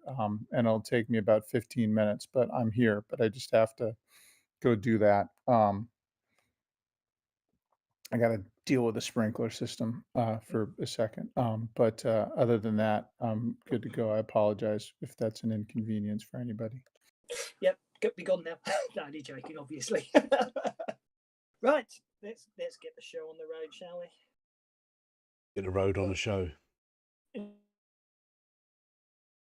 and it'll take me about 15 minutes, but I'm here, but I just have to go do that. I gotta deal with the sprinkler system, for a second, but, other than that, I'm good to go. I apologize if that's an inconvenience for anybody. Yep, be gone now. No, only joking, obviously. Right, let's get the show on the road, shall we? Get the road on the show.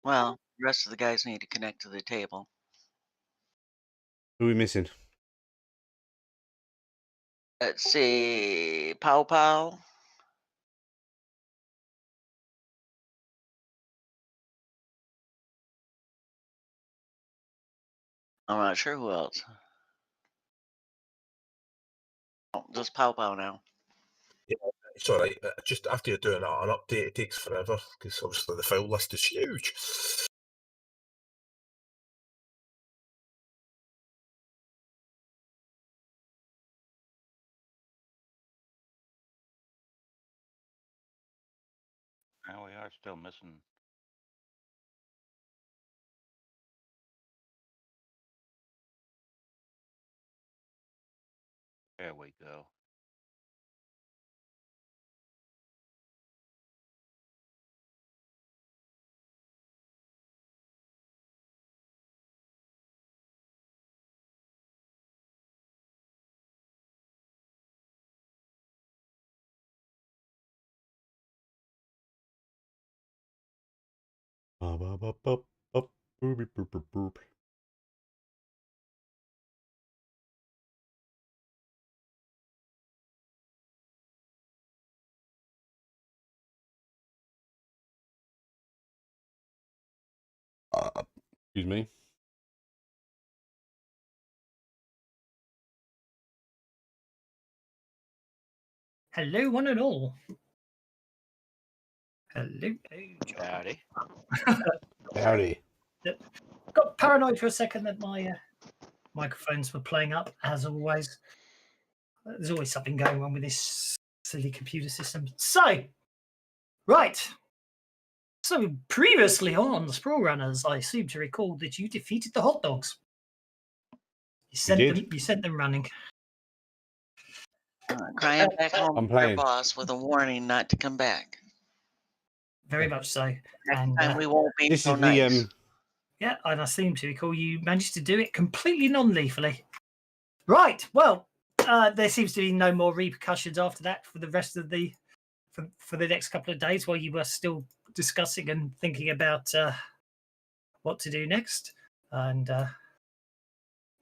Well, the rest of the guys need to connect to the table. Who are we missing? Let's see, Pow Pow. I'm not sure who else. Oh, just Pow Pow now. Yeah, it's all right. Just after you're doing an update, it takes forever because obviously the file list is huge. Now we are still missing. There we go. Up, up, up, up, up, boop, boop, boop, boop, boop. Excuse me. Hello, one and all. Hello, John. Howdy. Howdy. Got paranoid for a second that my microphones were playing up, as always. There's always something going on with this silly computer system. So, right. So, previously on Sprawlrunners, I seem to recall that you defeated the hot dogs. You sent them running. Crying back home I'm to their playing. boss with a warning not to come back. Very much so. Next And time we won't be This so is nice. the yeah, and I seem to recall you managed to do it completely non-lethally. Right. Well, there seems to be no more repercussions after that for the rest of the for the next couple of days while you were still discussing and thinking about what to do next. And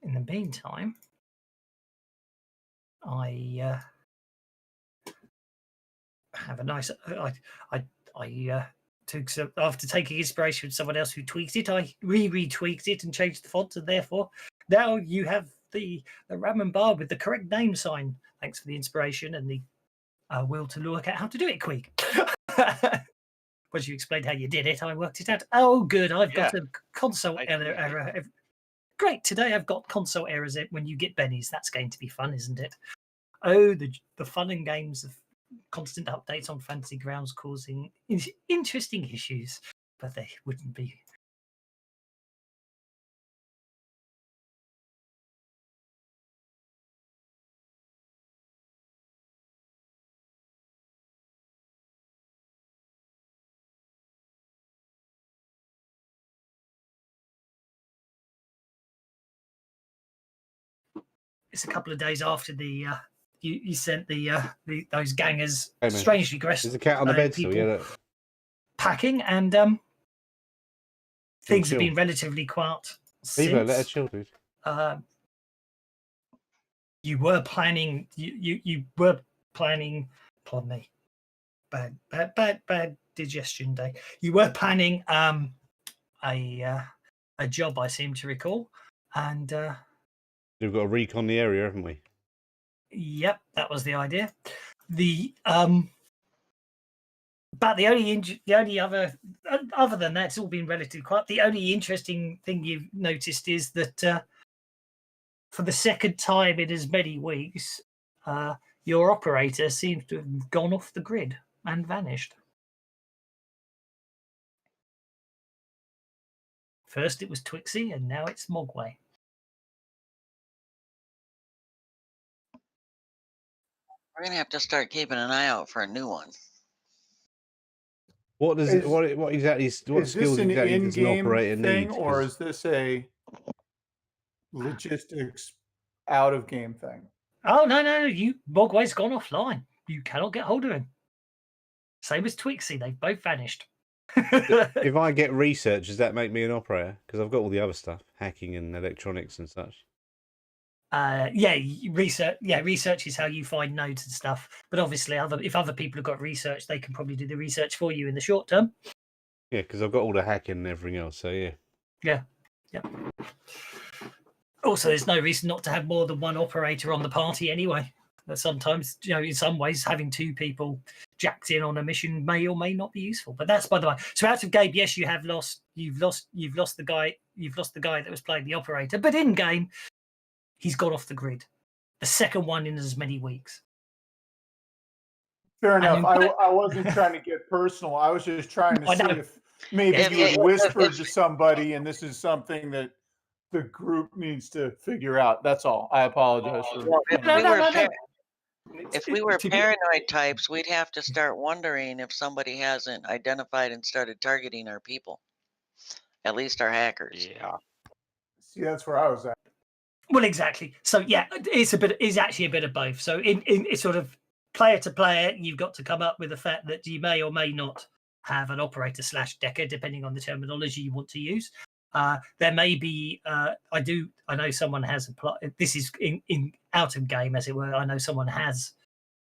in the meantime, I have a nice. I took some after taking inspiration from someone else who tweaked it. I retweaked it and changed the font, and therefore now you have the ramen bar with the correct name sign. Thanks for the inspiration and the will to look at how to do it quick. Once you explained how you did it, I worked it out. Oh, good! I've got a console error. Great! Today I've got console errors when you get bennies. That's going to be fun, isn't it? Oh, the fun and games of constant updates on Fantasy Grounds causing interesting issues, but they wouldn't be. It's a couple of days after the you sent those gangers strangely dressed. There's a cat on the bed still, yeah. Packing and things have been relatively quiet since. Let her chill, dude. You were planning. You were planning. Pardon me. Bad digestion day. You were planning a job, I seem to recall, and we've got to recon the area, haven't we? Yep, that was the idea. But the only other than that, it's all been relatively quiet. The only interesting thing you've noticed is that for the second time in as many weeks, your operator seems to have gone off the grid and vanished. First it was Twixie, and now it's Mogwai. We're gonna have to start keeping an eye out for a new one. What does Is- what exactly? What Is skills this an exactly does an in-game operator thing, need? or 'Cause is this a logistics out-of-game thing? Oh no, Mogwai's gone offline. You cannot get hold of him. Same as Twixie, they've both vanished. if I get research, does that make me an operator? Because I've got all the other stuff, hacking and electronics and such. Research is how you find nodes and stuff. But obviously, if other people have got research, they can probably do the research for you in the short term. Yeah, because I've got all the hacking and everything else. So yeah. Yeah. Also, there's no reason not to have more than one operator on the party anyway. But sometimes, in some ways, having two people jacked in on a mission may or may not be useful. But that's by the way. So out of game, yes, you've lost the guy that was playing the operator. But in game, he's got off the grid. The second one in as many weeks. Fair enough. And- I wasn't trying to get personal. I was just trying to I see know. if maybe Yeah, you had whispered to somebody and this is something that the group needs to figure out. That's all. I apologize for. Well, if No, we no, were no, no. par- If we were To be- paranoid types, we'd have to start wondering if somebody hasn't identified and started targeting our people. At least our hackers. Yeah. See, that's where I was at. Well, exactly. So yeah, it's actually a bit of both. So in it's sort of player to player, you've got to come up with the fact that you may or may not have an operator / decker, depending on the terminology you want to use. There may be. I know someone has applied. This is in out of game, as it were. I know someone has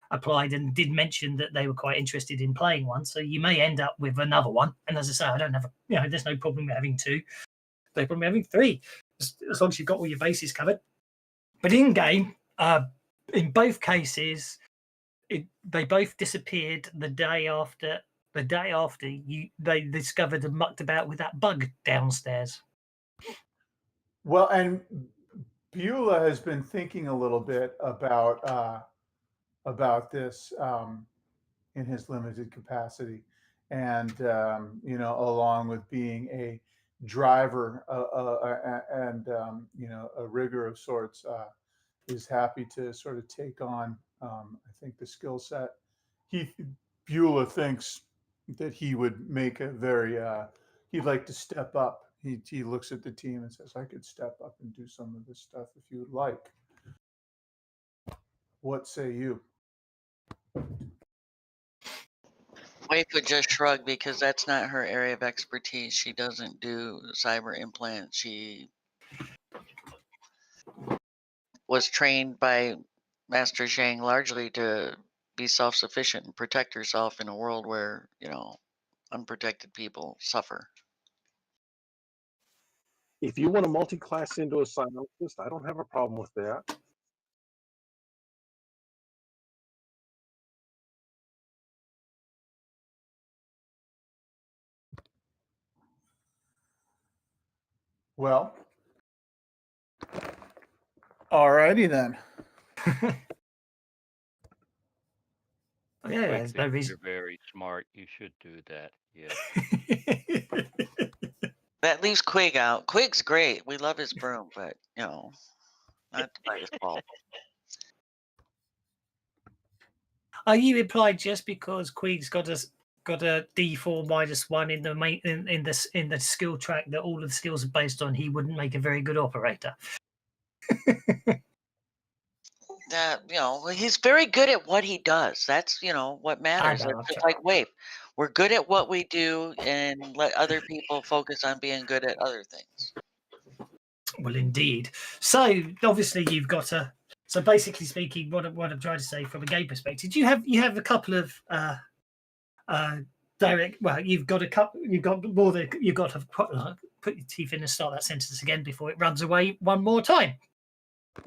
applied and did mention that they were quite interested in playing one. So you may end up with another one. And as I say, I don't have there's no problem with having two. No problem with having three, as long as you've got all your bases covered. But in game, in both cases, they both disappeared the day after. The day after they discovered and mucked about with that bug downstairs. Well, and Beulah has been thinking a little bit about this in his limited capacity, and along with being a driver and a rigger of sorts, is happy to sort of take on. I think the skill set. Beulah thinks that he would make a very. He'd like to step up. He looks at the team and says, "I could step up and do some of this stuff if you would like." What say you? Wife would just shrug because that's not her area of expertise. She doesn't do cyber implants. She was trained by Master Zhang largely to be self-sufficient and protect herself in a world where, unprotected people suffer. If you want to multi-class into a scientist, I don't have a problem with that. Well, alrighty then. Yeah, there's no Twixie, reason. You're very smart. You should do that. Yeah. That leaves Quig out. Quig's great. We love his broom, but not by his fault. Are you implied just because Queeg's got a D4 -1 in the main in the skill track that all of the skills are based on, he wouldn't make a very good operator? He's very good at what he does. That's what matters. know, It's just like Wave. We're good at what we do, and let other people focus on being good at other things. Well, indeed. So obviously you've got a. So basically speaking, what I'm trying to say from a game perspective, you have a couple of direct. Well, you've got more than you've got to put your teeth in and start that sentence again before it runs away one more time.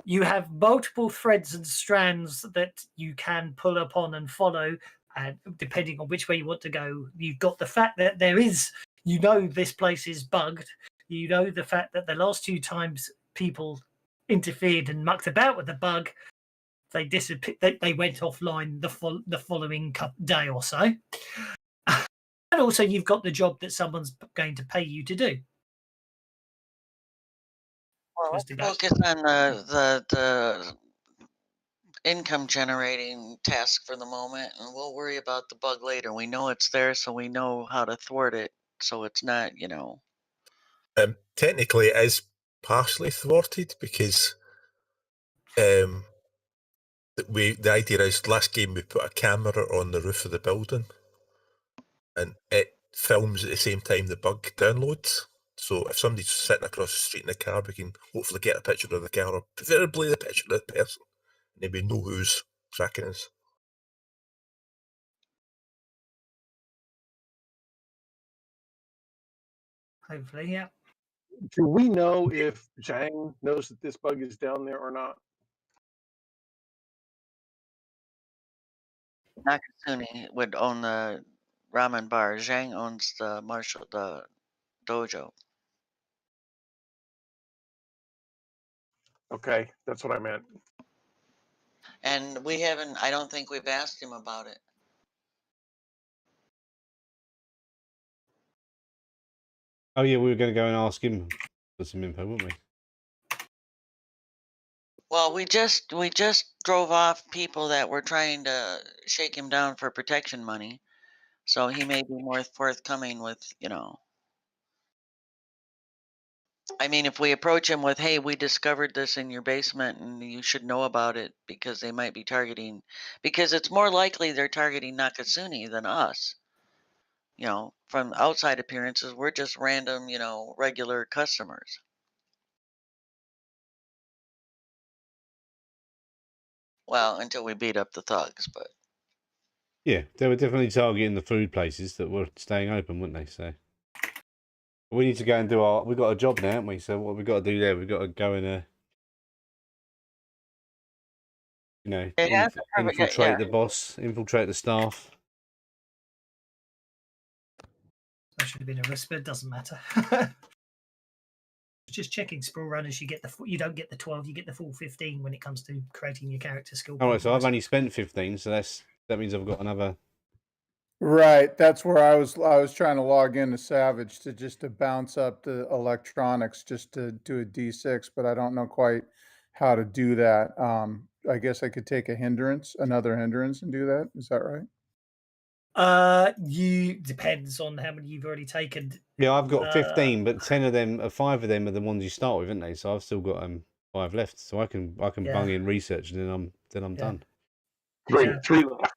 You have multiple threads and strands that you can pull upon and follow, and depending on which way you want to go, you've got the fact that there is, this place is bugged. The fact that the last 2 times people interfered and mucked about with the bug, they disappeared. They went offline the following day or so. And also, you've got the job that someone's going to pay you to do. Just to go. Focus on the income generating task for the moment, and we'll worry about the bug later. We know it's there, so we know how to thwart it, so it's not, Technically, it is partially thwarted because the idea is last game we put a camera on the roof of the building, and it films at the same time the bug downloads. So if somebody's sitting across the street in a car, we can hopefully get a picture of the car, or preferably the picture of the person. Maybe know who's tracking us. Hopefully, yeah. Do we know if Zhang knows that this bug is down there or not? Nakasune would own the ramen bar. Zhang owns the dojo. Okay, that's what I meant. And I don't think we've asked him about it. Oh yeah, we were going to go and ask him for some info, weren't we? Well, we just drove off people that were trying to shake him down for protection money. So he may be more forthcoming with, I mean, if we approach him with, hey, we discovered this in your basement and you should know about it because they might be targeting, because it's more likely they're targeting Nakasune than us. From outside appearances, we're just random, regular customers. Well, until we beat up the thugs, but. Yeah, they were definitely targeting the food places that were staying open, weren't they? So we need to go and do we've got a job now, haven't we? So what we've got to do there, we've got to go and, infiltrate the boss, infiltrate the staff. That should have been a risk, but it doesn't matter. Just checking Sprawlrunners, you don't get the 12, you get the full 15 when it comes to creating your character skill. All right, so I've only spent 15, so that means I've got another. Right, that's where I was trying to log into Savage to bounce up the electronics just to do a D6, but I don't know quite how to do that. I guess I could take another hindrance and do that. Is that right? Depends on how many you've already taken. Yeah, I've got 15, but 5 of them are the ones you start with, aren't they? So I've still got 5 left, so I can bung in research and then I'm done. Three left.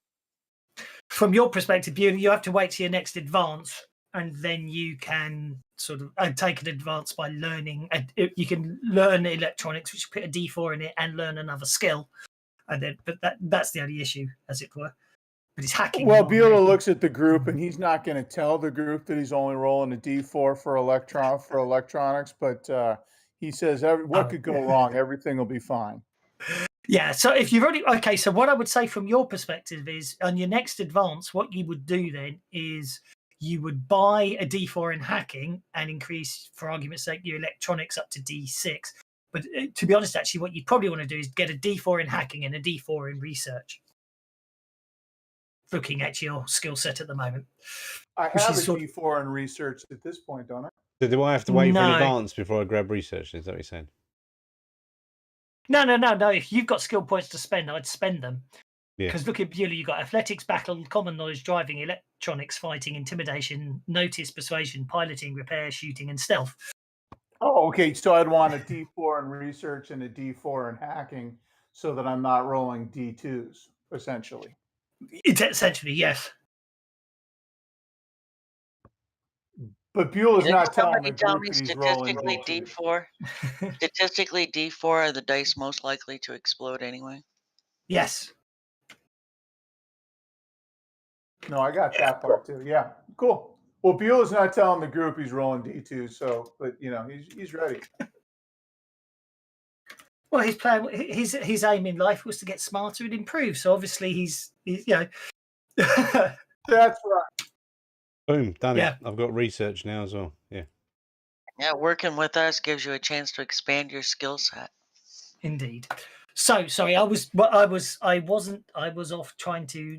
From your perspective, you have to wait to your next advance, and then you can sort of take an advance by learning. You can learn electronics, which put a D4 in it, and learn another skill. And then, but that's the only issue, as it were. But it's hacking. Well, Beulah looks at the group, and he's not going to tell the group that he's only rolling a D4 for electronics, but he says what could go wrong? Everything will be fine. Yeah, so if you've already... Okay, so what I would say from your perspective is, on your next advance, what you would do then is you would buy a D4 in hacking and increase, for argument's sake, your electronics up to D6. But to be honest, actually, what you probably want to do is get a D4 in hacking and a D4 in research. Looking at your skill set at the moment. I have a D4 in research at this point, don't I? So do I have to wait for an advance before I grab research? Is that what you're saying? No. If you've got skill points to spend, I'd spend them. Because look at Beulah, you've got athletics, battle, common knowledge, driving, electronics, fighting, intimidation, notice, persuasion, piloting, repair, shooting, and stealth. Oh, okay. So I'd want a D4 in research and a D4 in hacking so that I'm not rolling D2s, essentially. It's essentially, yes. But Beulah's not telling the tell group me that he's rolling statistically D2s. D4? Statistically, D4 are the dice most likely to explode anyway? Yes. No, I got that part too. Yeah, cool. Well, Beulah's not telling the group he's rolling D2s, so but he's ready. Well, his plan, his aim in life was to get smarter and improve. So obviously, he's That's right. Boom, done it. I've got research now as well. Yeah. Yeah, working with us gives you a chance to expand your skill set. Indeed. So sorry, I was off trying to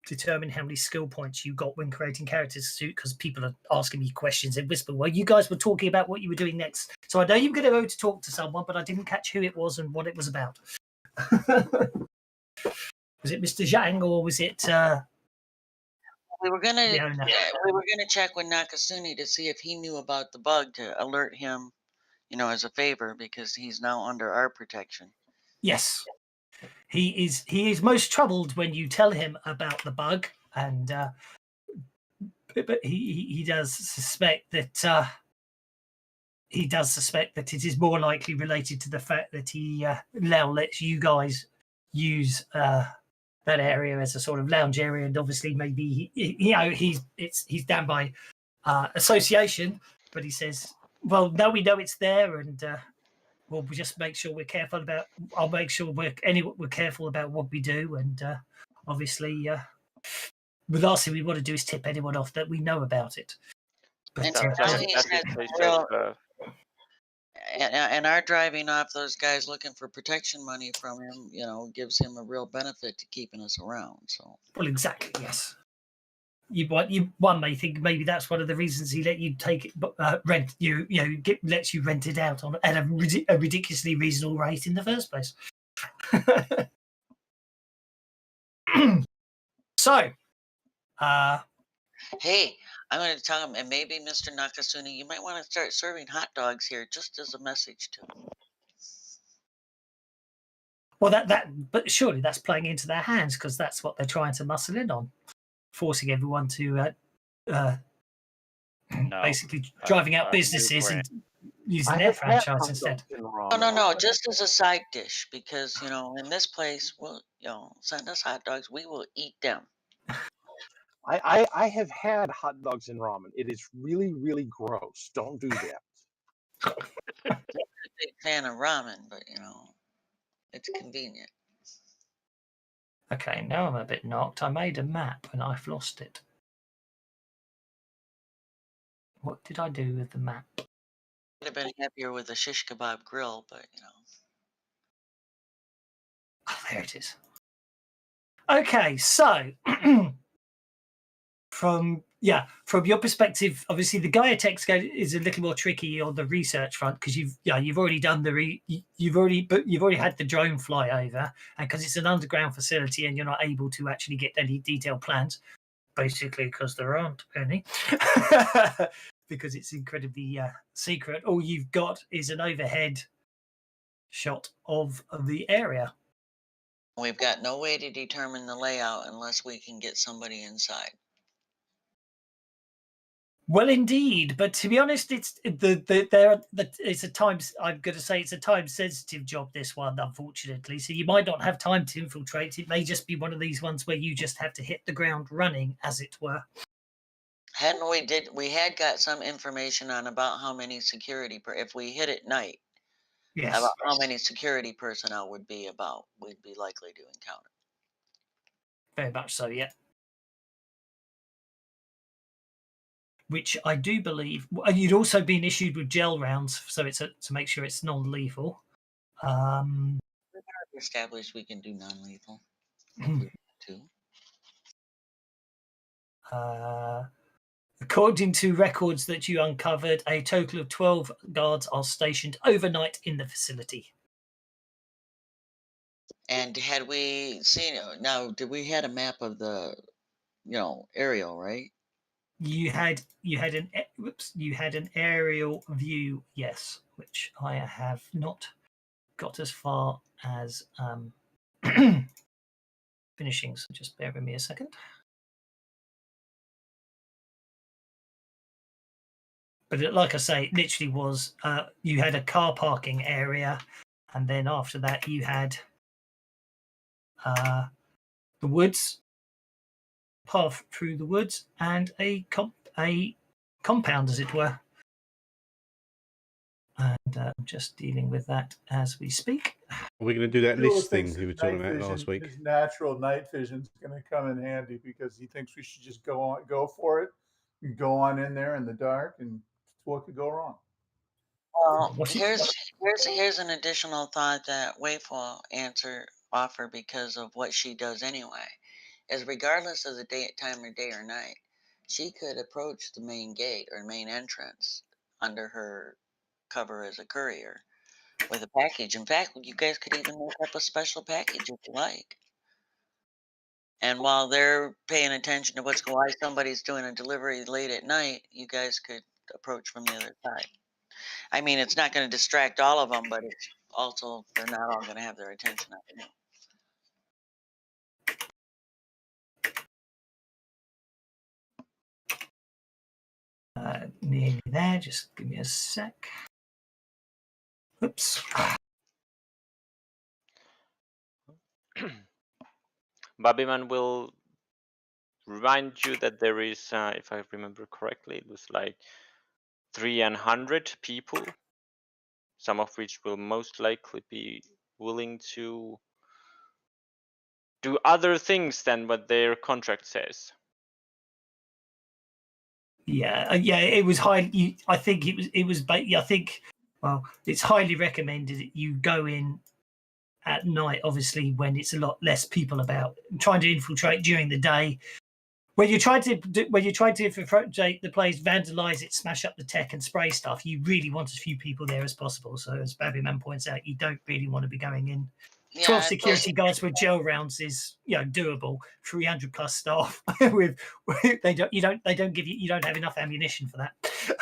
determine how many skill points you got when creating characters, because people are asking me questions in Whisper. Well, you guys were talking about what you were doing next, so I know you were going to go to talk to someone, but I didn't catch who it was and what it was about. Was it Mr. Zhang or was it We were gonna the owner? check with Nakasuni to see if he knew about the bug to alert him, as a favor, because he's now under our protection. Yes, he is most troubled when you tell him about the bug, and but he does suspect that it is more likely related to the fact that he now lets you guys use that area as a sort of lounge area, and obviously maybe he's down by association, but he says, well, no, we know it's there, and we'll just make sure we're careful about. I'll make sure we're careful about what we do, and obviously, the last thing we want to do is tip anyone off that we know about it. But And Sounds now like he that's said, the case well, of, and our driving off those guys looking for protection money from him, gives him a real benefit to keeping us around. So, well, exactly, yes. One may think maybe that's one of the reasons he let you take it, rent lets you rent it out at a ridiculously reasonable rate in the first place. So, hey, I'm going to tell him, and maybe Mr. Nakasuni, you might want to start serving hot dogs here, just as a message to him. well, but surely that's playing into their hands, because that's what they're trying to muscle in on, forcing everyone to basically driving out businesses and using their franchise instead. No, just as a side dish, because in this place, well, send us hot dogs, we will eat them. I have had hot dogs and ramen. It is really, really gross. Don't do that. I'm a big fan of ramen, but it's convenient. Okay, now I'm a bit knocked. I made a map and I've lost it. What did I do with the map? I'd have been happier with a shish kebab grill, but Oh, there it is. Okay, so from your perspective, obviously the Gaia tech is a little more tricky on the research front, because you've already done you've already had the drone fly over, and because it's an underground facility and you're not able to actually get any detailed plans, basically because there aren't any, because it's incredibly secret. All you've got is an overhead shot of the area. we've got no way to determine the layout unless we can get somebody inside. Well, indeed, but to be honest, it's it's a time. I'm going to say it's a time-sensitive job, this one, unfortunately. So you might not have time to infiltrate. It may just be one of these ones where you just have to hit the ground running, as it were. Hadn't we had got some information on about how many security if we hit at night, Yes, about how many security personnel we'd be likely to encounter. very much so. Yeah. Which I do believe you'd also been issued with gel rounds, so it's to make sure it's non-lethal. Established we can do non-lethal. Too. According to records that you uncovered, a total of 12 guards are stationed overnight in the facility. And had we seen now? Did we had a map of the, aerial, right? You had an aerial view, yes, which I have not got as far as finishing. So just bear with me a second. But like I say, it literally was you had a car parking area, and then after that you had the woods, path through the woods, and a compound, as it were. And I'm just dealing with that as we speak. Are we going to do that Bill list thing thinks we were his talking night about vision- last week? His natural night vision is going to come in handy, because he thinks we should just go for it, and go on in there in the dark, and what could go wrong? Well, What here's an additional thought that Wayful offer, because of what she does anyway. is regardless of the time of day or night, she could approach the main gate or main entrance under her cover as a courier with a package. In fact, you guys could even make up a special package if you like. And while they're paying attention to why somebody's doing a delivery late at night, you guys could approach from the other side. I mean, it's not going to distract all of them, but it's also, they're not all going to have their attention on you. Nearly there. Just give me a sec. Oops. Babiman will remind you that there is, if I remember correctly, it was like 300 people, some of which will most likely be willing to do other things than what their contract says. Yeah, it was high. I think it was. I think. Well, it's highly recommended that you go in at night, obviously, when it's a lot less people about. Trying to infiltrate during the day, when you try to infiltrate the place, vandalize it, smash up the tech, and spray stuff, you really want as few people there as possible. So, as Babyman points out, you don't really want to be going in. 12 security guards with gel rounds is doable. 300 plus staff they don't have enough ammunition for that.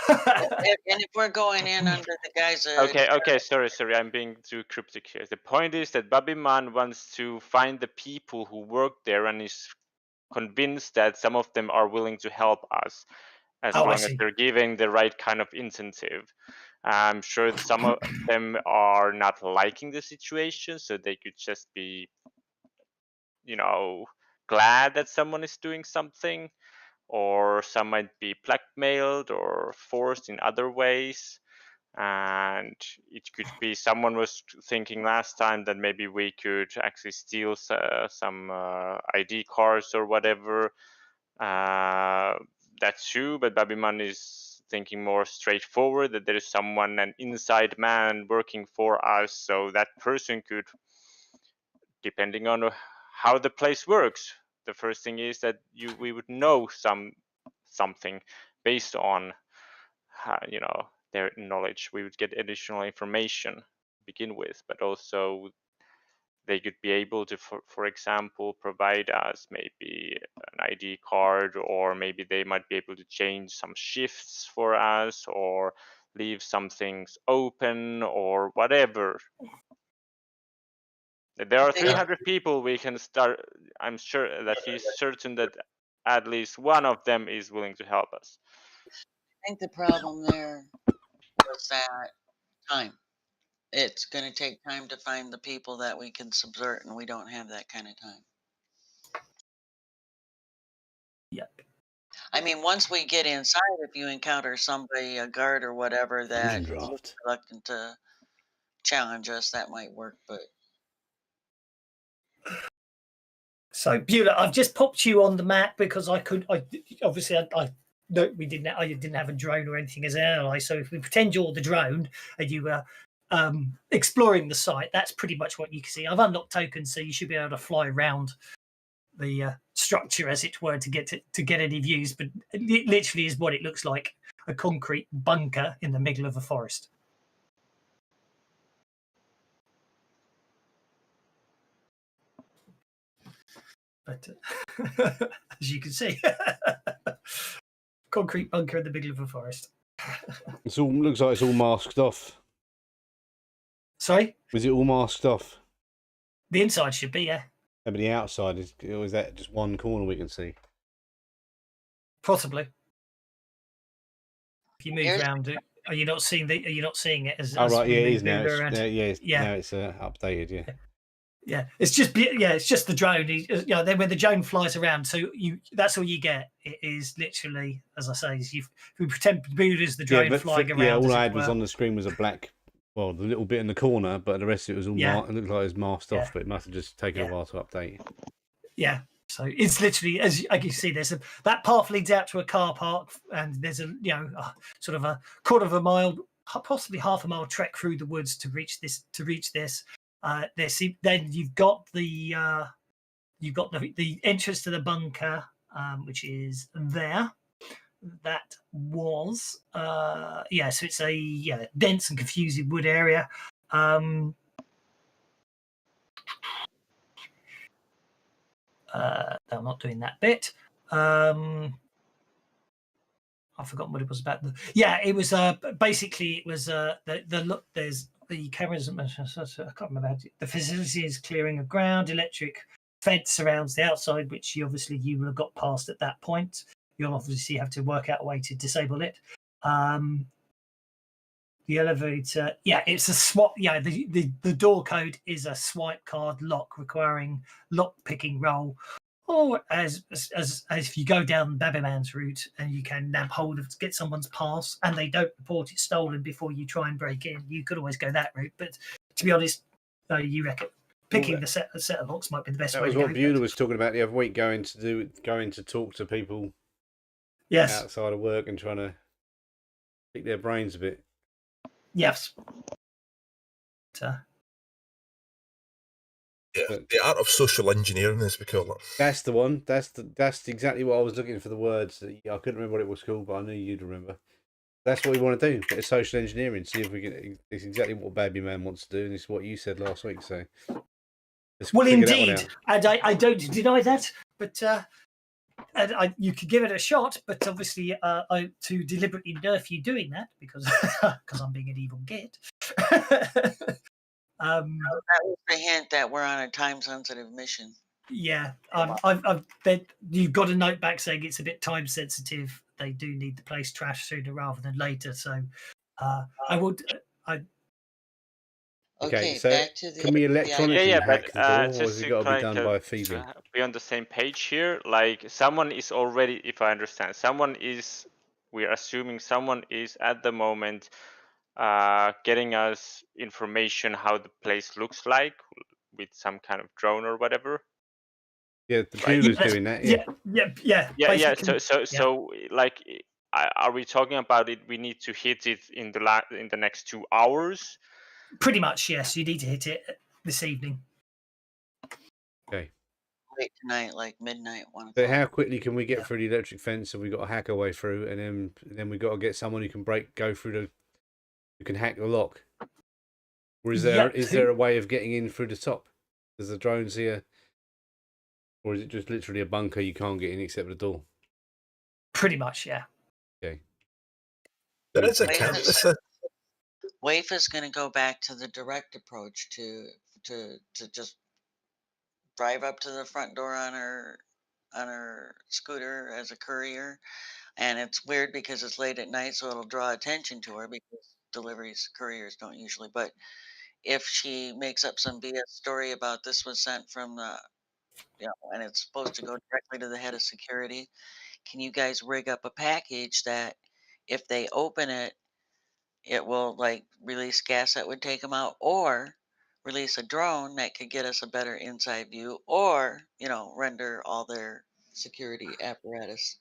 And if we're going in under the guise of Okay, sorry, I'm being too cryptic here. The point is that Babiman wants to find the people who work there and is convinced that some of them are willing to help us as long as they're giving the right kind of incentive. I'm sure some of them are not liking the situation, so they could just be, glad that someone is doing something, or some might be blackmailed or forced in other ways. And it could be someone was thinking last time that maybe we could actually steal some ID cards or whatever. That's true, but Babiman is thinking more straightforward, that there is someone, an inside man working for us, so that person could, depending on how the place works, the first thing is that we would know something based on their knowledge. We would get additional information to begin with, but also they could be able to, for example, provide us maybe an ID card, or maybe they might be able to change some shifts for us, or leave some things open, or whatever. There are 300 people we can start. I'm sure that he's certain that at least one of them is willing to help us. I think the problem there was that time. It's going to take time to find the people that we can subvert, and we don't have that kind of time. Yep. I mean, once we get inside, if you encounter somebody, a guard or whatever, that is reluctant to challenge us, that might work, but... So, Beulah, I've just popped you on the map because I didn't have a drone or anything as an ally. So if we pretend you're the drone and you were exploring the site, that's pretty much what you can see. I've unlocked tokens, so you should be able to fly around the structure, as it were, to get any views. But it literally is what it looks like: a concrete bunker in the middle of a forest. But as you can see, concrete bunker in the middle of a forest. It looks like it's all masked off. Sorry? Was it all masked off? The inside should be, yeah. But the outside is that just one corner we can see? Possibly. If you move around it, are you not seeing it as? Oh right, yeah, it is now. Yeah, now it's updated. Yeah. Yeah, it's just the drone. Then when the drone flies around, so that's all you get. It is literally, as I say, if we pretend Buddha's the drone flying around. Yeah, all I had was on the screen was a black, the little bit in the corner, but the rest of it was all it looked like it was masked off, but it must have just taken a while to update. Yeah, so it's literally, as you see, there's that path leads out to a car park, and there's a sort of a quarter of a mile, possibly half a mile trek through the woods to reach this. Then you've got the you've got the entrance to the bunker, which is there. That was so it's a dense and confusing wood area. I'm not doing that bit. I've forgotten what it was about. It was basically it was the look. There's the cameras. I can't remember how the facility is clearing of ground. Electric fence surrounds the outside, which you will have got past at that point. You'll obviously have to work out a way to disable it. The elevator, it's a swap. The door code is a swipe card lock requiring lock picking roll. Or as if you go down Babyman's route and you can nab hold of get someone's pass and they don't report it stolen before you try and break in, you could always go that route. But to be honest, you reckon picking the set of locks might be the best way. That was what Beulah was talking about the other week, going to talk to people. Yes. Outside of work and trying to pick their brains a bit. Yes. The art of social engineering, as we call it. That's the one. That's exactly what I was looking for. The words. I couldn't remember what it was called, but I knew you'd remember. That's what we want to do. Bit of social engineering. See if we can. It's exactly what Babyman wants to do, and it's what you said last week. So. Well, indeed, and I don't deny that, but. You could give it a shot, but obviously to deliberately nerf you doing that because I'm being an evil git. That was the hint that we're on a time-sensitive mission. Yeah, you've got a note back saying it's a bit time-sensitive. They do need the place trashed sooner rather than later. So I would. Okay, so back to the. Can we electronically hack the door, or has it got to be done by Phoebe? Be on the same page here. Like someone is already, if I understand, we're assuming someone is at the moment getting us information how the place looks like with some kind of drone or whatever. Yeah, the Beulah's doing that. Yeah. So like, are we talking about it? We need to hit it in the next 2 hours. Pretty much, yes. You need to hit it this evening. Okay. Late tonight, like midnight, 1 o'clock. So how quickly can we get through the electric fence? So we got to hack our way through, and then we got to get someone who can who can hack the lock. Or is there a way of getting in through the top? There's the drones here, or is it just literally a bunker you can't get in except the door? Pretty much, yeah. Okay. There is a campus. Waif is going to go back to the direct approach to just drive up to the front door on her scooter as a courier, and it's weird because it's late at night, so it'll draw attention to her because couriers don't usually. But if she makes up some BS story about this was sent from the, and it's supposed to go directly to the head of security, can you guys rig up a package that if they open it, it will like release gas that would take them out, or release a drone that could get us a better inside view, or render all their security apparatus.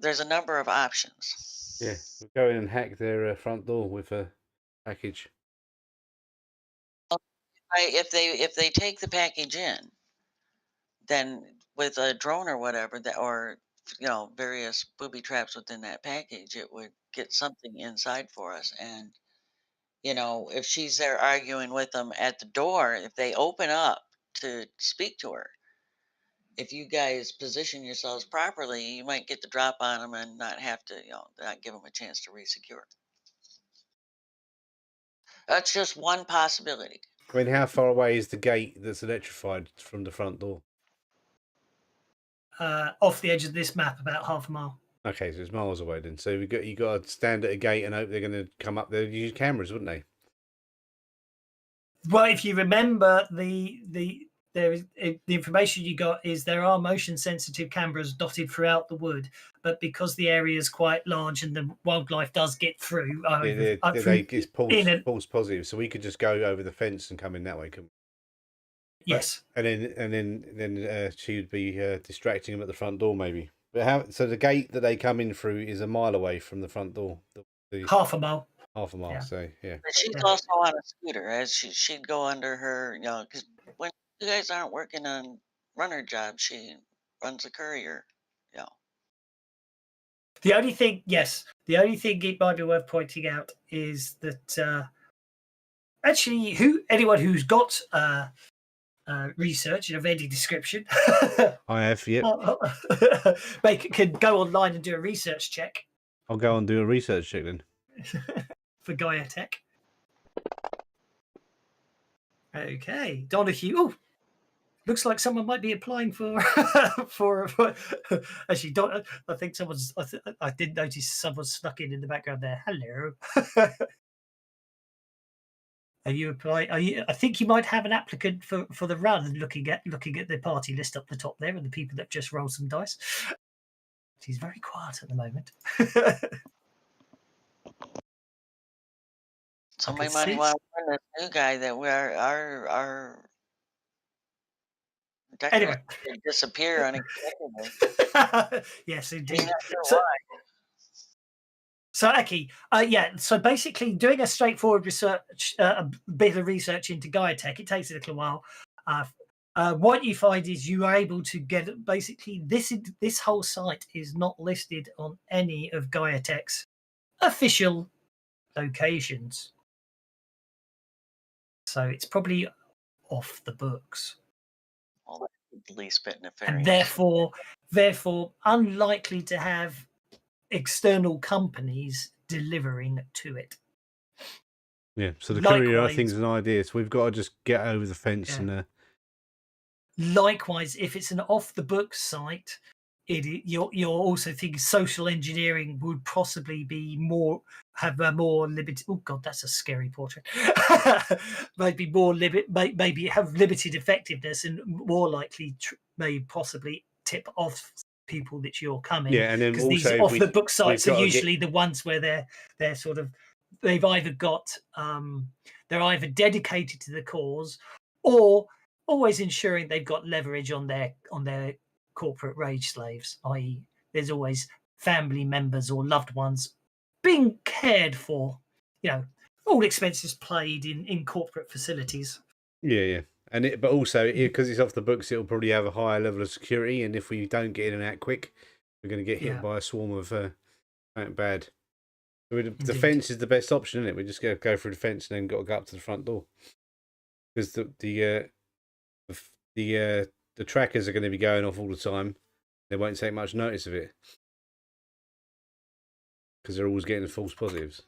There's a number of options. Yeah, we'll go in and hack their front door with a package. If they take the package in, then with a drone or whatever or various booby traps within that package, it would get something inside for us. And if she's there arguing with them at the door, if they open up to speak to her, if you guys position yourselves properly, you might get the drop on them and not have to, not give them a chance to resecure. That's just one possibility. I mean, how far away is the gate that's electrified from the front door? Off the edge of this map, about half a mile. Okay, so it's miles away then. So you got to stand at a gate and hope they're going to come up there. Use cameras, wouldn't they? Well, if you remember, the information you got is there are motion sensitive cameras dotted throughout the wood, but because the area is quite large and the wildlife does get through, it's false positive. So we could just go over the fence and come in that way, couldn't we? Yes. And then she would be distracting them at the front door, maybe. But so the gate that they come in through is a mile away from the front door. Half a mile. Half a mile. Yeah. So yeah. But she's also on a scooter, as she'd go under her, because when You guys aren't working on runner jobs. She runs a courier. Yeah. The only thing, yes, the only thing it might be worth pointing out is that actually, anyone who's got research of any description, I have, yep. can go online and do a research check I'll go and do a research check then. for Gaia Tech. Okay, Donahue. Oh, looks like someone might be applying for actually. I think someone's. I did notice someone snuck in the background there. Hello. Are you applying? I think you might have an applicant for the run. Looking at the party list up the top there, and the people that just rolled some dice. She's very quiet at the moment. Somebody might want to warn this new guy that our Anyway, disappear unexpectedly. yes, I'm indeed. not sure why. So, Aki, yeah. So basically, doing a straightforward research, a bit of research into Gaia Tech, it takes a little while. What you find is you are able to get basically this whole site is not listed on any of Gaia Tech's official locations, so it's probably off the books. Well, that's the least bit nefarious. And therefore unlikely to have external companies delivering to it. Yeah, so the courier, I think, Likewise- is an idea. So we've got to just get over the fence Yeah. and. Likewise, if it's an off-the-books site, you're also thinking social engineering would possibly be have a more limited. Oh God, that's a scary portrait. Maybe more maybe have limited effectiveness and more likely may possibly tip off people that you're coming. Yeah, and then because these also off-the-book sites are gotta usually the ones where they're sort of they've either got they're either dedicated to the cause or always ensuring they've got leverage on their corporate rage slaves, i.e. there's always family members or loved ones being cared for, all expenses paid in corporate facilities. Yeah. And but also because it's off the books, it'll probably have a higher level of security, and if we don't get in and out quick, we're going to get hit by a swarm of bad. So the fence is the best option, isn't it? We just got to go through the fence and then got to go up to the front door, because the trackers are going to be going off all the time. They won't take much notice of it because they're always getting false positives.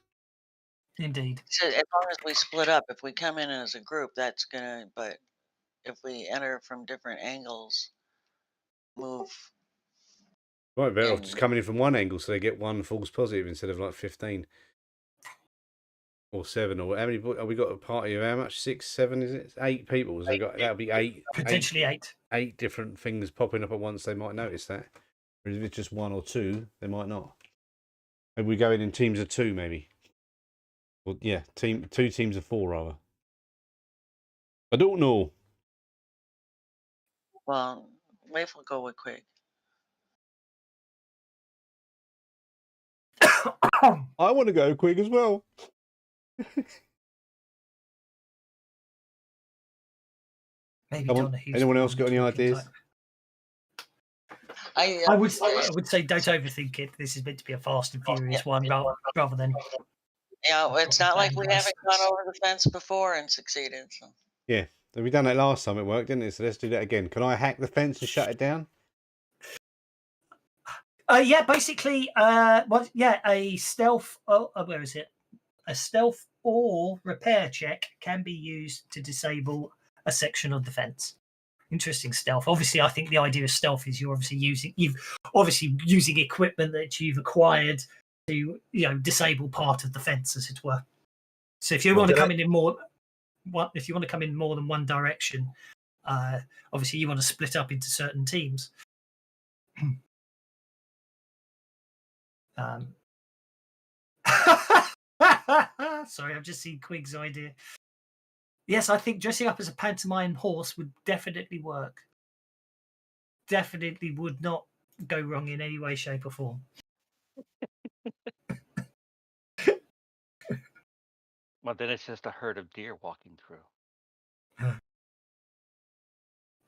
Indeed. So as long as we split up, if we come in as a group, that's gonna. But if we enter from different angles, move. Right, better off just coming in from one angle so they get one false positive instead of like 15 or 7 or how many. Have we got a party of how much? 6, 7? Is it 8 people? So that'll be 8. Potentially 8. 8 different things popping up at once. They might notice that. Whereas if it's just 1 or 2, they might not. Maybe we go in teams of 2, maybe. Well, yeah, 2 teams of 4 rather. I don't know. Well, Leif will go with quick. I want to go quick as well. Maybe Anyone else got any ideas? I would say don't overthink it. This is meant to be a fast and furious one rather than. Yeah, it's not like we haven't gone over the fence before and succeeded. So. Yeah, we done that last time. It worked, didn't it? So let's do that again. Can I hack the fence and shut it down? Yeah, basically, a stealth. Where is it? A stealth or repair check can be used to disable a section of the fence. Interesting stealth. Obviously, I think the idea of stealth is you're obviously using equipment that you've acquired to disable part of the fence, as it were. So if you want to come in more than one direction, obviously you want to split up into certain teams. Sorry, I've just seen Quig's idea. Yes, I think dressing up as a pantomime horse would definitely work. Definitely would not go wrong in any way, shape, or form. Well, then it's just a herd of deer walking through.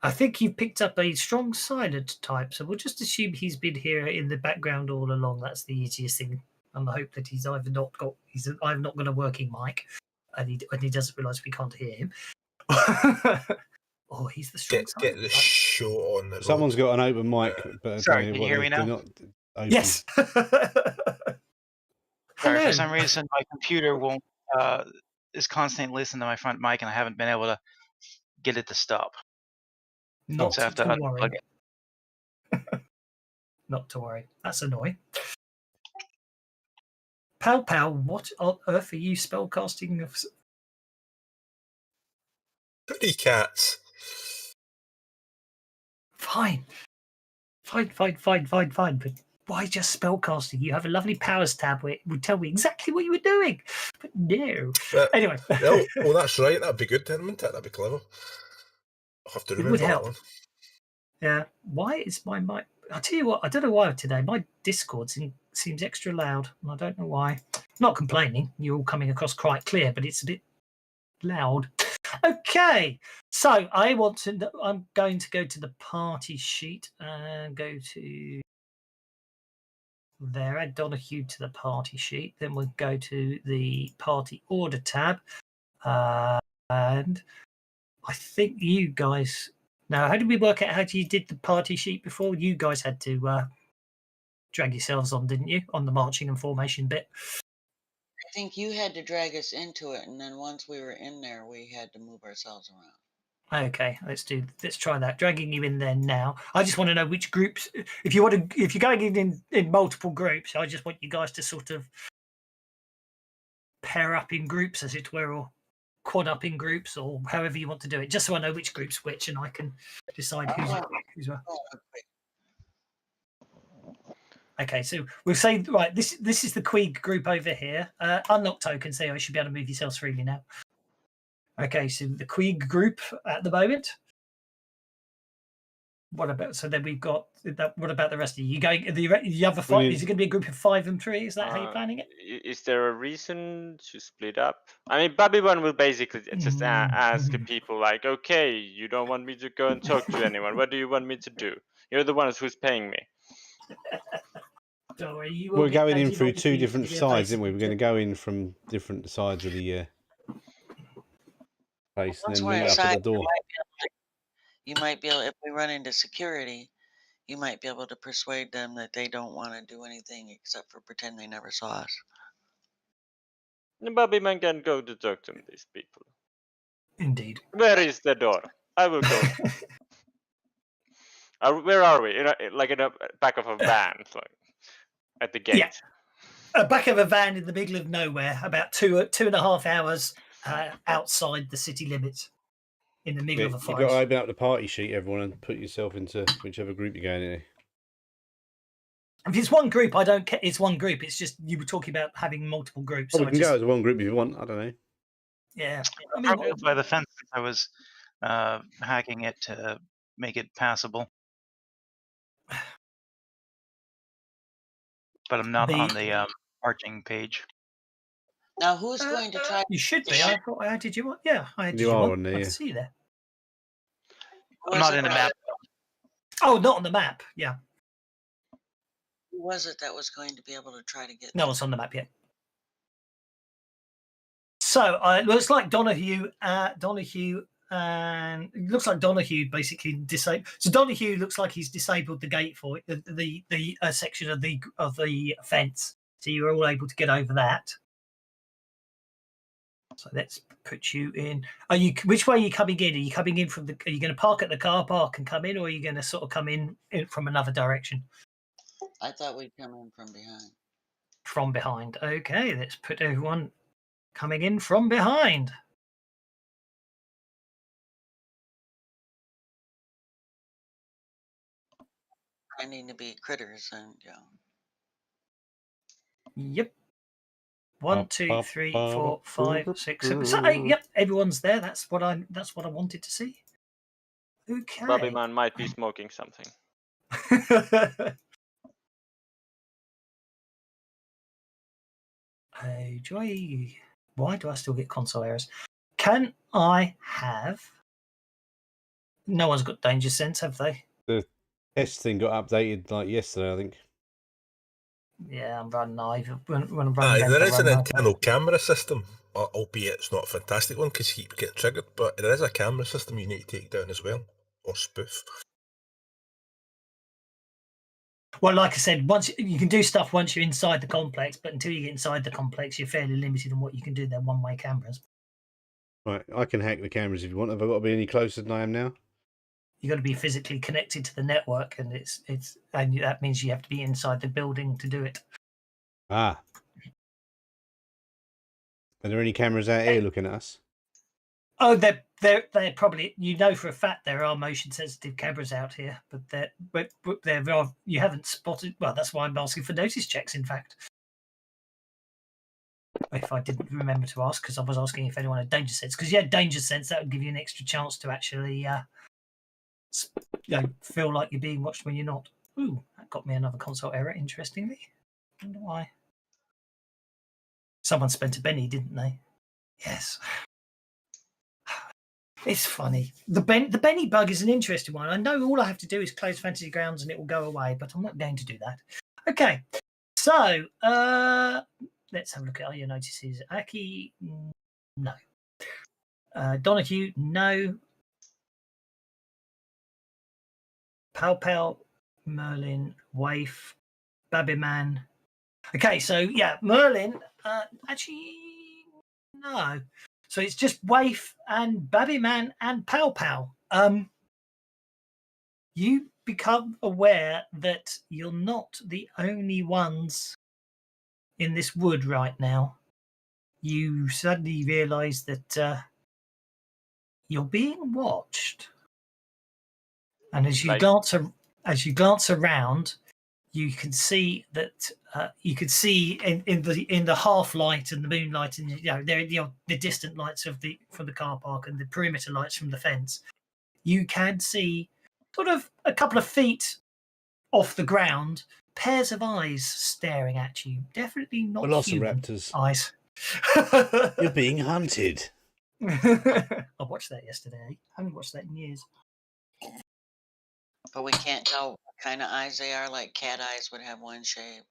I think you've picked up a strong silent type, so we'll just assume he's been here in the background all along. That's the easiest thing. And I hope that he's either not got a working mic, and he doesn't realise we can't hear him. Or he's the strong Get silent the type. show on the road. Someone's got an open mic, but Sorry, can you hear me they're now? not open. Yes. Sorry, Hello. for some reason my computer won't is constantly listening to my front mic, and I haven't been able to get it to stop. Not So I have to to unplug worry. it. Not to worry. That's annoying. Pal, what on earth are you spellcasting? Pretty cats. Fine. But why just spellcasting? You have a lovely powers tab where it would tell me exactly what you were doing. But no. But, Anyway. no, well, that's right. That'd be good then, wouldn't it? That'd be clever. I'll have to It would remember that help. one. Yeah. Why is my mic? I'll tell you what, I don't know why today. My Discord seems extra loud, and I don't know why. I'm not complaining. You're all coming across quite clear, but it's a bit loud. Okay. So I'm going to go to the party sheet and go to there. Add Donahue to the party sheet. Then we'll go to the party order tab. And I think you guys... Now, how did we work out how you did the party sheet before? You guys had to drag yourselves on, didn't you? On the marching and formation bit. I think you had to drag us into it, and then once we were in there, we had to move ourselves around. Okay, let's try that. Dragging you in there now. I just want to know which groups. If you're going in multiple groups, I just want you guys to sort of pair up in groups, as it were, or quad up in groups, or however you want to do it. Just so I know which group's which, and I can decide who's where. Okay, so we'll say right. This is the Queeg group over here. Unlock tokens. There, you should be able to move yourselves freely now. Okay, so the Queeg group at the moment. What about? So then we've got. What about the rest of you? You going the other five? Is it going to be a group of 5 and 3? Is that how you're planning it? Is there a reason to split up? I mean, Babylon will basically just ask the people like, okay, you don't want me to go and talk to anyone. What do you want me to do? You're the ones who's paying me. Don't worry, We're going in through 2 different sides, aren't we? We're going to go in from different sides of the place and then meet up at the door. You might be able, if we run into security, you might be able to persuade them that they don't want to do anything except for pretend they never saw us. The Babyman can go to talk to these people. Indeed. Where is the door? I will go. Where are we? Like in the back of a van, like at the gate. Yeah. Back of a van in the middle of nowhere, about 2.5 hours outside the city limits, in the middle of a You've forest. got to open up the party sheet, everyone, and put yourself into whichever group you're going in. If it's one group, I don't care. It's one group. It's just you were talking about having multiple groups. Oh, So we can go as one group if you want. I don't know. Yeah. I Probably mean, by the fence, I was hacking it to make it passable. But I'm not on the marching page. Now, who's going to try? You should be. I thought I added you on. Yeah, I added You you are on. on there, I yeah. see you there. I'm not in the map. Oh, not on the map. Yeah. Who was it that was going to be able to try to get? No one's on the map yet. So it looks like Donahue, and it looks like Donahue basically disabled. So Donahue looks like he's disabled the gate for it, the section of the fence. So you're all able to get over that. So let's put you in. Which way are you coming in? Are you coming in from Are you going to park at the car park and come in, or are you going to sort of come in from another direction? I thought we'd come in from behind. From behind. Okay, let's put everyone coming in from behind. I need to be critters and yeah. Yep. 1, 2, 3, 4, 5, 6, 7. So 8. Yep, everyone's there. That's what I wanted to see. Okay. Babyman might be smoking something. Joy. Why do I still get console errors? Can I have No one's got danger sense, have they? The test thing got updated like yesterday, I think. Yeah, I'm running Ive. When I'm running Aye, Vent, there I is an run Ive. internal camera system, albeit it's not a fantastic one because you keep getting triggered, but there is a camera system you need to take down as well, or spoof. Well, like I said, once you can do stuff once you're inside the complex, but until you get inside the complex, you're fairly limited on what you can do. They're one-way cameras. Right, I can hack the cameras if you want. Have I got to be any closer than I am now? You got to be physically connected to the network, and and that means you have to be inside the building to do it. Ah. Are there any cameras out here looking at us? Oh, they're probably, you know for a fact there are motion sensitive cameras out here, but there are, you haven't spotted. Well, that's why I'm asking for notice checks. In fact, if I didn't remember to ask, because I was asking if anyone had danger sense, because you had danger sense, that would give you an extra chance to actually feel like you're being watched when you're not. Ooh, that got me another console error. Interestingly, I wonder why. Someone spent a penny, didn't they? Yes. It's funny. The Benny bug is an interesting one. I know all I have to do is close Fantasy Grounds and it will go away, but I'm not going to do that. Okay, so let's have a look at your notices. Aki, no. Donahue, no. Pal, Merlin, Waif, Babyman. Okay, so yeah, Merlin, actually, no. So it's just Waif and Babyman and Pal. You become aware that you're not the only ones in this wood right now. You suddenly realise that you're being watched, and as you glance around, you can see that in the half light and the moonlight, and the distant lights from the car park and the perimeter lights from the fence. You can see, sort of a couple of feet off the ground, pairs of eyes staring at you. Definitely not human Velociraptors. eyes. You're being hunted. I watched that yesterday. I haven't watched that in years. But we can't tell what kind of eyes they are. Like cat eyes would have one shape.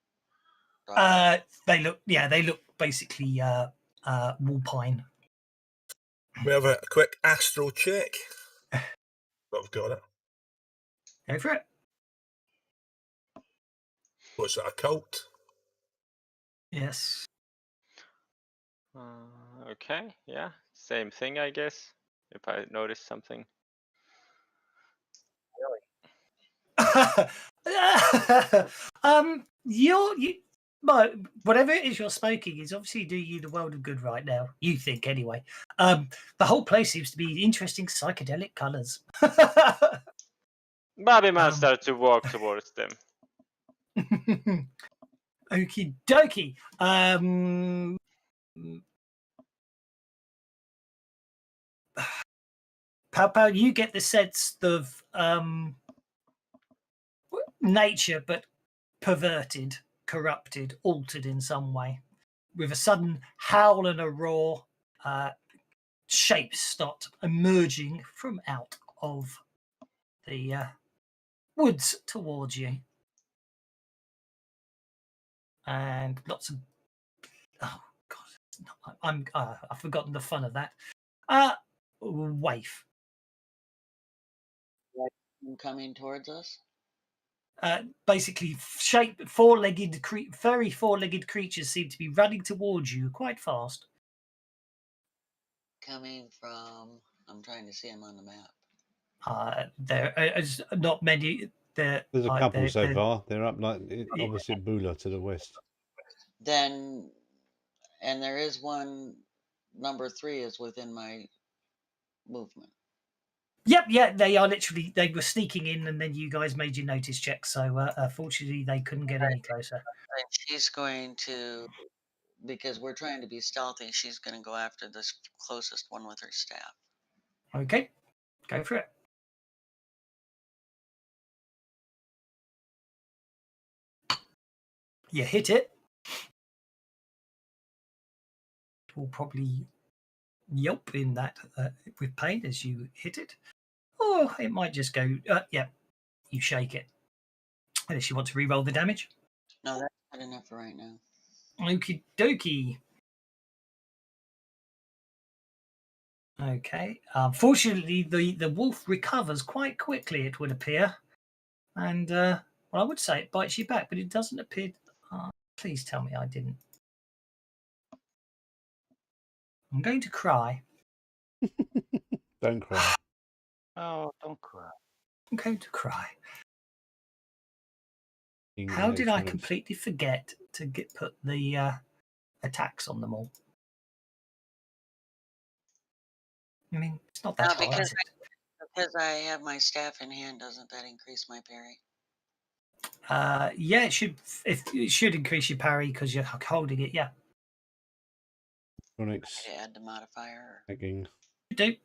They look basically wall pine. We have a quick astro check. I've got it. Go for it. What's that, a cult? Yes. Okay, yeah, same thing, I guess. If I notice something. But whatever it is you're smoking is obviously doing you the world of good right now. You think, anyway. The whole place seems to be interesting psychedelic colours. Babyman starts to walk towards them. Okie dokie. Pao, you get the sense of nature, but perverted, corrupted, altered in some way. With a sudden howl and a roar, shapes start emerging from out of the woods towards you. And lots of... Oh, God. I've forgotten the fun of that. Waif. Coming towards us? Basically, furry four-legged creatures seem to be running towards you quite fast. Coming from... I'm trying to see them on the map. There is not many. There's a couple so far. They're up like opposite Bula to the west. Then, and there is one, number 3 is within my movement. Yep, yeah, they are literally, they were sneaking in and then you guys made your notice check. So fortunately they couldn't get any closer. And she's going to, because we're trying to be stealthy, she's going to go after this closest one with her staff. Okay, go for it. You hit it. It will probably yelp in that with pain as you hit it. Oh, Oh, it might just go. Yeah, you shake it. Unless you want to re-roll the damage. No, that's good enough for right now. Okie dokie. Okay. Fortunately, the wolf recovers quite quickly, it would appear. And, well, I would say it bites you back, but it doesn't appear... please tell me I didn't. I'm going to cry. Don't cry. Oh, don't cry. I'm going to cry. Being How did I excellent. completely forget to put the attacks on them all? I mean, it's not that No, hard, is it? because I have my staff in hand, doesn't that increase my parry? Yeah, it should. It should increase your parry because you're holding it. Yeah, Electronics, I add the modifier. hacking. you do.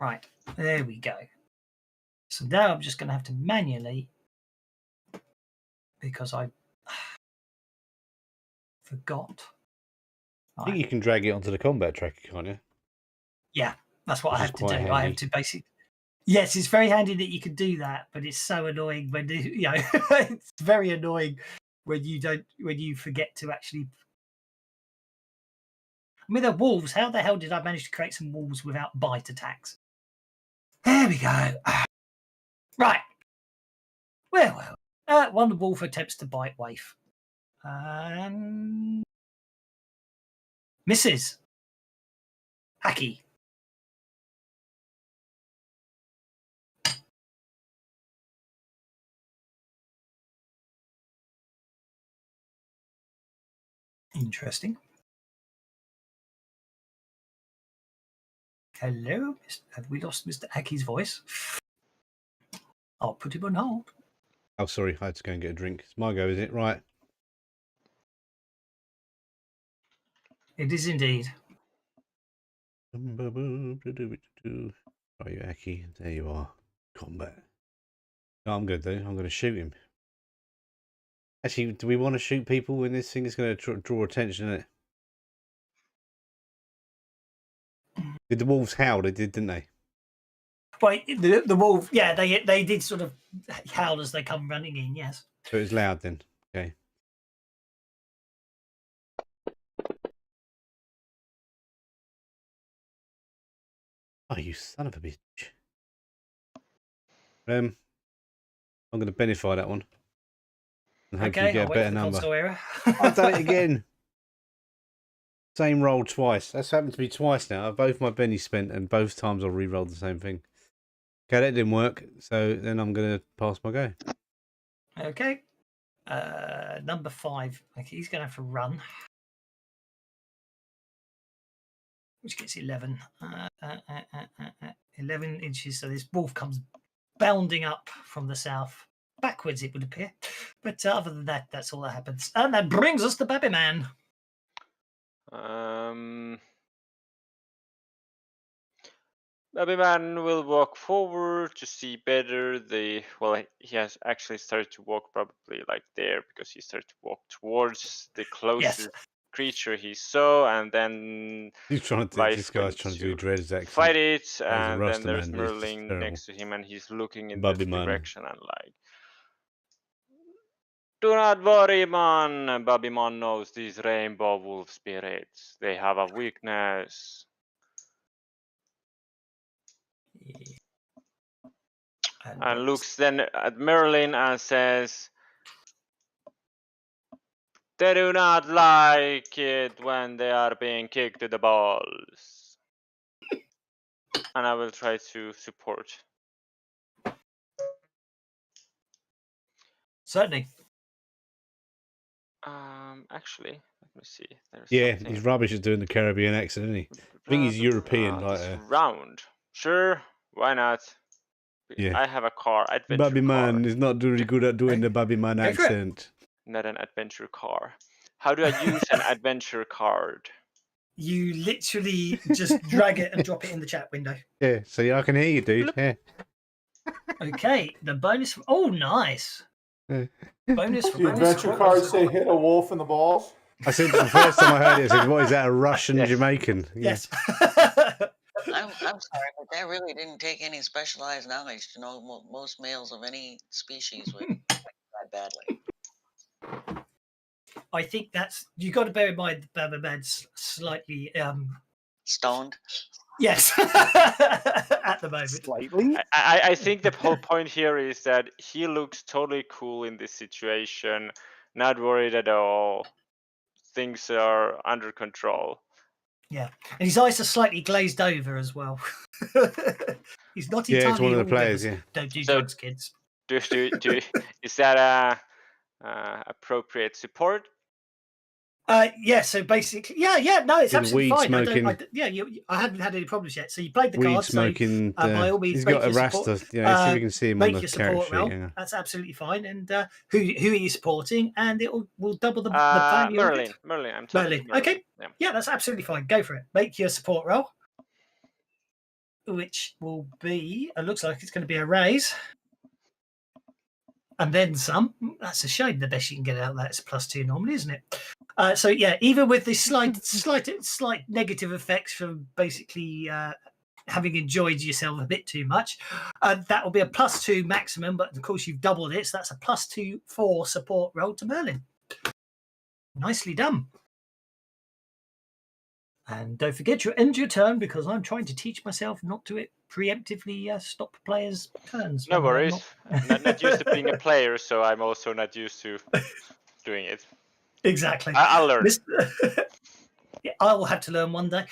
Right, there we go. So now I'm just going to have to manually, because I forgot. I think you can drag it onto the combat tracker, can't you? Yeah, that's what I Which is have to do. quite I have handy. to basically. Yes, it's very handy that you can do that, but it's so annoying when you know. It's very annoying when you forget to actually. I mean, they're wolves. How the hell did I manage to create some wolves without bite attacks? There we go. Right. Well. One wolf attempts to bite Waif. Misses. Hacky. Interesting. Hello, have we lost Mr. Aki's voice? I'll put him on hold. Oh, sorry, I had to go and get a drink. It's my go, is it? Right. It is indeed. Are you, Aki? There you are. Combat. No, I'm good, though. I'm going to shoot him. Actually, do we want to shoot people when this thing is going to draw attention, isn't it? Did the wolves howl? They did, didn't they? Well, the wolf, yeah, they did sort of howl as they come running in, yes. So it was loud then. Okay. Oh, you son of a bitch. I'm going to benefy that one. And hopefully Okay, get I'll a wait better for the number. console error. I've done it again. Same roll twice. That's happened to me twice now. Both my bennies spent and both times I've re-rolled the same thing. Okay, that didn't work. So then I'm going to pass my go. Okay. Number 5. Okay, he's going to have to run. Which gets 11. 11 inches. So this wolf comes bounding up from the south. Backwards, it would appear. But other than that, that's all that happens. And that brings us to Baby Man. Baby Man will walk forward to see better. He has actually started to walk probably like there because he started to walk towards the closest creature he saw, and then He's trying to. Life This guy's went trying to do to Dread's accent. fight it, a and then Rasta there's man, it's Merlin terrible. next to him, and he's looking in Baby this Man. direction and like, do not worry, man. Baby Man knows these rainbow wolf spirits. They have a weakness. And looks then at Merlin and says, they do not like it when they are being kicked to the balls. And I will try to support. Certainly. Actually, let me see. Yeah, he's rubbish at doing the Caribbean accent, isn't he? I think he's European, like this round. Sure, why not? Yeah. I have a car, adventure Baby car. Man is not really good at doing the Baby Man Go for it. accent. Not an adventure car. How do I use an adventure card? You literally just drag it and drop it in the chat window. Yeah, see, I can hear you, dude. Yeah. Okay, the bonus. Oh, nice. Yeah. Bonus for The adventure cards say hit a wolf in the balls. I said the first time I heard it, I said, "What is that? A Russian Yes. Jamaican?" Yeah. Yes. I'm sorry, but that really didn't take any specialized knowledge to know most males of any species would that badly. I think that's you got to bear in mind the Berberman's slightly Stoned. yes at the moment. Slightly. I think the whole point here is that he looks totally cool in this situation, not worried at all. Things are under control. Yeah, and his eyes are slightly glazed over as well. He's not Yeah, entirely it's one of the all players. winners. Yeah. Don't do So- drugs, kids. Is that appropriate support? Yeah, so basically, yeah, no, it's Did absolutely weed fine. smoking- I hadn't had any problems yet. So you played the Weed card, so smoking. by all means, he's make got a your support- raster. Yeah, see if we can see him on make the your character support sheet. roll. Hang on. That's absolutely fine. And who are you supporting? And it will double the value. of it. Merlin. I'm talking Merlin. Okay. Yeah. Yeah, that's absolutely fine. Go for it. Make your support roll, which will be. It looks like it's going to be a raise, and then some. That's a shame. The best you can get out of that is +2 normally, isn't it? So yeah, even with this slight negative effects from basically having enjoyed yourself a bit too much, that will be a +2 maximum. But of course, you've doubled it, so that's a +2 for support roll to Merlin. Nicely done. And don't forget you end your turn because I'm trying to teach myself not to preemptively stop players' turns. No when they're worries. Not used to being a player, so I'm also not used to doing it. Exactly. I'll learn. Yeah, I will have to learn one day.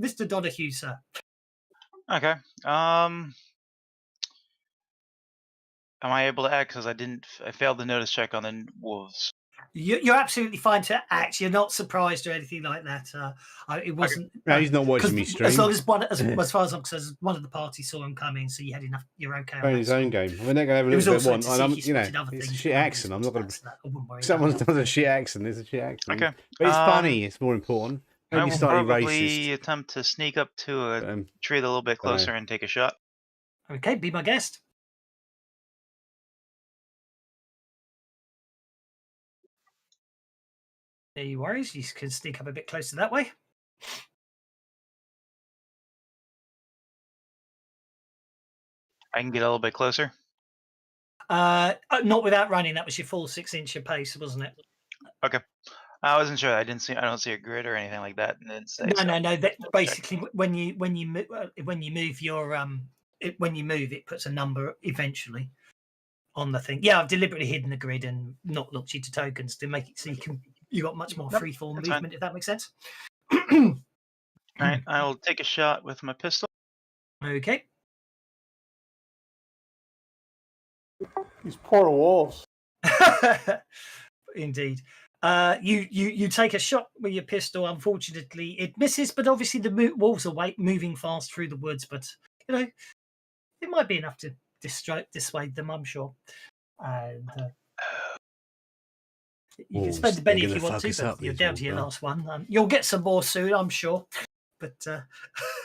Mr. Donahue, sir. Okay. Am I able to act because I failed the notice check on the wolves? You're absolutely fine to act. You're not surprised or anything like that. It wasn't. No, he's not watching me stream. As long as one, as far as I'm concerned, one of the parties saw him coming, so you had enough. You're okay. Playing his own game. We're not going to have a It was little bit also one. to And see I'm, if he you know, spotted other it's a things. shit accent. I'm not going to. I wouldn't worry Someone about does a shit accent. It's a shit accent. Okay. But it's funny. It's more important. I Maybe will slightly probably racist. attempt to sneak up to a Um, tree a little bit dunno. closer and take a shot. that. Okay, be my guest. No worries. You can sneak up a bit closer that way. I can get a little bit closer. Not without running. That was your full 6-inch pace, wasn't it? I wasn't sure. I don't see a grid or anything like that. And it didn't say, so. No. That basically, when you move your when you move, it puts a number eventually on the thing. Yeah, I've deliberately hidden the grid and not looked you to tokens to make it so you got much more Yep, freeform that's movement. fine. If that makes sense. All right, I will take a shot with my pistol. Okay. These poor wolves. Indeed. You take a shot with your pistol. Unfortunately, it misses, but obviously the wolves are moving fast through the woods. But you know, it might be enough to dissuade them, I'm sure. And you can Wolves, spend the Benny they're if you gonna want fuck to, us up, but you're these down to wolves, your aren't last one. You'll get some more soon, I'm sure. But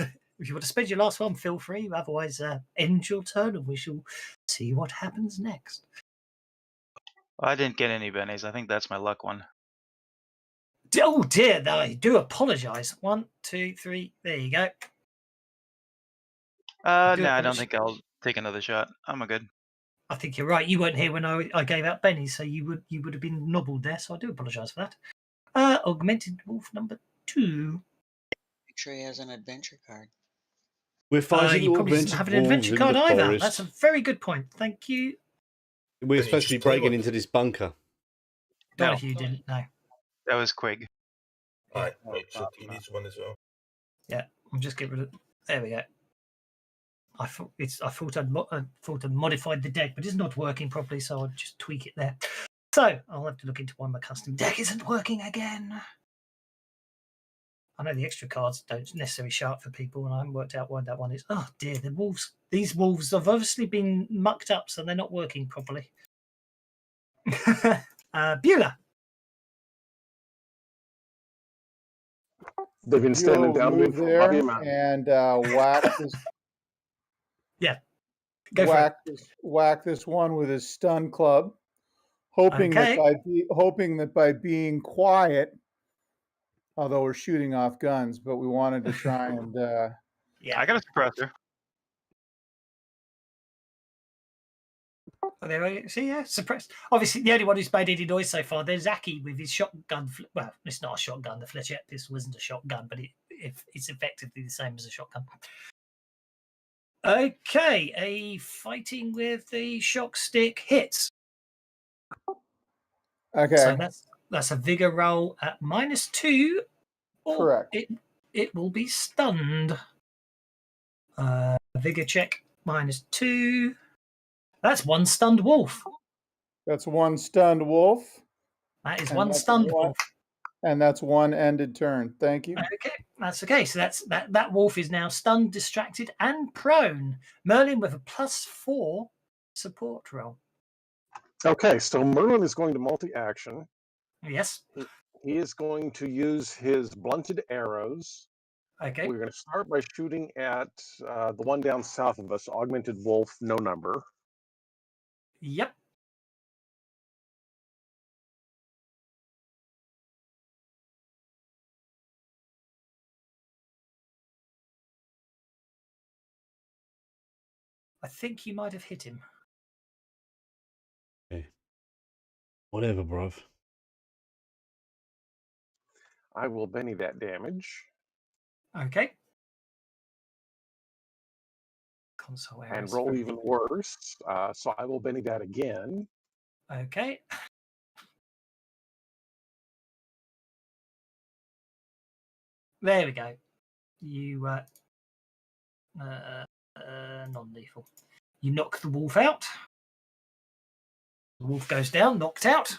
if you want to spend your last one, feel free. Otherwise, end your turn, and we shall see what happens next. I didn't get any bennies. I think that's my luck one. Oh dear, I do apologise. 1, 2, 3. There you go. No, I don't apologize. think I'll take another shot. I'm good. I think you're right. You weren't here when I gave out bennies, so you would have been nobbled there. So I do apologise for that. Augmented wolf number 2. Make sure he has an adventure card. We're fighting He probably doesn't have an adventure card either. That's a very good point. Thank you. We're you supposed to be just play breaking one? into this bunker. No, Donahue didn't know. that was Quig. Right, so he needs one as well. Yeah, I'll just get rid of. There we go. I thought I'd modified the deck, but it's not working properly, so I'll just tweak it there. So I'll have to look into why my custom deck isn't working again. I know the extra cards don't necessarily show up for people, and I haven't worked out why that one is. Oh dear, the wolves. These wolves have obviously been mucked up, so they're not working properly. Beulah. They've been standing You'll down move for there Bobby Mountain. and Go for it. whack this one with his stun club. hoping Okay. that by being quiet, although we're shooting off guns, but we wanted to try and Yeah. I got a suppressor. Oh, there we go. See, yeah, suppressed. Obviously, the only one who's made any noise so far, there's Zaki with his shotgun. Well, it's not a shotgun. The flechette pistol isn't a shotgun, but it's effectively the same as a shotgun. Okay, a fighting with the shock stick hits. okay, So that's a vigor roll at -2. Or correct. It will be stunned. Vigor check -2. That's one stunned wolf. That's one stunned wolf, That is and one that's stunned one- wolf. and that's one ended turn. Thank you. Okay, that's okay. So that wolf is now stunned, distracted, and prone. Merlin with a +4 support roll. Okay, so Merlin is going to multi-action. Yes. He is going to use his blunted arrows. Okay. We're going to start by shooting at the one down south of us, Augmented Wolf, no number. Yep. I think you might have hit him. Okay. Whatever, bruv. I will Benny that damage. Okay. Console And errors. roll even worse. So I will Benny that again. Okay. There we go. You non-lethal. You knock the wolf out. The wolf goes down, knocked out.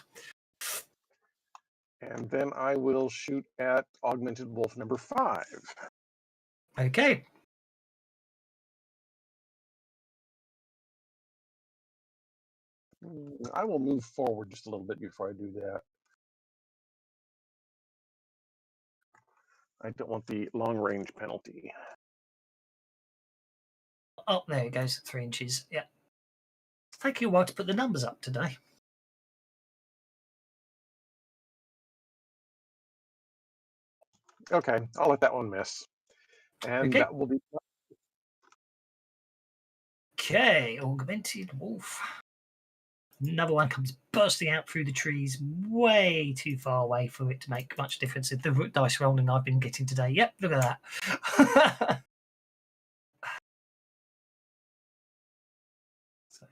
And then I will shoot at Augmented Wolf number 5. Okay. I will move forward just a little bit before I do that. I don't want the long range penalty. Oh, there it goes, 3 inches. Yeah. It's taking a while to put the numbers up today. Okay, I'll let that one miss. And Okay. that will be Okay, augmented wolf. Another one comes bursting out through the trees, way too far away for it to make much difference. The dice rolling I've been getting today. Yep, look at that. So,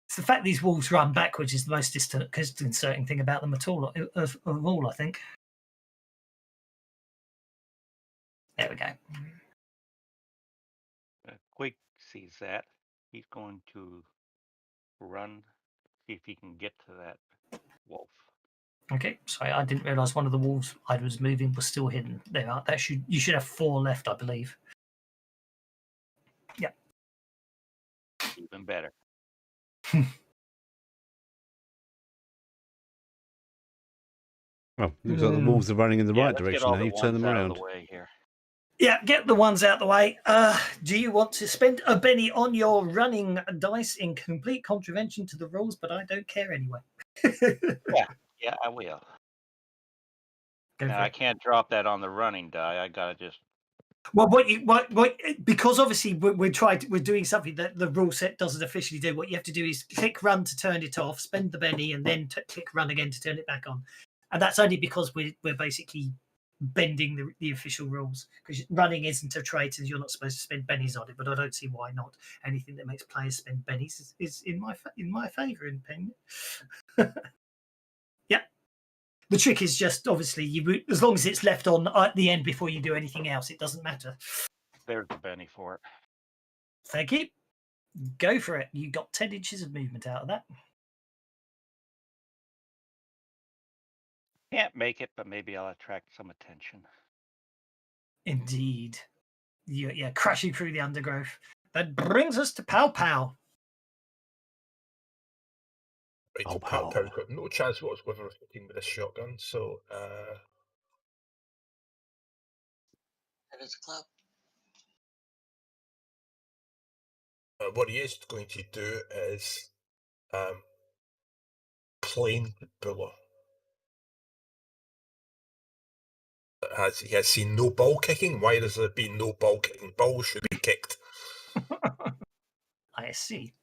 it's the fact these wolves run backwards is the most disconcerting thing about them at all, of all, I think. There we go. Quake sees that. He's going to run, see if he can get to that wolf. Okay, sorry, I didn't realise one of the wolves I was moving was still hidden. There are. You should have 4 left, I believe. Yeah. Even better. Oh, looks like the wolves are running in the Yeah, right let's direction get all now. the You turn ones them out around. of the way here. Yeah, get the ones out the way. Do you want to spend a penny on your running dice in complete contravention to the rules? But I don't care anyway. Yeah, I will. Go Now, for I it. can't drop that on the running die. I gotta just. Well, because obviously we're doing something that the rule set doesn't officially do. What you have to do is click run to turn it off, spend the penny, and then click run again to turn it back on. And that's only because we're basically bending the official rules, because running isn't a trait and you're not supposed to spend pennies on it. But I don't see why not. Anything that makes players spend pennies is in my favour, in opinion. Yeah. The trick is just obviously as long as it's left on at the end before you do anything else, it doesn't matter. There's the Benny for it. Thank you. Go for it. You got 10 inches of movement out of that. Can't make it, but maybe I'll attract some attention. Indeed. Yeah, crashing through the undergrowth. That brings us to Pow Pow. Right, Oh, so Pow wow. Pow's got no chance whatsoever of hitting with a shotgun, so That is a club. what he is going to do is plain buller. He has seen no ball kicking. Why has there been no ball kicking? Balls should be kicked. I see.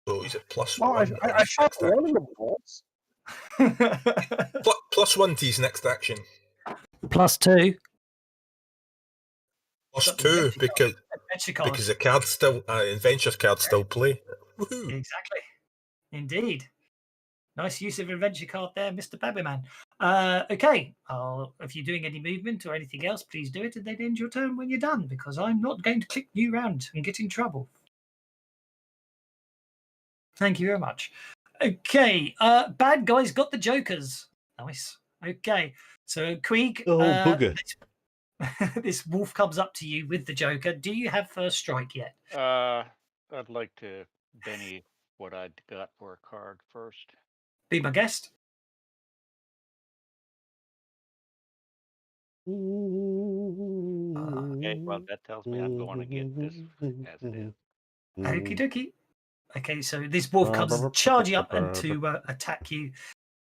So he's at plus Oh, one. I shot one of the balls. Plus one to his next action. +2. Plus Got the two adventure because Adventure cards. because the card still adventures cards still play. Woohoo! Exactly. Indeed. Nice use of adventure card there, Mr. Babbyman. Okay. If you're doing any movement or anything else, please do it and then end your turn when you're done, because I'm not going to click new round and get in trouble. Thank you very much. Okay. Bad guys got the jokers. Nice. Okay. So Queeg, Oh, booger. this wolf comes up to you with the joker. Do you have first strike yet? I'd like to Benny what I'd got for a card first. Be my guest. Okay, well that tells me I'm going to get this as it is. Okie dokie. Okay, so this wolf comes charging up and to attack you,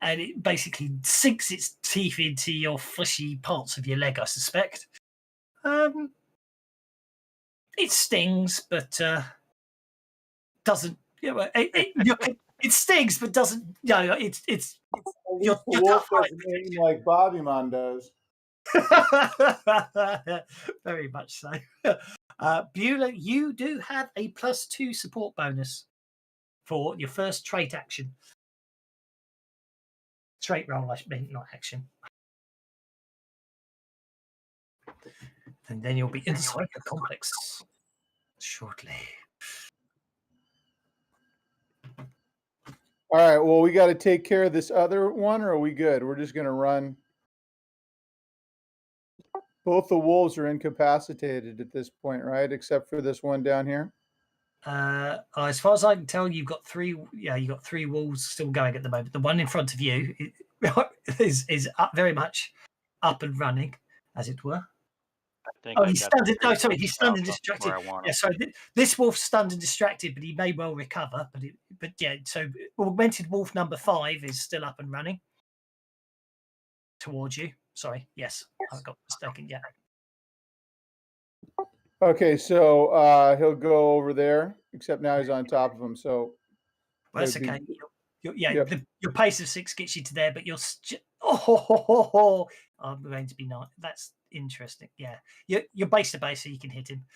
and it basically sinks its teeth into your fleshy parts of your leg, I suspect. It stings, but doesn't. It stings, but doesn't. It's. The wolf doesn't aim like Bobbyman does. Very much so. Beulah, you do have a +2 support bonus for your first trait action. Trait roll, I mean, not action. And then you'll be inside the complex shortly. All right. Well, we got to take care of this other one, or are we good? We're just going to run. Both the wolves are incapacitated at this point, right? Except for this one down here. As far as I can tell, you've got 3. Yeah, you've got 3 wolves still going at the moment. The one in front of you is very much up and running, as it were. He's stunned. No, sorry, he's stunned and distracted. Yeah, sorry, this wolf's stunned and distracted, but he may well recover. But yeah, so augmented wolf number 5 is still up and running towards you. Sorry, yes, I got mistaken. Yeah. Okay, so he'll go over there, except now he's on top of him. So that's okay. Your pace of 6 gets you to there, but you're. I'm going to be not. That's interesting. Yeah, you're base to base, so you can hit him.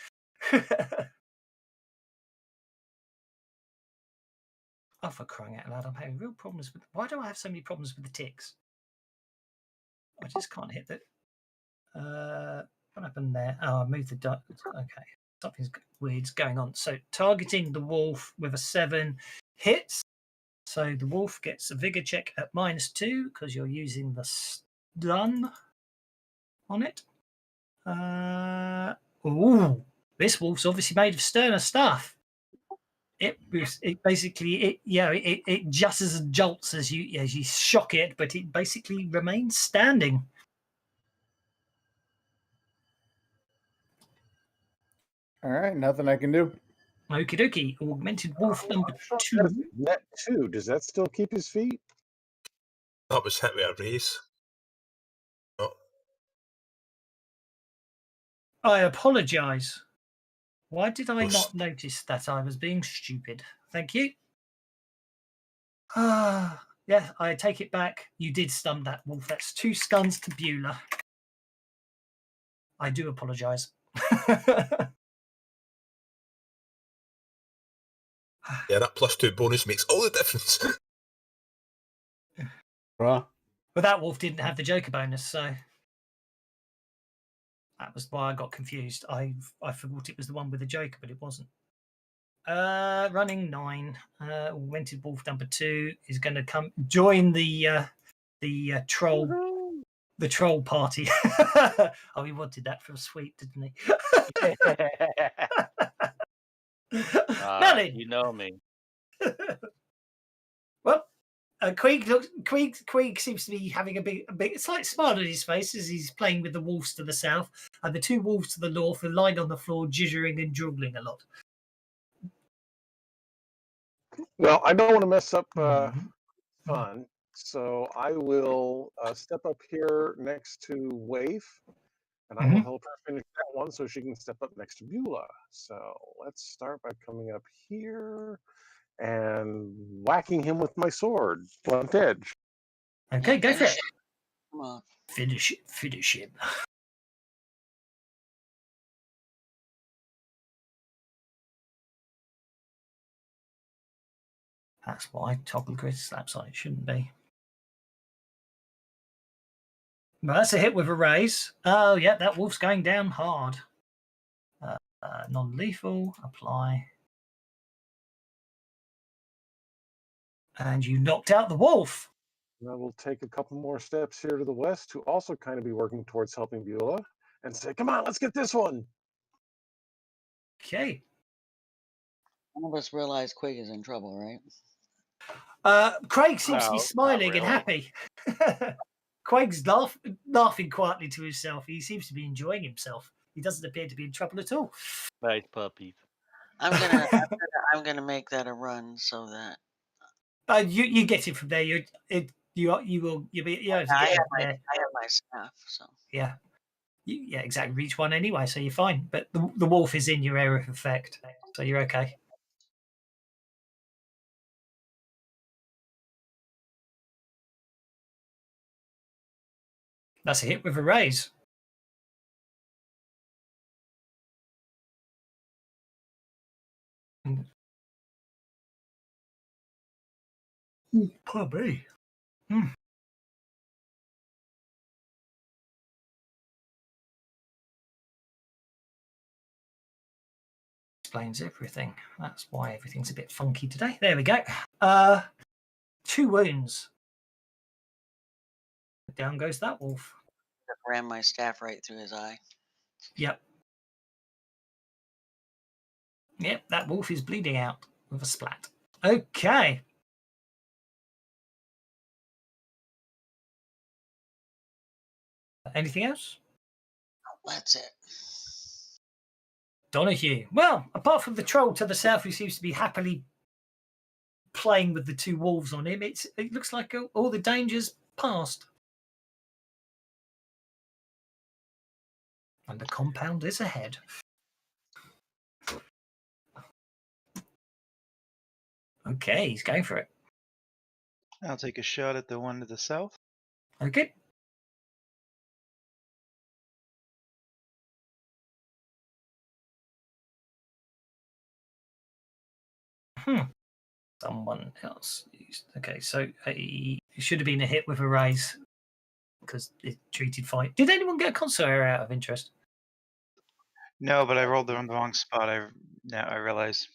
Oh, for crying out loud! I'm having real problems with. Why do I have so many problems with the ticks? I just can't hit that. What happened there? Oh, I moved the dot. Okay, something's weird's going on. So targeting the wolf with a 7 hits. So the wolf gets a vigor check at -2 because you're using the stun on it. Ooh, this wolf's obviously made of sterner stuff. It basically adjusts and jolts as you shock it, but it basically remains standing. all right, nothing I can do. Okie dokie. Augmented wolf number 2. Net 2. Does that still keep his feet? That was hit with a raise. Oh. I apologise. Why did I not notice that I was being stupid? Thank you. Yeah, I take it back. You did stun that wolf. That's 2 stuns to Beulah. I do apologise. Yeah, that +2 bonus makes all the difference. Right. But that wolf didn't have the Joker bonus, so that was why I got confused. I forgot it was the one with the Joker, but it wasn't. Running 9. Augmented wolf number 2 is going to come join the troll. The troll party. Oh, he wanted that for a sweep, didn't he? Melly, You know me. well, Queeg seems to be having a big slight smile on his face as he's playing with the wolves to the south, and the 2 wolves to the north are lying on the floor, jittering and drooling a lot. Well, I don't want to mess up Mhm. fun, so I will step up here next to Wave, and I will Mhm. help her finish that one so she can step up next to Beulah. So let's start by coming up here and whacking him with my sword, blunt edge. Okay, Yeah, go for finish it. it. Come on. Finish it. Finish him. That's why toggle grid slaps on it shouldn't be. Well, that's a hit with a raise. Oh, yeah, that wolf's going down hard. Non-lethal, apply. And you knocked out the wolf. And I will take a couple more steps here to the west to also kind of be working towards helping Beulah and say, come on, let's get this one. Okay. None of us realize Quig is in trouble, right? Craig seems to be No, not smiling and really. happy. Craig's laughing quietly to himself. He seems to be enjoying himself. He doesn't appear to be in trouble at all. Nice puppies. I'm gonna make that a run so that You get it from there. You'll be able to get it from there. I have my staff. So Yeah. Yeah, exactly. Reach one anyway, so you're fine. But the wolf is in your area of effect, so you're okay. That's a hit with a raise. Pardon me. Explains everything. That's why everything's a bit funky today. There we go. 2 wounds. Down goes that wolf. just ran my staff right through his eye. Yep. Yep, that wolf is bleeding out with a splat. Okay. Anything else? That's it. Donahue. Well, apart from the troll to the south who seems to be happily playing with the 2 wolves on him, it looks like all the dangers passed. And the compound is ahead. Okay, he's going for it. I'll take a shot at the one to the south. Okay. Someone else used. Okay, so it should have been a hit with a raise because it treated fine. Did anyone get a console error out of interest? No, but I rolled the wrong spot. I realize.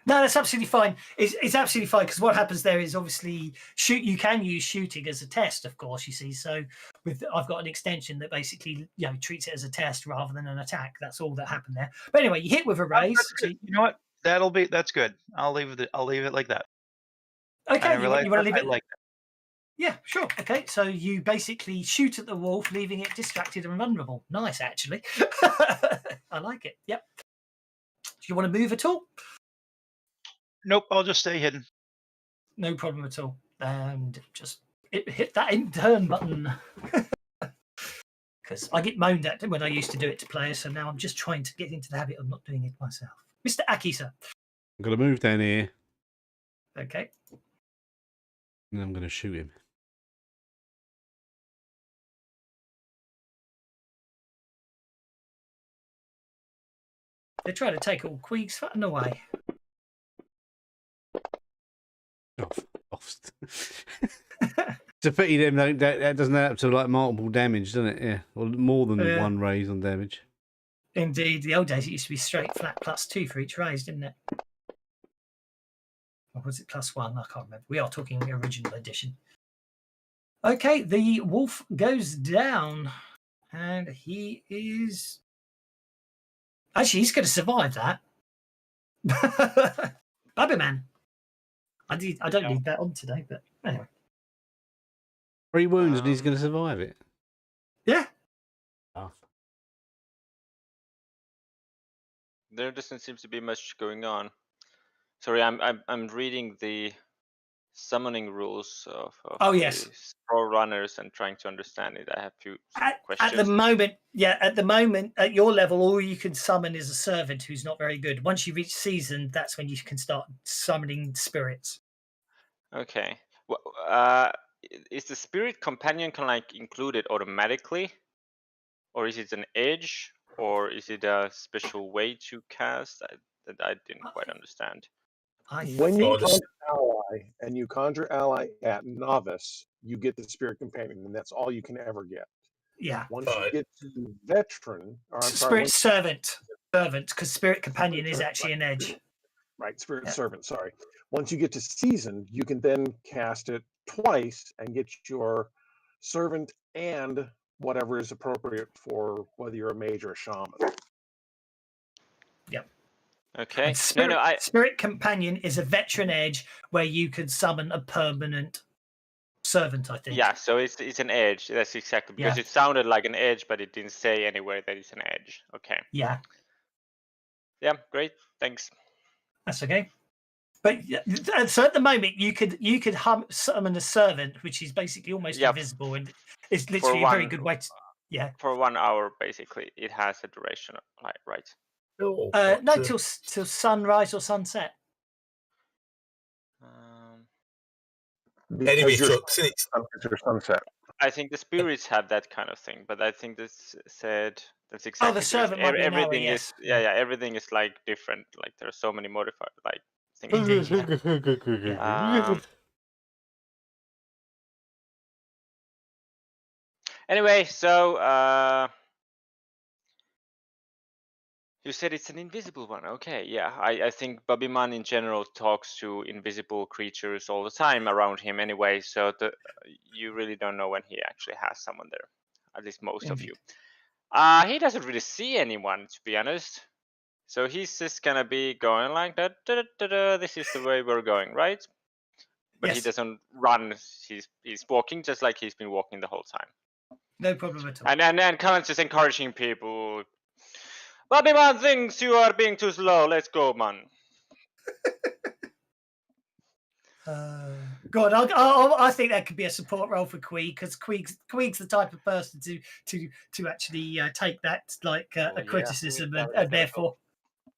No, that's absolutely fine. It's absolutely fine because what happens there is obviously you can use shooting as a test, of course. You see, so I've got an extension that basically treats it as a test rather than an attack. That's all that happened there. But anyway, you hit with a raise. You know what? That's good. I'll leave it like that. Okay, you want to leave I it like that. Yeah, sure. Okay, so you basically shoot at the wolf, leaving it distracted and vulnerable. Nice, actually. I like it. Yep. Do you want to move at all? Nope, I'll just stay hidden. No problem at all. And just hit that in turn button. Because I get moaned at when I used to do it to players, so now I'm just trying to get into the habit of not doing it myself. Mr. Aki, sir. I'm going to move down here. Okay. And I'm going to shoot him. They try to take all Queeg's fun away. It's a pity them that doesn't add up to like multiple damage, doesn't it? Yeah, or more than one raise on damage. Indeed, the old days it used to be straight flat +2 for each raise, didn't it? Or was it +1? I can't remember. We are talking the original edition. Okay, the wolf goes down, and he is actually he's going to survive that. Bubba Man. I don't need that on today, but anyway. 3 wounds and he's going to survive it. Yeah. Oh. There doesn't seem to be much going on. Sorry, I'm reading the summoning rules of Oh, the yes. Sprawlrunners and trying to understand it. I have some At questions. the moment, at your level, all you can summon is a servant who's not very good. Once you reach seasoned, that's when you can start summoning spirits. Okay. Well, is the spirit companion included automatically, or is it an edge, or is it a special way to cast? That I didn't quite understand. When you Oh, this- conjure ally and you conjure ally at novice, you get the spirit companion, and that's all you can ever get. Yeah. Once you Alright. get to veteran, or I'm sorry, Spirit once- servant, because spirit companion is actually an edge. right, spirit Yeah. servant. Sorry. Once you get to seasoned, you can then cast it twice and get your servant and whatever is appropriate for whether you're a mage or a shaman. Yep. Okay. And spirit, No, spirit companion is a veteran edge where you can summon a permanent servant, I think. Yeah, so it's an edge. That's exactly because Yeah. it sounded like an edge, but it didn't say anywhere that it's an edge. Okay. Yeah, Yeah, great. Thanks. that's okay. But so at the moment, you could summon a servant, which is basically almost Yep. invisible, and it's literally a very good way to. Yeah. For 1 hour, basically, it has a duration, right? No, No, till sunrise or sunset. Anyway, Because so since it's, sunrise or sunset. I think the spirits have that kind of thing, but I think this said that's Oh, exactly the because servant might be an hour, everything yes. is everything is like different. Like there are so many modified things. Indeed, yeah. Anyway, so you said it's an invisible one. Okay, yeah. I think Bobbyman in general talks to invisible creatures all the time around him anyway, so you really don't know when he actually has someone there. At least most of Indeed. you. He doesn't really see anyone, to be honest. So he's just gonna be going like that. This is the way we're going, right? But he Yes. doesn't run. He's walking just like he's been walking the whole time. No problem at all. And then Colin's just encouraging people. Bobby Man thinks you are being too slow. Let's go, man. God, I think that could be a support role for Queeg, because Queeg's the type of person to actually take that like Well, a yeah, criticism, we and gotta therefore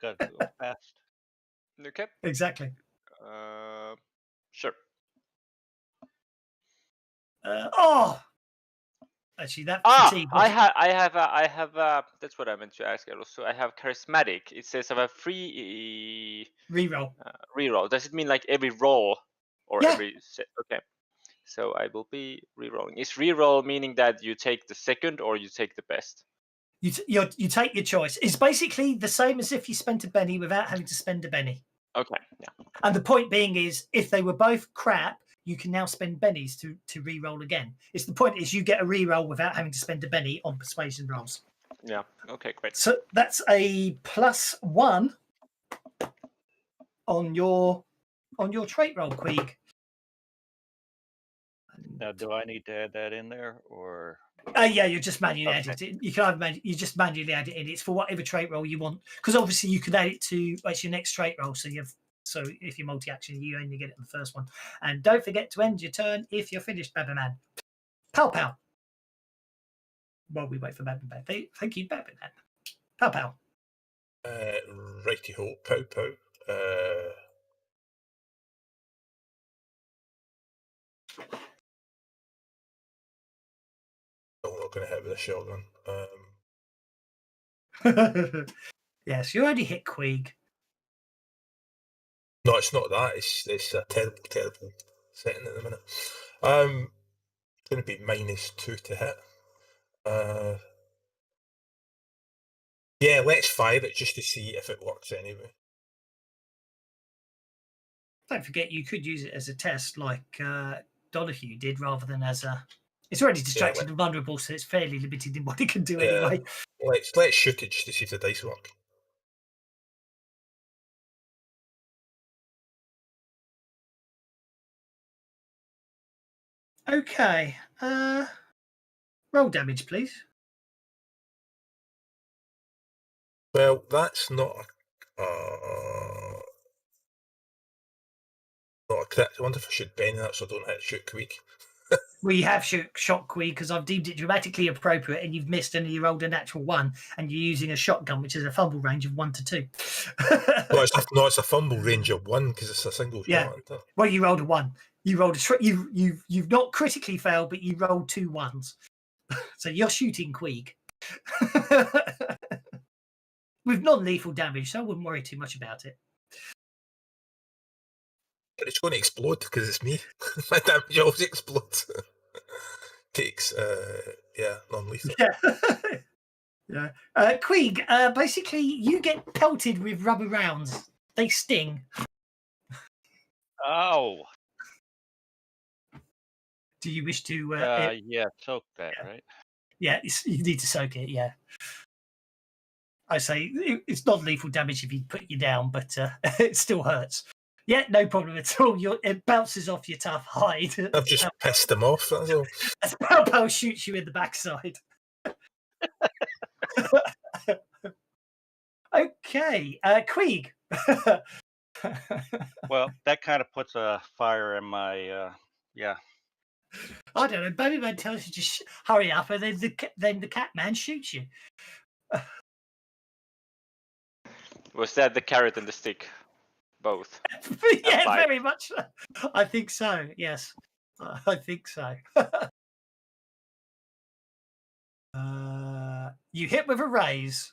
Got to go fast. Okay. exactly. Sure. Actually, that fatigue. I have. That's what I meant to ask. Also, I have charismatic. It says I have a free reroll. Reroll. Does it mean like every roll or Yeah. every set? Okay. So I will be rerolling. Is reroll meaning that you take the second or you take the best? You take your choice. It's basically the same as if you spent a penny without having to spend a penny. Okay. Yeah. And the point being is, if they were both crap, you can now spend bennies to re-roll again. It's the point is you get a re-roll without having to spend a penny on persuasion rolls. Yeah. Okay. Great. So that's a +1 on your trait roll, Queeg. Now, do I need to add that in there, or? Yeah, you're just manually Okay. add it. You can either you just manually add it in. It's for whatever trait roll you want, because obviously you could add it to it's your next trait roll. So if you're multi-action, you only get it in the first one. And don't forget to end your turn if you're finished, Babberman. Pow pow. While we wait for Babberman. Thank you, Babberman. Pow pow. righty ho, pow pow. I'm not going to hit with a shotgun. Yes, you already hit Queeg. No, it's not that. It's a terrible, terrible setting at the minute. Going to be -2 to hit. Yeah, let's fire it just to see if it works anyway. Don't forget, you could use it as a test, like Donahue did, rather than as a. It's already distracted and vulnerable, so it's fairly limited in what it can do anyway. Let's shoot it just to see if the dice work. Okay. Roll damage, please. Well, that's not shock that. I wonder if I should bend that so I don't hit shoot Queeg. Well, you have shot Queeg because I've deemed it dramatically appropriate, and you've missed, and you rolled a natural 1, and you're using a shotgun, which is a fumble range of 1 to 2. It's a fumble range of 1 because it's a single Yeah. shot. Isn't it? Well, you rolled a 1. You rolled you've not critically failed, but you rolled 2 1s. So you're shooting Queeg with non-lethal damage, so I wouldn't worry too much about it. But it's going to explode because it's me. My damage always explodes. Takes, non-lethal. Yeah. Yeah. Queeg, basically, you get pelted with rubber rounds. They sting. Oh, Do you wish to? yeah, soak that, right? Yeah, you need to soak it. Yeah. I say it's not lethal damage if you put you down, but it still hurts. Yeah, no problem at all. It bounces off your tough hide. I've just pissed him off, that's all. As Pow Pow shoots you in the backside. Okay, Queeg. Well, that kind of puts a fire in my, yeah. I don't know. Baby Man tells you just hurry up, and then the cat man shoots you. Was that the carrot and the stick? Both. Yeah, Bye. very much so. I think so. Yes, I think so. You hit with a raise.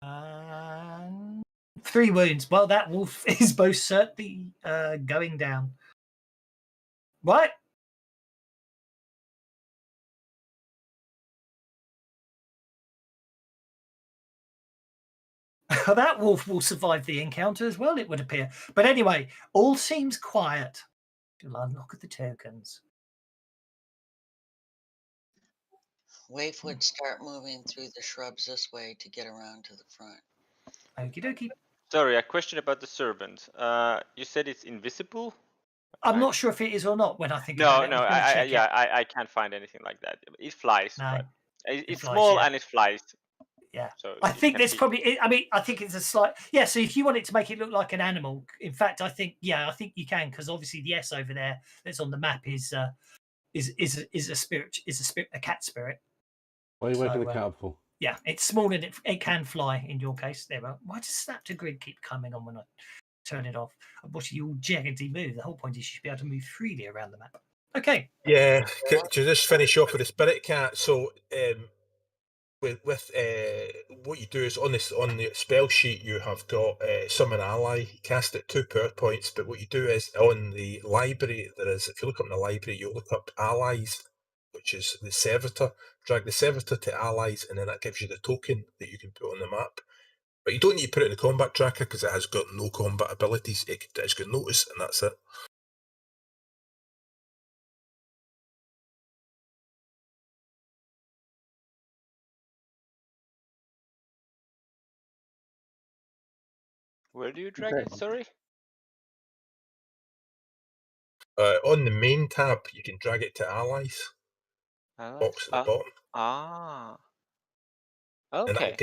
And 3 wounds. Well, that wolf is most certainly going down. What? That wolf will survive the encounter as well, it would appear. But anyway, all seems quiet. You'll unlock the tokens. Waif would start moving through the shrubs this way to get around to the front. Okie dokie. Sorry, a question about the servant. You said it's invisible? I'm not sure if it is or not when I think No, about it. no, I can't find anything like that. It flies, No, but it's flies, small yeah. and it flies. Yeah. So I you think can there's see- probably, I think it's a slight, yeah. So if you want it to make it look like an animal, in fact, I think you can, because obviously the S over there that's on the map is a spirit, a cat spirit. What are you working So, the cat up for? Yeah, it's small and it can fly in your case. There. Why does Snap to Grid keep coming on when I turn it off? I'm watching you all jaggedy move. The whole point is you should be able to move freely around the map. Okay. Yeah, to just finish off with the spirit cat. So, with what you do is on the spell sheet you have got summon ally. You cast it 2 power points, but what you do is on the library there is. If you look up in the library, you look up allies, which is the servitor. Drag the servitor to allies, and then that gives you the token that you can put on the map. But you don't need to put it in the combat tracker because it has got no combat abilities. It's got notice, and that's it. Where do you drag Okay. it? Sorry. On the main tab, you can drag it to allies. Box at the bottom. And Okay.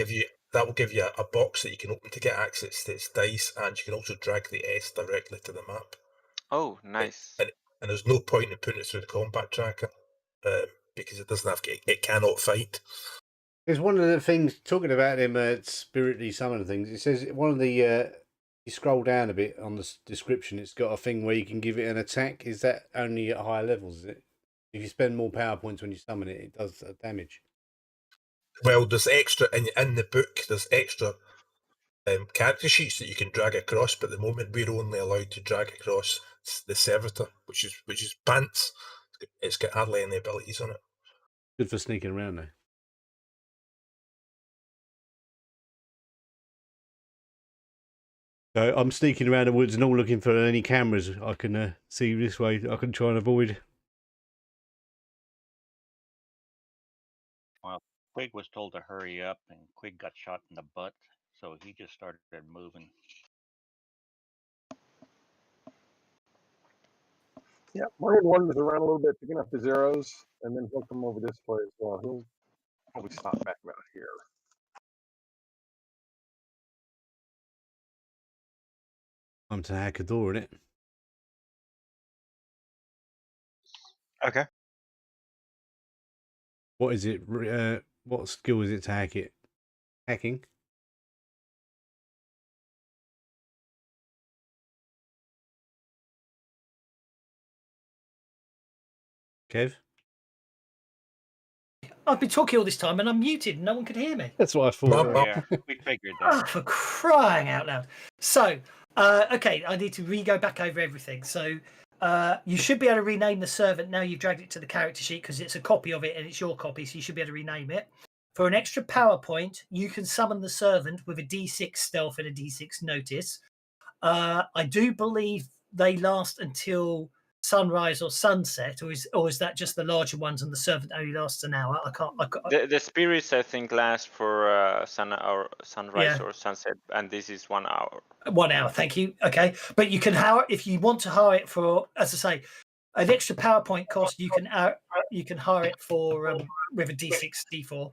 that will give you a box that you can open to get access to its dice, and you can also drag the S directly to the map. Oh, nice. And there's no point in putting it through the combat tracker because it doesn't have it cannot fight. There's one of the things talking about them spiritly summoning things. It says one of the you scroll down a bit on the description. It's got a thing where you can give it an attack. Is that only at higher levels? Is it? If you spend more power points when you summon it, it does damage. Well, there's extra in the book. There's extra character sheets that you can drag across, but at the moment we're only allowed to drag across the servitor, which is pants. It's got hardly any abilities on it. Good for sneaking around though. So I'm sneaking around the woods and all looking for any cameras I can see this way. I can try and avoid. Well, Quig was told to hurry up, and Quig got shot in the butt, so he just started moving. Yeah, Mario wanders around a little bit, picking up the zeros, and then he'll come over this way as well. He'll probably stop back about here. Time to hack a door, innit? Okay. What is it? What skill is it to hack it? Hacking? Kev? I've been talking all this time and I'm muted and no one could hear me. That's what I thought. Yeah, we figured that. Oh, for crying out loud. So, okay, I need to go back over everything. So, you should be able to rename the servant now you've dragged it to the character sheet because it's a copy of it and it's your copy, so you should be able to rename it. For an extra PowerPoint, you can summon the servant with a D6 stealth and a D6 notice. I do believe they last until sunrise or sunset, or is that just the larger ones and the servant only lasts an hour? The spirits, I think, last for sunrise or sunset, and this is 1 hour. 1 hour, thank you. Okay, but you can hire if you want to hire it for, as I say, an extra PowerPoint cost. You can hire it for with a D6, D4.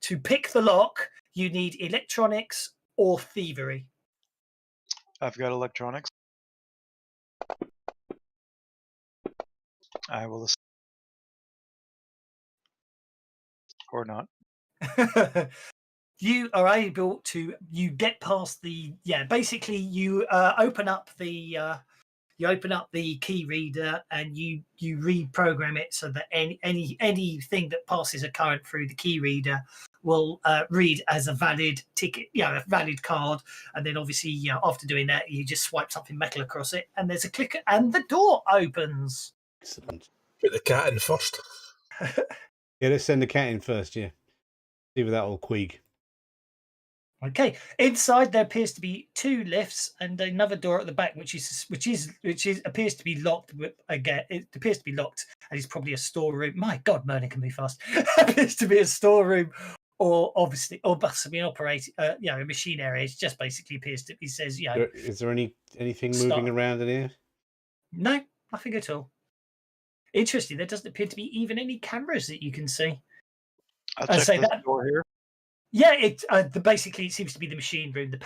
To pick the lock, you need electronics or thievery. I've got electronics. I will. Or not. You are able to. You get past the. Basically, you open up the. You open up the key reader and you reprogram it so that anything that passes a current through the key reader will read as a valid ticket, a valid card. And then obviously, after doing that, you just swipe something metal across it, and there's a clicker, and the door opens. Excellent. Put the cat in first. Yeah, let's send the cat in first. Yeah, see with that old Queeg. Okay. Inside there appears to be 2 lifts and another door at the back, which appears to be locked. Again, it appears to be locked, and it's probably a storeroom. My God, Merlin can move fast. Appears to be a storeroom, or possibly operating, a machine area. It just basically appears to. It says, Is there anything moving around in here? No, nothing at all. Interesting. There doesn't appear to be even any cameras that you can see. I'll check this door here. Yeah, basically it seems to be the machine room. The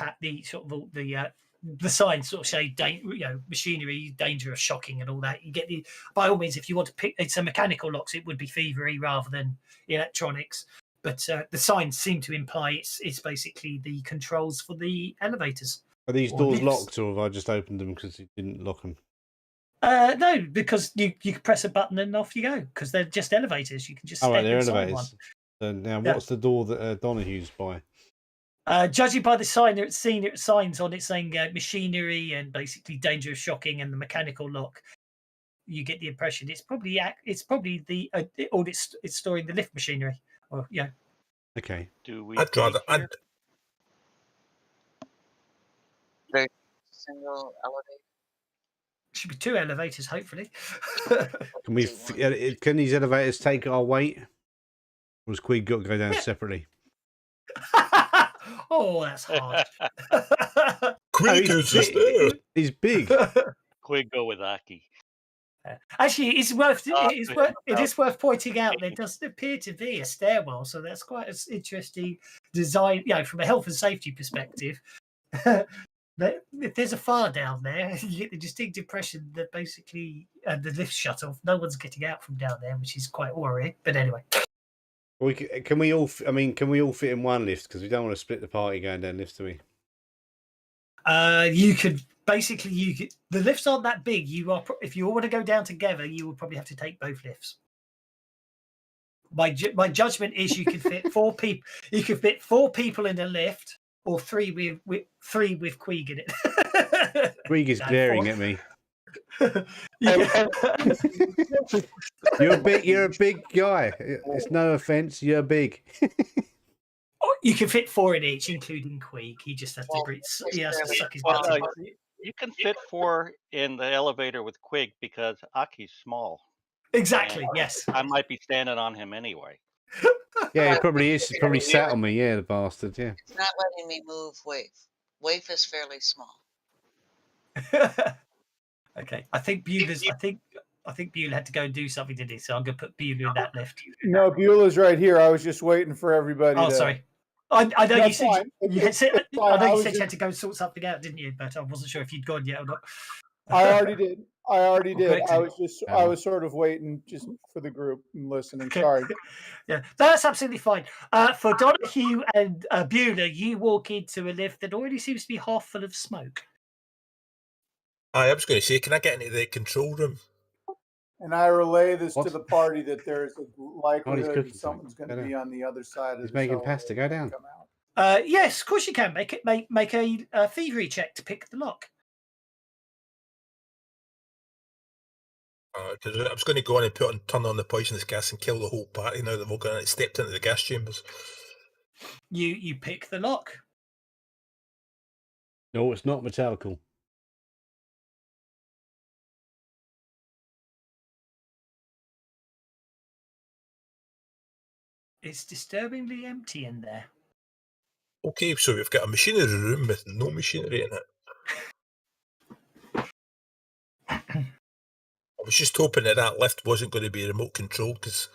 signs sort of say, machinery, danger of shocking, and all that. You get by all means, if you want to pick, it's a mechanical locks. It would be thievery rather than electronics. But the signs seem to imply it's basically the controls for the elevators. Are these doors locked, or have I just opened them because you didn't lock them? No, because you can press a button and off you go, because they're just elevators. You can just they're elevators. One. So now, what's the door that Donahue's by? Judging by the signs on it saying machinery and basically danger of shocking and the mechanical lock, you get the impression it's probably the it's storing the lift machinery. Or Okay. Do we? I'd rather. Single elevator. Should be 2 elevators, hopefully. Can these elevators take our weight? Or has Queeg got to go down separately? Oh, that's hard. Queeg is just there. He's big. Queeg go with Aki. Actually, it is worth pointing out there doesn't appear to be a stairwell, so that's quite an interesting design. From a health and safety perspective, if there's a fire down there, you get the distinct impression that basically the lift shut off. No one's getting out from down there, which is quite worrying. But anyway. Can we all fit in one lift? Because we don't want to split the party going down lifts, do we? The lifts aren't that big. If you all want to go down together, you will probably have to take both lifts. My judgment is you can fit 4 people. You can fit 4 people in a lift, or 3 with Queeg in it. Queeg is glaring at me. You're a big guy. It's no offense. You're big. You can fit 4 in each, including Queeg. He just has to breathe. He has to suck his butt. You can fit 4 in the elevator with Queeg because Aki's small. Exactly. Yes. I might be standing on him anyway. Yeah, he probably is. He probably sat on me. Yeah, the bastard. Yeah. It's not letting me move Waif. Waif is fairly small. Okay. I think Beulah's. I think Beulah had to go and do something, didn't he? So I'm going to put Beulah in that lift. No, Beulah's right here. I was just waiting for everybody. Oh, sorry. I know you That's said fine. It's I fine. know I you was said you had just- to go sort something out, didn't you? But I wasn't sure if you'd gone yet or not. I already did. I already Oh, did. great. I was sort of waiting just for the group and listening. Sorry. Yeah, that's absolutely fine. For Donahue and Beulah, you walk into a lift that already seems to be half full of smoke. I was going to say, can I get into the control room? And I relay this What? to the party that there's a likelihood cooking that someone's going to something. be on the other side of He's this making elevator pasta. Go when they down. come out. Yes, of course you can. Make a thievery check to pick the lock. Because I was going to go on and turn on the poisonous gas and kill the whole party now they've all gone and stepped into the gas chambers. You pick the lock. No, it's not metallical. It's disturbingly empty in there. Okay, so we've got a machinery room with no machinery in it. I was just hoping that lift wasn't going to be remote controlled because,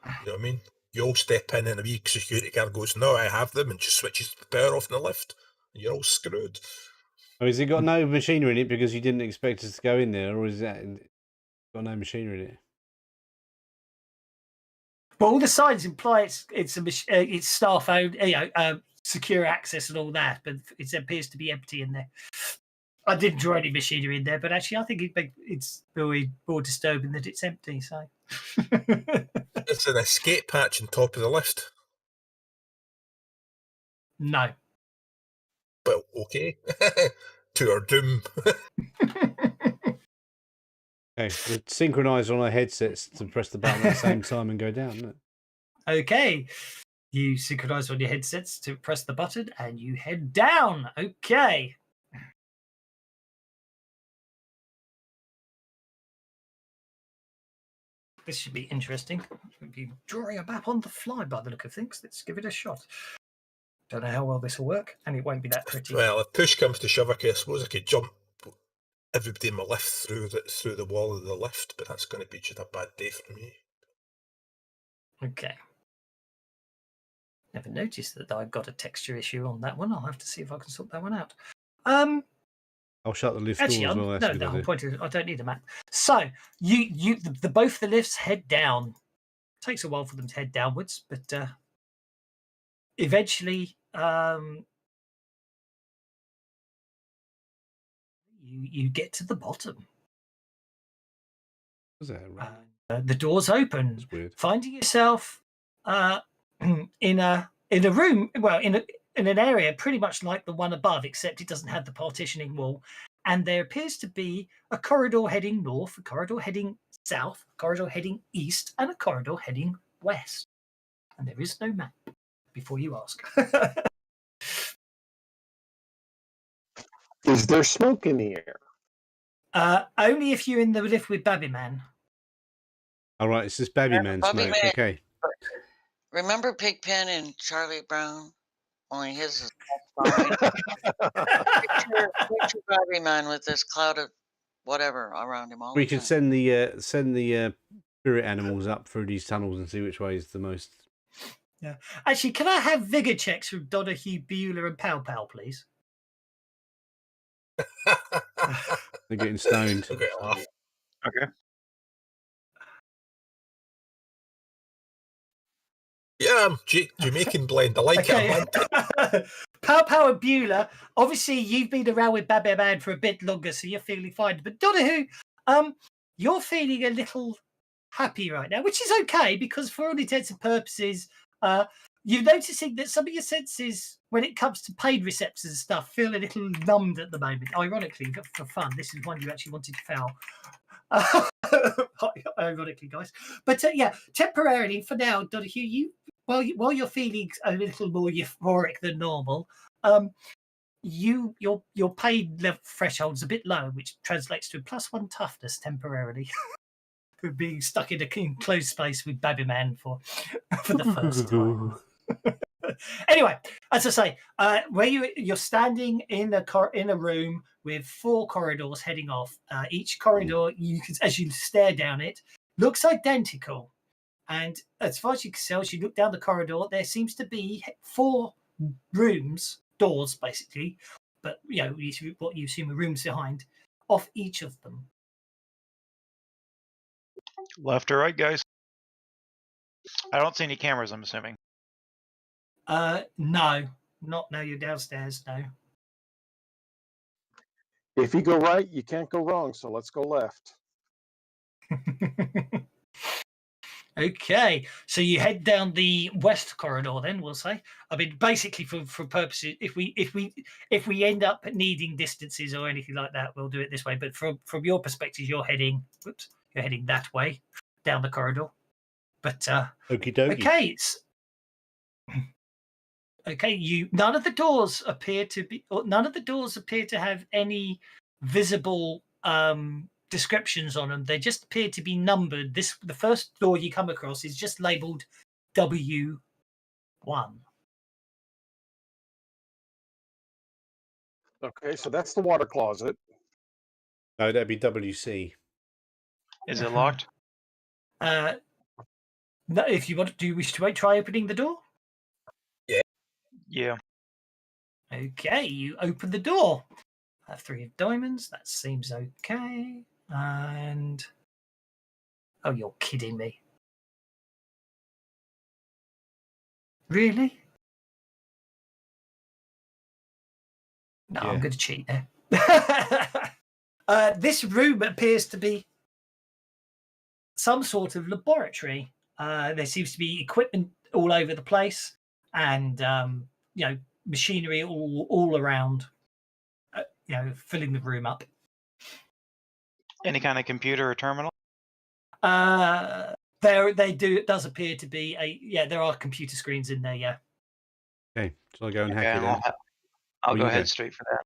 you know what I mean? You all step in and a wee security guard goes, no, I have them, and just switches the power off in the lift. And you're all screwed. Oh, has it got no machinery in it because you didn't expect us to go in there, or is that got no machinery in it? Well, all the signs imply it's staff owned, secure access and all that, but it appears to be empty in there. I didn't draw any machinery in there, but actually, I think it's really more disturbing that it's empty. So, It's an escape hatch on top of the lift. no. Well, okay. To our doom. Okay, we'll synchronise on our headsets to press the button at the same time and go down, isn't it? Okay. You synchronize on your headsets to press the button and you head down. Okay. This should be interesting. We'll be drawing a map on the fly by the look of things. Let's give it a shot. Don't know how well this will work, and it won't be that pretty. Well, if push comes to shove, I suppose I could jump everybody in my lift through the wall of the lift, but that's going to be just a bad day for me. Okay. Never noticed that I've got a texture issue on that one. I'll have to see if I can sort that one out. I'll shut the lift door Actually, as well. That's a good the whole idea. point is I don't need a map. So both the lifts head down. Takes a while for them to head downwards, but eventually you get to the bottom. Was that right? The doors open. That's weird. Finding yourself in a room, well, in an area pretty much like the one above, except it doesn't have the partitioning wall, and there appears to be a corridor heading north, a corridor heading south, a corridor heading east, and a corridor heading west. And there is no map. Before you ask. Is there smoke in the air? Only if you're in the lift with Babby Man. All right, it's just Babby Man Babby smoke. Man. Okay. Remember Pigpen and Charlie Brown? Only his is picture Babby Man with this cloud of whatever around him all We the could time. send the spirit animals up through these tunnels and see which way is the most. Yeah. Actually, can I have vigor checks from Donahue, Beulah, and Pow Pow, please? They're getting stoned. Okay. Okay. Yeah, I'm Jamaican blend. I like it. Pow Pow and Beulah, obviously you've been around with Babby Man for a bit longer, so you're feeling fine. But Donahue, you're feeling a little happy right now, which is okay because for all intents and purposes, you're noticing that some of your senses, when it comes to pain receptors and stuff, feel a little numbed at the moment. Ironically, for fun, this is one you actually wanted to foul. Ironically, guys. But yeah, temporarily for now, Donahue, while you're feeling a little more euphoric than normal, your pain level threshold's a bit low, which translates to a +1 toughness temporarily. For being stuck in a enclosed space with Babby Man for the first time. Anyway, as I say, where you're standing in a room with 4 corridors heading off. Each corridor, as you stare down it, looks identical. And as far as you can tell, as you look down the corridor, there seems to be 4 rooms, doors basically, but what you assume are rooms behind, off each of them. Left or right, guys? I don't see any cameras, I'm assuming. No, not now you're downstairs, no. If you go right, you can't go wrong. So let's go left. Okay, so you head down the west corridor. Then we'll say. I mean, basically, for purposes, if we end up needing distances or anything like that, we'll do it this way. But from your perspective, you're heading that way down the corridor. But Okie dokie. okay, none of the doors appear to have any visible descriptions on them. They just appear to be numbered. The first door you come across is just labeled W1. Okay, so that's the water closet. No, that'd be WC. Is it locked? No, if you want, do you wish to try opening the door? Yeah. Okay, you open the door. 3 of diamonds. That seems okay. And oh, you're kidding me. Really? No, Yeah. I'm going to cheat there. This room appears to be some sort of laboratory. There seems to be equipment all over the place, and machinery all around. Filling the room up. Any kind of computer or terminal? It does appear to be there are computer screens in there, yeah. Okay, so I'll go and hack it then. I'll Or go you ahead go. straight for that.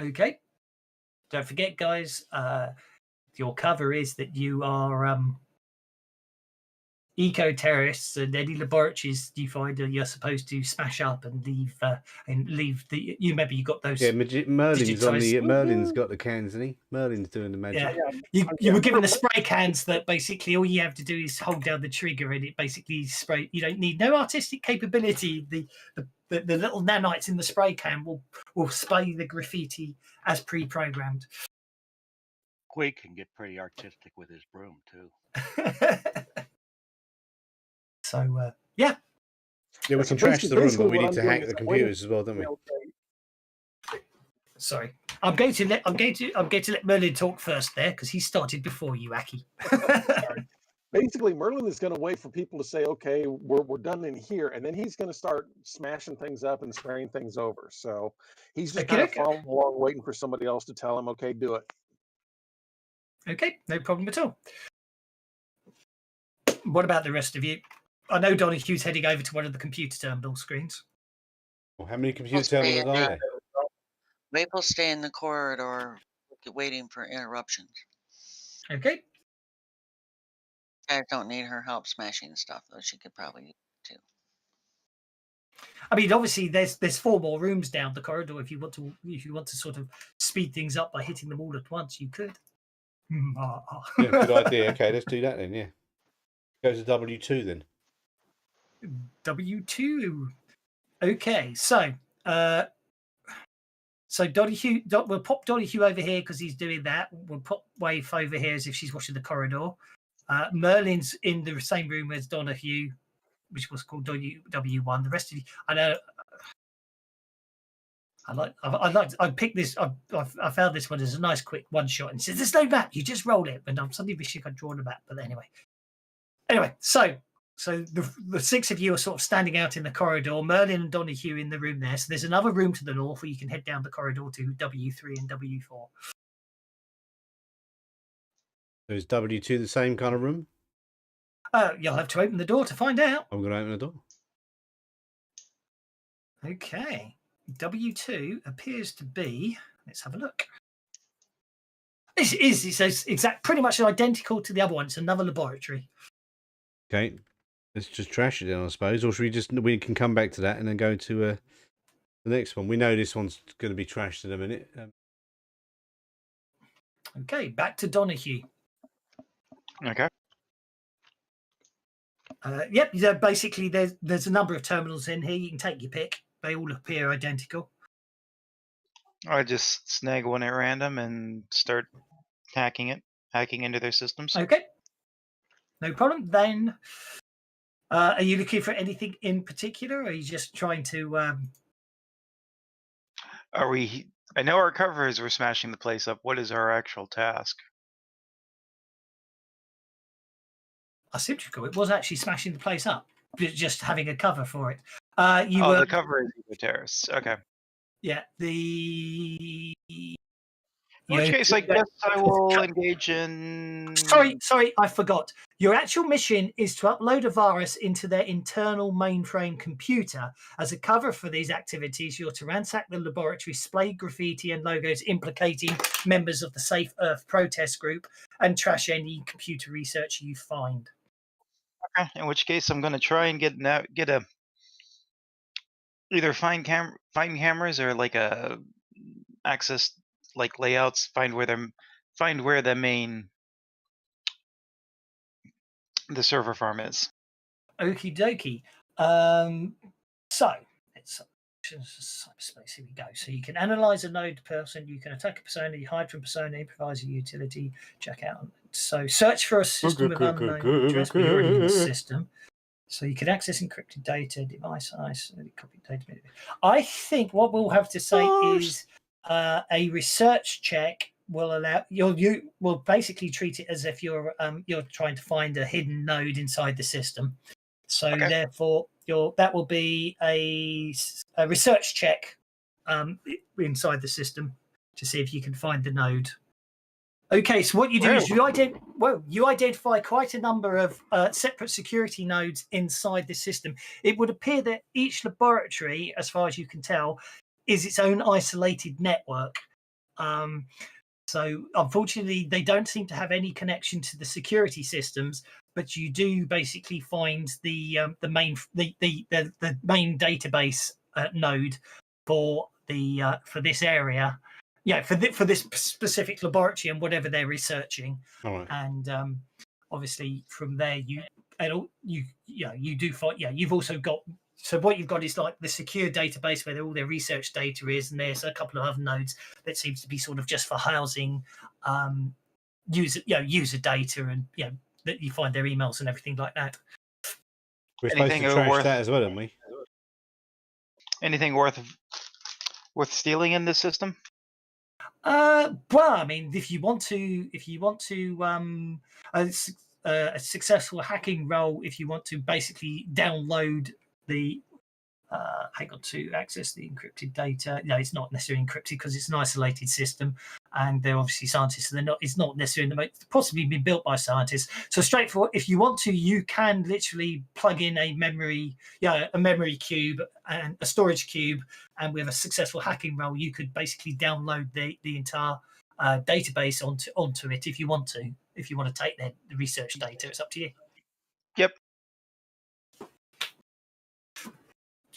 Okay. Don't forget, guys, your cover is that you are eco-terrorists, and any laboratories you find you're supposed to smash up and leave the. You remember you got those. Yeah, Merlin's on the. digitized- Merlin's got the cans, isn't he? Merlin's doing the magic. Yeah. You were given the spray cans that basically all you have to do is hold down the trigger and it basically spray. You don't need no artistic capability. The little nanites in the spray can will spray the graffiti as pre-programmed. Quake can get pretty artistic with his broom too. So Yeah, we So can trash the room, basically but we what need I'm to doing hack is the I'm waiting computers as well, don't we? sorry, I'm going to let Merlin talk first there because he started before you, Aki. Basically, Merlin is going to wait for people to say, okay, we're done in here. And then he's going to start smashing things up and spraying things over. So he's just kind of Okay. following along, waiting for somebody else to tell him, okay, do it. Okay, no problem at all. What about the rest of you? I know Donahue's heading over to one of the computer terminal screens. Well, how many computer terminals are there? Maple stay in the corridor waiting for interruptions. Okay. I don't need her help smashing stuff, though. She could probably use it too. I mean, obviously, there's 4 more rooms down the corridor. If you want to sort of speed things up by hitting them all at once, you could. Yeah, good idea. Okay, let's do that then. Yeah, go to W2 then. W2. Okay, so Donahue, we'll pop Donahue over here because he's doing that. We'll pop Wave over here as if she's watching the corridor. Merlin's in the same room as Donahue, which was called W1. The rest of you, I know. I picked this. I found this one as a nice quick one shot and said, "There's no map. You just roll it." And I'm suddenly wishing I'd drawn a map. But anyway, so the 6 of you are sort of standing out in the corridor. Merlin and Donahue in the room there. So there's another room to the north where you can head down the corridor to W3 and W4. So is W2 the same kind of room? You'll have to open the door to find out. I'm going to open the door. Okay. W2 appears to be. Let's have a look. It says pretty much identical to the other one. It's another laboratory. Okay, let's just trash it then, I suppose. Or should we can come back to that and then go to the next one. We know this one's going to be trashed in a minute. Okay, back to Donahue. Okay. Yep. Basically, there's a number of terminals in here. You can take your pick. They all appear identical. I just snag one at random and start hacking into their systems. Okay. No problem. Then, are you looking for anything in particular, or are you just trying to? Are we? I know our cover is we're smashing the place up. What is our actual task? It was actually smashing the place up, just having a cover for it. The cover is the terrorists. Okay. Yeah. In which case, I guess I will engage in. Sorry, I forgot. Your actual mission is to upload a virus into their internal mainframe computer. As a cover for these activities, you're to ransack the laboratory, display graffiti and logos implicating members of the Safe Earth protest group, and trash any computer research you find. Okay. In which case, I'm going to try and get a either find cameras or like a access like layouts. Find where the server farm is. Okie dokie. So it's cyberspace. Here we go. So you can analyze a node person, you can attack a persona, you hide from persona, improvise a utility, check out. So search for a system with unknown address, but you're already in the system. So you can access encrypted data, device isolated copy data. I think what we'll have to say is a research check will allow you will basically treat it as if you're trying to find a hidden node inside the system. So therefore, that will be a research check inside the system to see if you can find the node. Okay, so what you do is you identify quite a number of separate security nodes inside the system. It would appear that each laboratory, as far as you can tell, is its own isolated network. So unfortunately, they don't seem to have any connection to the security systems. But you do basically find the main database node for this area. Yeah, for this specific laboratory and whatever they're researching. All right. And obviously from there you do find you've also got, so what you've got is like the secure database where all their research data is, and there's a couple of other nodes that seems to be sort of just for housing user data, and that you find their emails and everything like that. We're supposed to trash that as well, aren't we? Anything worth stealing in this system? Well, I mean, if you want to a successful hacking role, if you want to basically download the to access the encrypted data. No, it's not necessarily encrypted because it's an isolated system, and they're obviously scientists. So it's not necessarily possibly been built by scientists. So straightforward. If you want to, you can literally plug in a memory cube and a storage cube, and with a successful hacking role, you could basically download the entire database onto it if you want to. If you want to take the research data, it's up to you. Yep.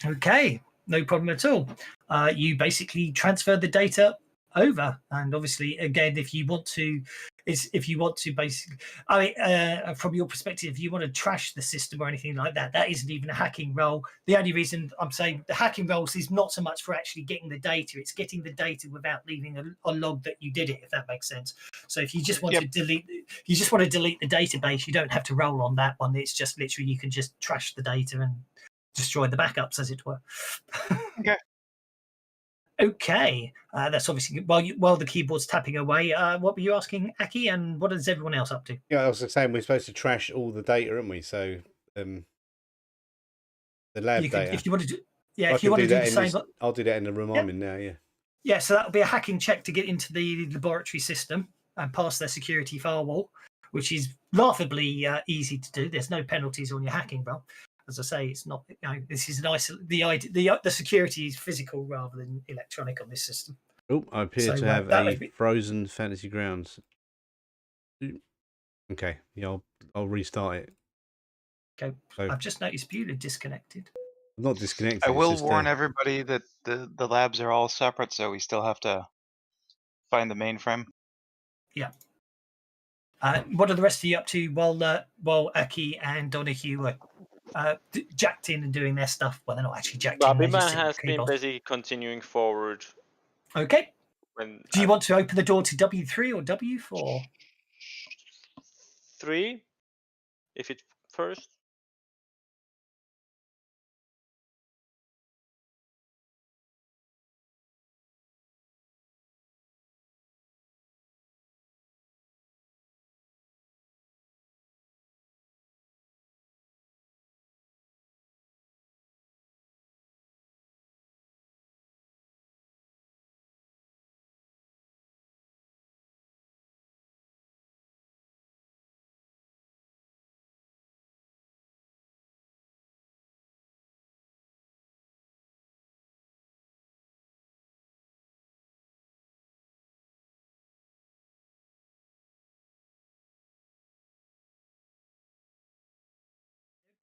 Okay, no problem at all. You basically transfer the data over, and obviously, again, if you want to basically, from your perspective, if you want to trash the system or anything like that, that isn't even a hacking role. The only reason I'm saying the hacking roles is not so much for actually getting the data; it's getting the data without leaving a log that you did it, if that makes sense. So if you just want to delete, the database, you don't have to roll on that one. It's just literally you can just trash the data and destroy the backups, as it were. Okay. Okay. That's obviously while the keyboard's tapping away. What were you asking, Aki, and what is everyone else up to? Yeah, I was saying we're supposed to trash all the data, aren't we? So the lab data. If you want to do, if you want to do the same, I'll do that in the room I'm in now. Yeah. Yeah. So that'll be a hacking check to get into the laboratory system and pass their security firewall, which is laughably easy to do. There's no penalties on your hacking role. As I say, it's not. This is the security is physical rather than electronic on this system. Oh, I appear to have a frozen fantasy grounds. Okay, yeah, I'll restart it. Okay, so, I've just noticed Beulah disconnected. I'm not disconnected. I will warn everybody that the labs are all separate, so we still have to find the mainframe. Yeah. What are the rest of you up to while Aki and Donahue are jacked in and doing their stuff? Well, they're not actually jacked in. They're just Babiman sitting at has the been keyboard. basically continuing forward. Okay. When Do you want to open the door to W3 or W4? 3, if it's first.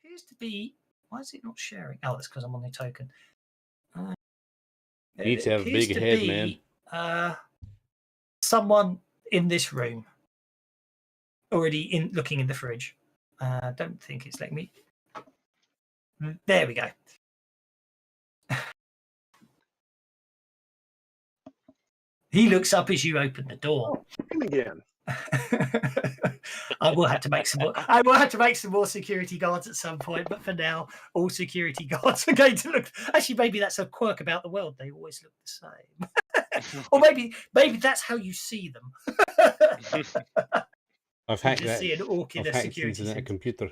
It appears to be. Why is it not sharing? Oh, that's because I'm on the token. You need to have a big head, man. Someone in this room already looking in the fridge. Don't think it's letting me. There we go. He looks up as you open the door. Him again. I will have to make some more. I will have to make some more security guards at some point, but for now, all security guards are going to look. Actually, maybe that's a quirk about the world. They always look the same. Or maybe that's how you see them. I've hacked just that. see an orc in I've a hacked security into that suit. computer.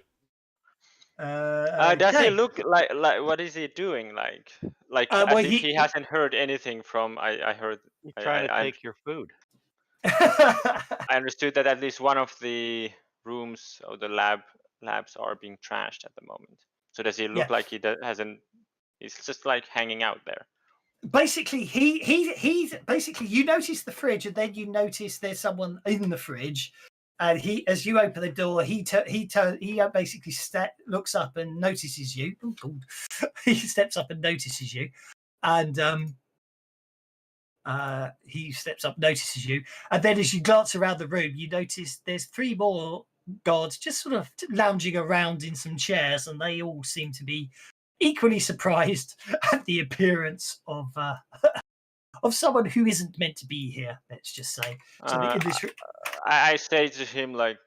Does he Okay. look like what is he doing? Like well, as if he hasn't heard anything from. I heard. He's trying to I take your food. I understood that at least one of the rooms of the labs are being trashed at the moment. So does he look like he hasn't? He's just like hanging out there. Basically, he's basically, you notice the fridge, and then you notice there's someone in the fridge, and as you open the door, he basically looks up and notices you. Oh, God. He steps up and notices you, and he steps up, notices you, and then as you glance around the room, you notice there's 3 more guards just sort of lounging around in some chairs, and they all seem to be equally surprised at the appearance of someone who isn't meant to be here. Let's just say. So in this, I say to him like,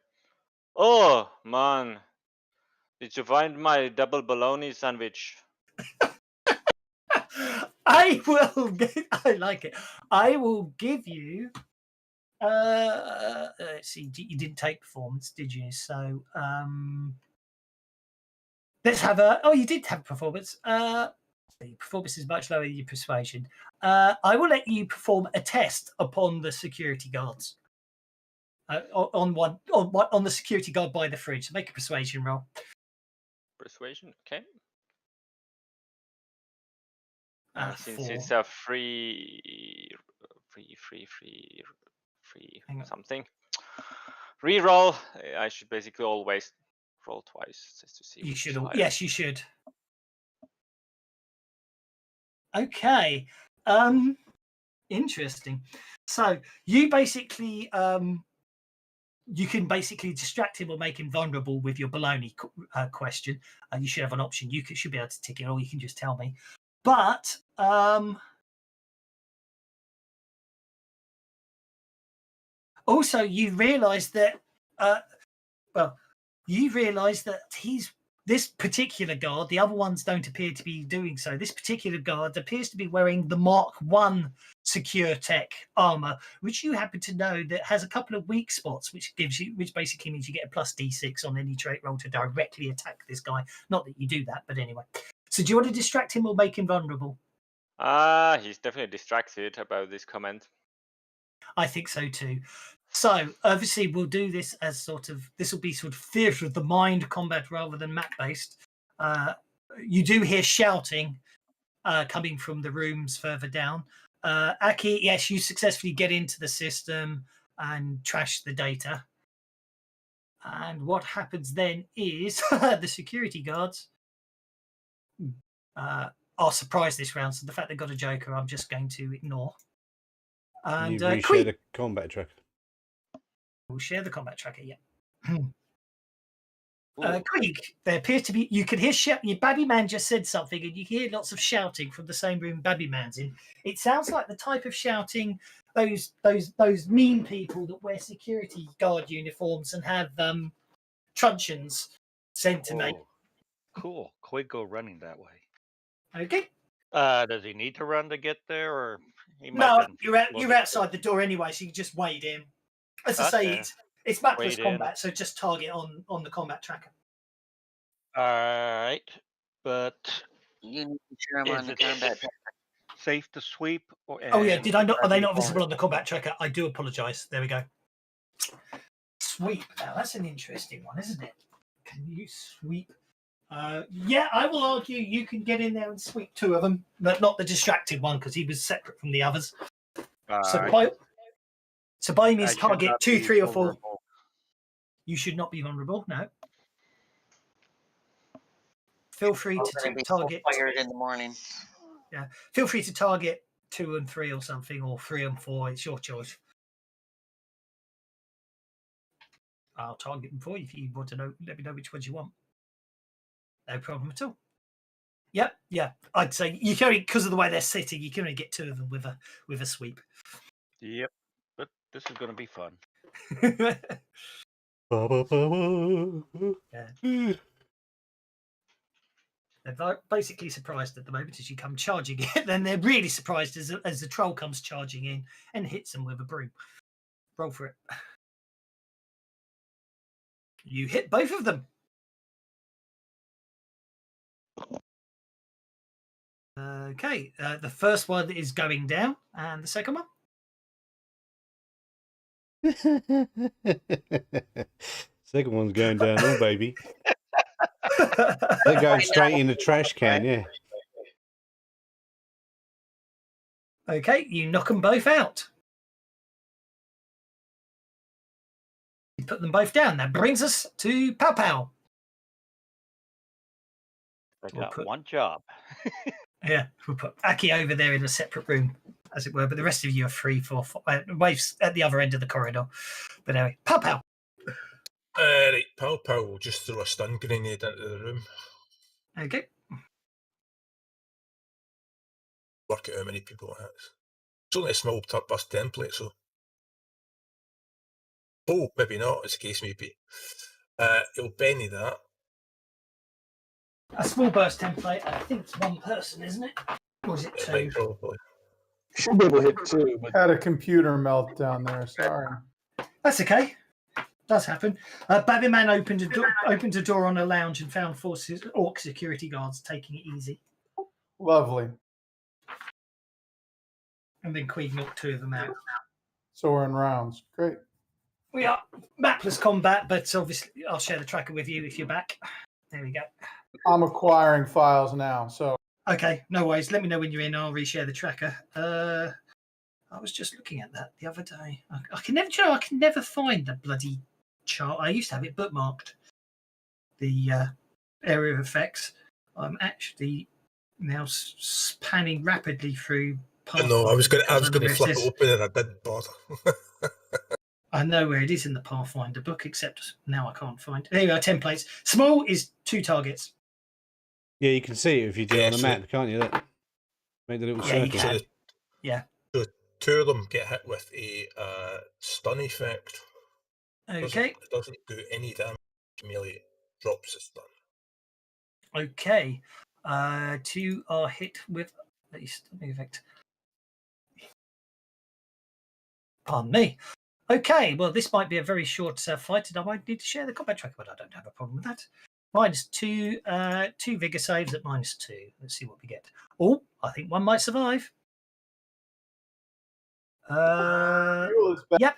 "Oh man, did you find my double bologna sandwich?" I like it. I will give you. Let's see. You didn't take performance, did you? So let's have a. Oh, you did have performance. Your performance is much lower than your persuasion. I will let you perform a test upon the security guards. On the security guard by the fridge. So make a persuasion roll. Persuasion, okay. Since 4. it's a free something. Reroll. I should basically always roll twice just to see. You should. Yes, you should. Okay. Interesting. So you basically you can basically distract him or make him vulnerable with your baloney question. You should have an option. You should be able to tick it, or you can just tell me. But also you realise that this particular guard, the other ones don't appear to be doing so. This particular guard appears to be wearing the Mark 1 secure tech armor, which you happen to know that has a couple of weak spots, which basically means you get a plus D6 on any trait roll to directly attack this guy. Not that you do that, but anyway. So do you want to distract him or make him vulnerable? He's definitely distracted about this comment. I think so too. So obviously we'll do this as this will be sort of theatre of the mind combat rather than map based. You do hear shouting coming from the rooms further down. Aki, yes, you successfully get into the system and trash the data. And what happens then is the security guards are surprised this round. So the fact they've got a Joker, I'm just going to ignore. And you reshare the combat track. We'll share the combat tracker. Yeah. Krieg, there appears to be. You can hear your Babby Man just said something, and you can hear lots of shouting from the same room Babby Man's in. It sounds like the type of shouting those mean people that wear security guard uniforms and have truncheons sent to make. Cool. Quid go running that way. Okay. Does he need to run to get there, or he might No, been you're outside the door anyway, so you just wade in. As I say, it's mapless Wade in. combat, so just target on the combat tracker. All right, but You need to share them is on the it combat. safe to sweep? Or, Oh yeah, and did I not? Are they not grab visible on the combat tracker? I do apologise. There we go. Sweep. Now that's an interesting one, isn't it? Can you sweep? Yeah, I will argue you can get in there and sweep two of them, but not the distracted one because he was separate from the others. So by means target 2, 3, or 4. vulnerable. You should not be vulnerable. No. Feel free to target. Fired in the morning. Yeah, feel free to target 2 and 3 or something, or 3 and 4. It's your choice. I'll target them for you if you want to know. Let me know which ones you want. No problem at all. Yep, yeah. I'd say you can only, because of the way they're sitting, you can only get 2 of them with a sweep. Yep, but this is going to be fun. Yeah. They're basically surprised at the moment as you come charging in. Then they're really surprised as the troll comes charging in and hits them with a broom. Roll for it. You hit both of them. Okay, the first one is going down, and the second one? Second one's going down, oh baby. They're going straight in the trash can, yeah. Okay, you knock them both out. You put them both down. That brings us to Pow Pow. I got one job. Yeah, we'll put Aki over there in a separate room, as it were, but the rest of you are free for waves at the other end of the corridor. But anyway, Pow Pow. Right, Pow Pow will just throw a stun grenade into the room. Okay. Work out how many people it hits. It's only a small bus template, so. Oh, maybe not, as the case may be. He'll Benny that. A small burst template, I think it's 1 person, isn't it? Or is it 2? Right, probably. Should be able to hit 2. But Had a computer meltdown there. Sorry. That's okay. Does happen. Babby Man opened a door on a lounge and found 4 orc security guards taking it easy. Lovely. And then Queen knocked 2 of them out. So we're in rounds. Great. We are mapless combat, but obviously I'll share the tracker with you if you're back. There we go. I'm acquiring files now. So Okay, no worries. Let me know when you're in. I'll reshare the tracker. I was just looking at that the other day. I can never find the bloody chart. I used to have it bookmarked. The area of effects. I'm actually now spanning rapidly through. No, I was going to flip it open and I didn't bother. I know where it is in the Pathfinder book, except now I can't find it. Anyway, templates. Small is 2 targets. Yeah, you can see it if you do it on the map, can't you? Look. Make the little circle. You can. Yeah. So 2 of them get hit with a stun effect. Okay. It doesn't do any damage. Merely drops the stun. Okay. 2 are hit with the stun effect. Pardon me. Okay, well, this might be a very short fight, and I might need to share the combat tracker, but I don't have a problem with that. -2, 2 vigor saves at -2. Let's see what we get. Oh, I think one might survive. Yep.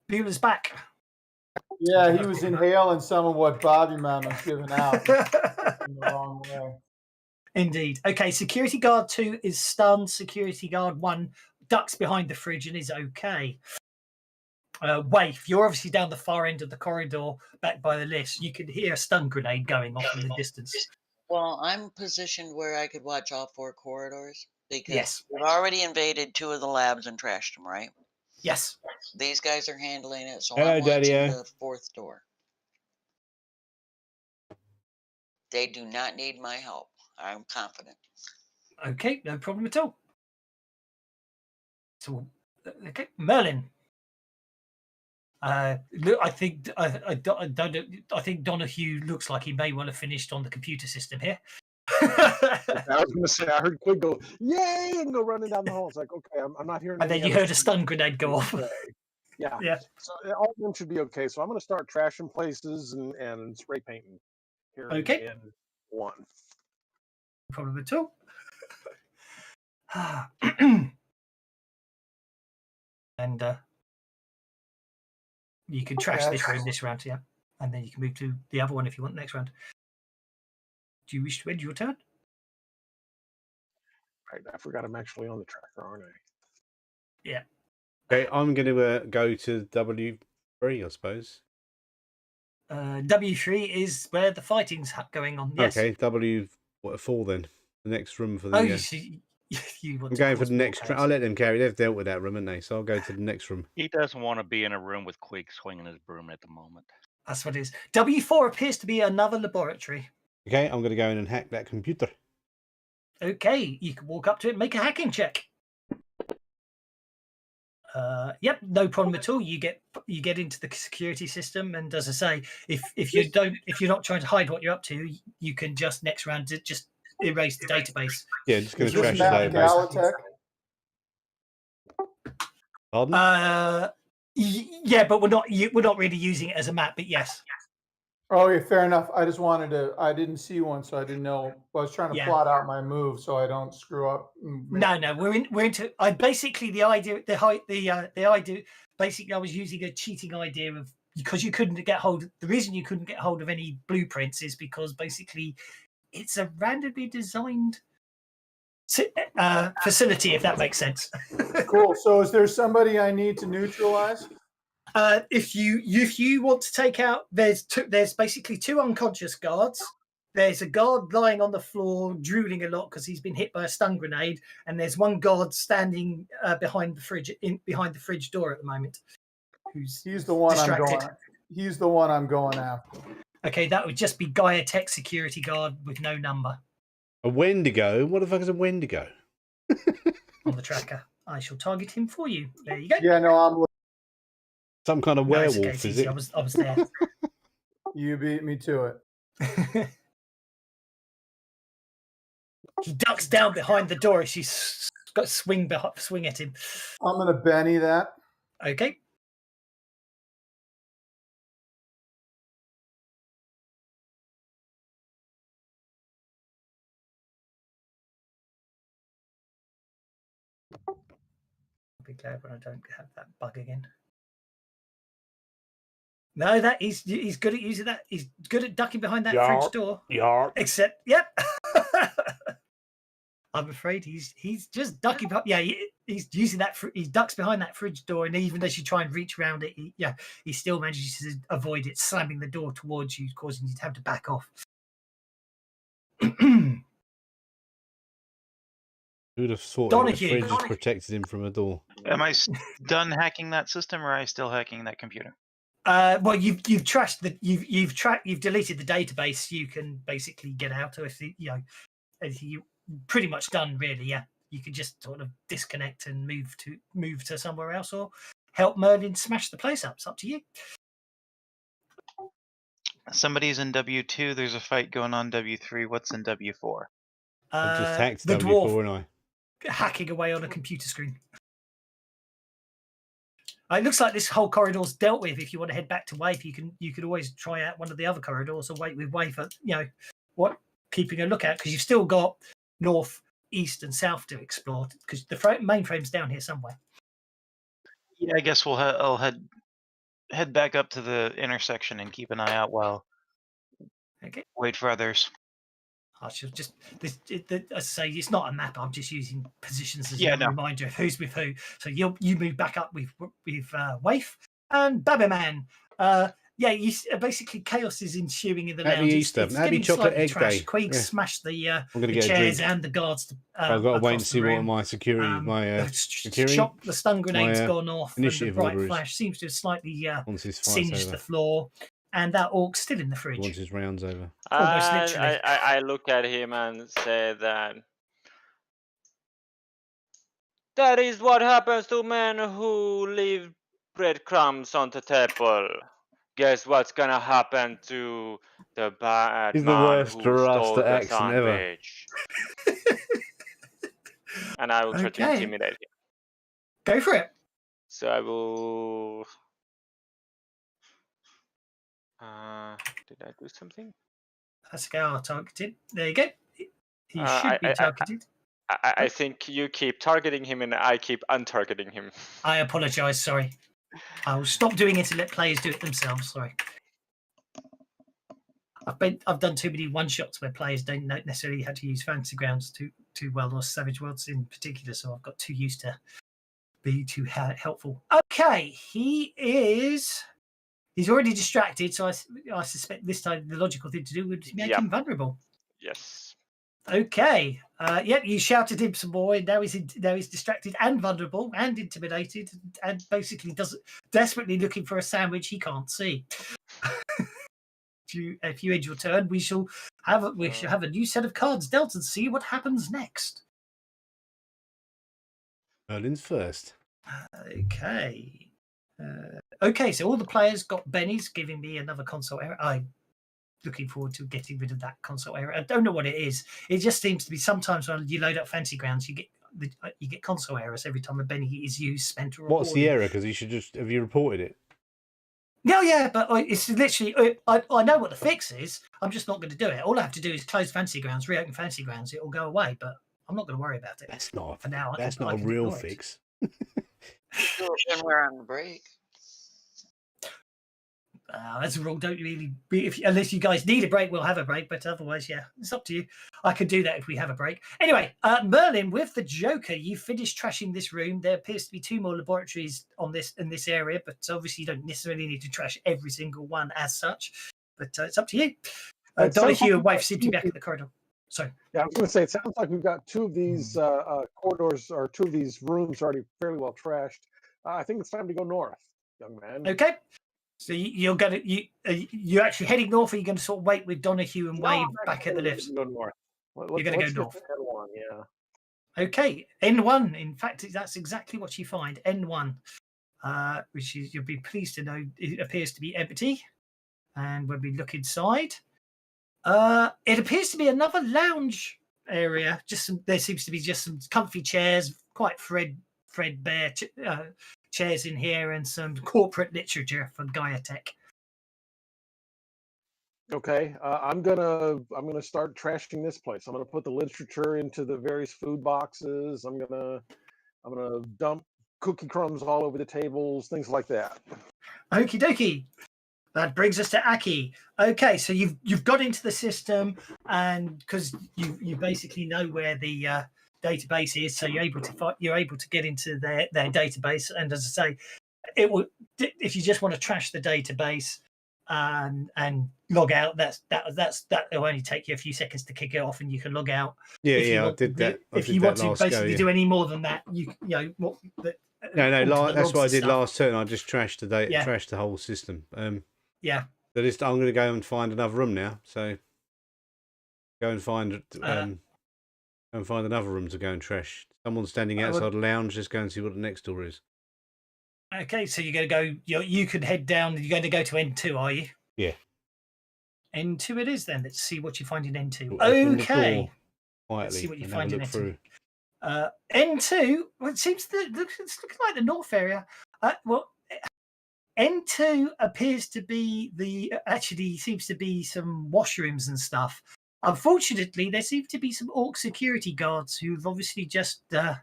Beulah's back. yeah, he was inhaling some of what Bobby Man was giving out in the wrong way. Indeed. Okay, security guard 2 is stunned. Security guard 1 ducks behind the fridge and is okay. Waif, you're obviously down the far end of the corridor, back by the list. You can hear a stun grenade going off in the distance. Well, I'm positioned where I could watch all 4 corridors because Yes. we've already invaded 2 of the labs and trashed them, right? Yes. These guys are handling it, so Hello, I'm watching Daddy-o. the fourth door. They do not need my help. I'm confident. Okay, no problem at all. So, okay, Merlin. Look, I think I think Donahue looks like he may well have finished on the computer system here. I was going to say, I heard Quig go, yay, and go running down the hall. It's like, okay, I'm not hearing And then any you other heard a stun grenade go off. Okay. Yeah. Yeah. So all of them should be okay. So I'm going to start trashing places and spray painting here Okay. in one. No problem at all. And you can trash this room this round, yeah. And then you can move to the other one if you want next round. Do you wish to end your turn? Right. I forgot I'm actually on the tracker, aren't I? Yeah. Okay, I'm going to go to W3, I suppose. W3 is where the fighting's going on. Yes. Okay, W4 then. The next room for the. Oh, you see, you want I'm to going for cause the more next. chaos. I'll let them carry. They've dealt with that room, haven't they? So I'll go to the next room. He doesn't want to be in a room with Quig swinging his broom at the moment. That's what it is. W4 appears to be another laboratory. Okay, I'm going to go in and hack that computer. Okay, you can walk up to it and make a hacking check. Yep, no problem at all. You get into the security system, and as I say, if you're not trying to hide what you're up to, you can just next round just erase the database. Yeah, just going Is to this trash the Matt database. Galatech? Pardon? Yeah, but we're not really using it as a map. But yes. Oh, yeah, fair enough. I just wanted to. I didn't see one, so I didn't know. I was trying to Yeah. plot out my move so I don't screw up. No, we're into. I basically the idea basically I was using a cheating idea of because you couldn't get hold. The reason you couldn't get hold of any blueprints is because basically it's a randomly designed facility, if that makes sense. Cool. So, is there somebody I need to neutralize? If you want to take out, there's basically two unconscious guards. There's a guard lying on the floor drooling a lot because he's been hit by a stun grenade, and there's one guard standing behind the fridge door at the moment. He's the one distracted. He's the one I'm going after. Okay, that would just be Gaia Tech security guard with no number A Wendigo? What the fuck is a Wendigo? on the tracker. I shall target him for you. There you go. Yeah, no, I'm. Some kind of No, it's werewolf, okay, it's is easy. it? I was there. You beat me to it. He ducks down behind the door as she's got swing at him. I'm gonna Benny that. Okay. I'll be glad when I don't have that bug again. No, that he's good at using that. He's good at ducking behind that fridge door. Yarp. Except, yep. I'm afraid he's just ducking. Yeah, he's using that. He ducks behind that fridge door, and even as you try and reach around it, he still manages to avoid it slamming the door towards you, causing you to have to back off. Who'd have thought Donahue. the fridge has protected him from a door? Am I done hacking that system, or are I still hacking that computer? Well, you've trashed the you've deleted the database. You can basically get out of it. If you pretty much done, really. Yeah, you can just sort of disconnect and move to somewhere else, or help Merlin smash the place up. It's up to you. Somebody's in W2. There's a fight going on W3. What's in W4? I just hacked the W4, dwarf and I. hacking away on a computer screen. It looks like this whole corridor's dealt with. If you want to head back to Waif, you could always try out one of the other corridors or wait with Waif at keeping a lookout, because you've still got north, east, and south to explore, because the mainframe's down here somewhere. Yeah, I guess I'll head back up to the intersection and keep an eye out while wait for others. I should just as I say, it's not a map. I'm just using positions as a reminder of who's with who. So you move back up with Waif and Babaman. yeah, basically chaos is ensuing in the Happy lounge. Easter. It's Happy getting chocolate slightly egg trashed. day. Queeg Yeah. smashed the I'm gonna the get a chairs drink. and the guards. I've got to wait and across see the what room. my security, my security, Shot the stun grenade's my, gone off, and the initiative bright order is flash seems to have slightly once his fight's singed over. the floor, and that orc's still in the Once fridge. his round's over. Almost And literally. I look at him and say that is what happens to men who leave breadcrumbs on the table. Guess what's gonna happen to the bad He's the man worst who stole Rasta the accent ever. sandwich? And I will try to Okay. intimidate him. Go for it. So I will. Did I do something? That's go targeted. There you go. He Uh, should I- be I- targeted. I think you keep targeting him and I keep untargeting him. I apologise. Sorry. I'll stop doing it and let players do it themselves. Sorry. I've done too many one shots where players don't know necessarily how to use fantasy grounds too well, or Savage Worlds in particular. So I've got too used to be too helpful. Okay, he's already distracted. So I suspect this time the logical thing to do would be make Yep. him vulnerable. Yes. Okay. Yep. You shouted him some more, and now he's distracted and vulnerable and intimidated, and basically desperately looking for a sandwich he can't see. If you end your turn, we shall have a new set of cards dealt and see what happens next. Merlin's first. Okay. Okay. So all the players got bennies, giving me another console error. I'm looking forward to getting rid of that console error. I don't know what it is. It just seems to be sometimes when you load up Fantasy Grounds, you get console errors every time a benny is used, spent, or What's the rewarded. error? Because you should just have you reported it? No, yeah, but it's literally. I know what the fix is. I'm just not going to do it. All I have to do is close Fantasy Grounds, reopen Fantasy Grounds. It will go away. But I'm not going to worry about it. That's not. For now, That's I not a can real ignore it. fix. Do it when we're on the break. As a rule, don't really unless you guys need a break, we'll have a break. But otherwise, yeah, it's up to you. I could do that if we have a break. Anyway, Merlin, with the Joker, you finished trashing this room. There appears to be 2 more laboratories in this area, but obviously you don't necessarily need to trash every single one as such. But it's up to you. Donahue and Wife seem to be back in the corridor. Sorry. Yeah, I was going to say, it sounds like we've got 2 of these corridors or 2 of these rooms already fairly well trashed. I think it's time to go north, young man. Okay. So you're actually heading north, or you're going to sort of wait with Donahue and Wade back at the lifts? Go north. You're going to go north. N1, yeah. Okay, N1. In fact, that's exactly what you find. N1, which is, you'll be pleased to know, it appears to be empty. And when we look inside, it appears to be another lounge area. There seems to be just some comfy chairs, quite threadbare chairs in here, and some corporate literature from Gaia Tech. Okay, I'm gonna start trashing this place. I'm gonna put the literature into the various food boxes. I'm gonna dump cookie crumbs all over the tables, things like that. Okie dokie. That brings us to Aki. Okay, so you've got into the system, and because you basically know where the database is, so you're able to get into their database. And as I say, it will, if you just want to trash the database and log out, that will only take you a few seconds to kick it off, and you can log out. Yeah, I did that. If you want to basically do any more than that, that's what I did last turn. I just trashed the data, trashed the whole system. Yeah. So I'm going to go and find another room now. So go and find another room to go and trash. Someone's standing outside the lounge. Let's go and see what the next door is. Okay, so you're going to go. You could head down. You're going to go to N2, are you? Yeah. N2 it is then. Let's see what you find in N2. Open Okay. Quietly. Let's see what you and find have in a look N2. through. N2. Well, it's looking like the north area. N2 appears to be actually seems to be some washrooms and stuff. Unfortunately, there seem to be some orc security guards who've obviously just not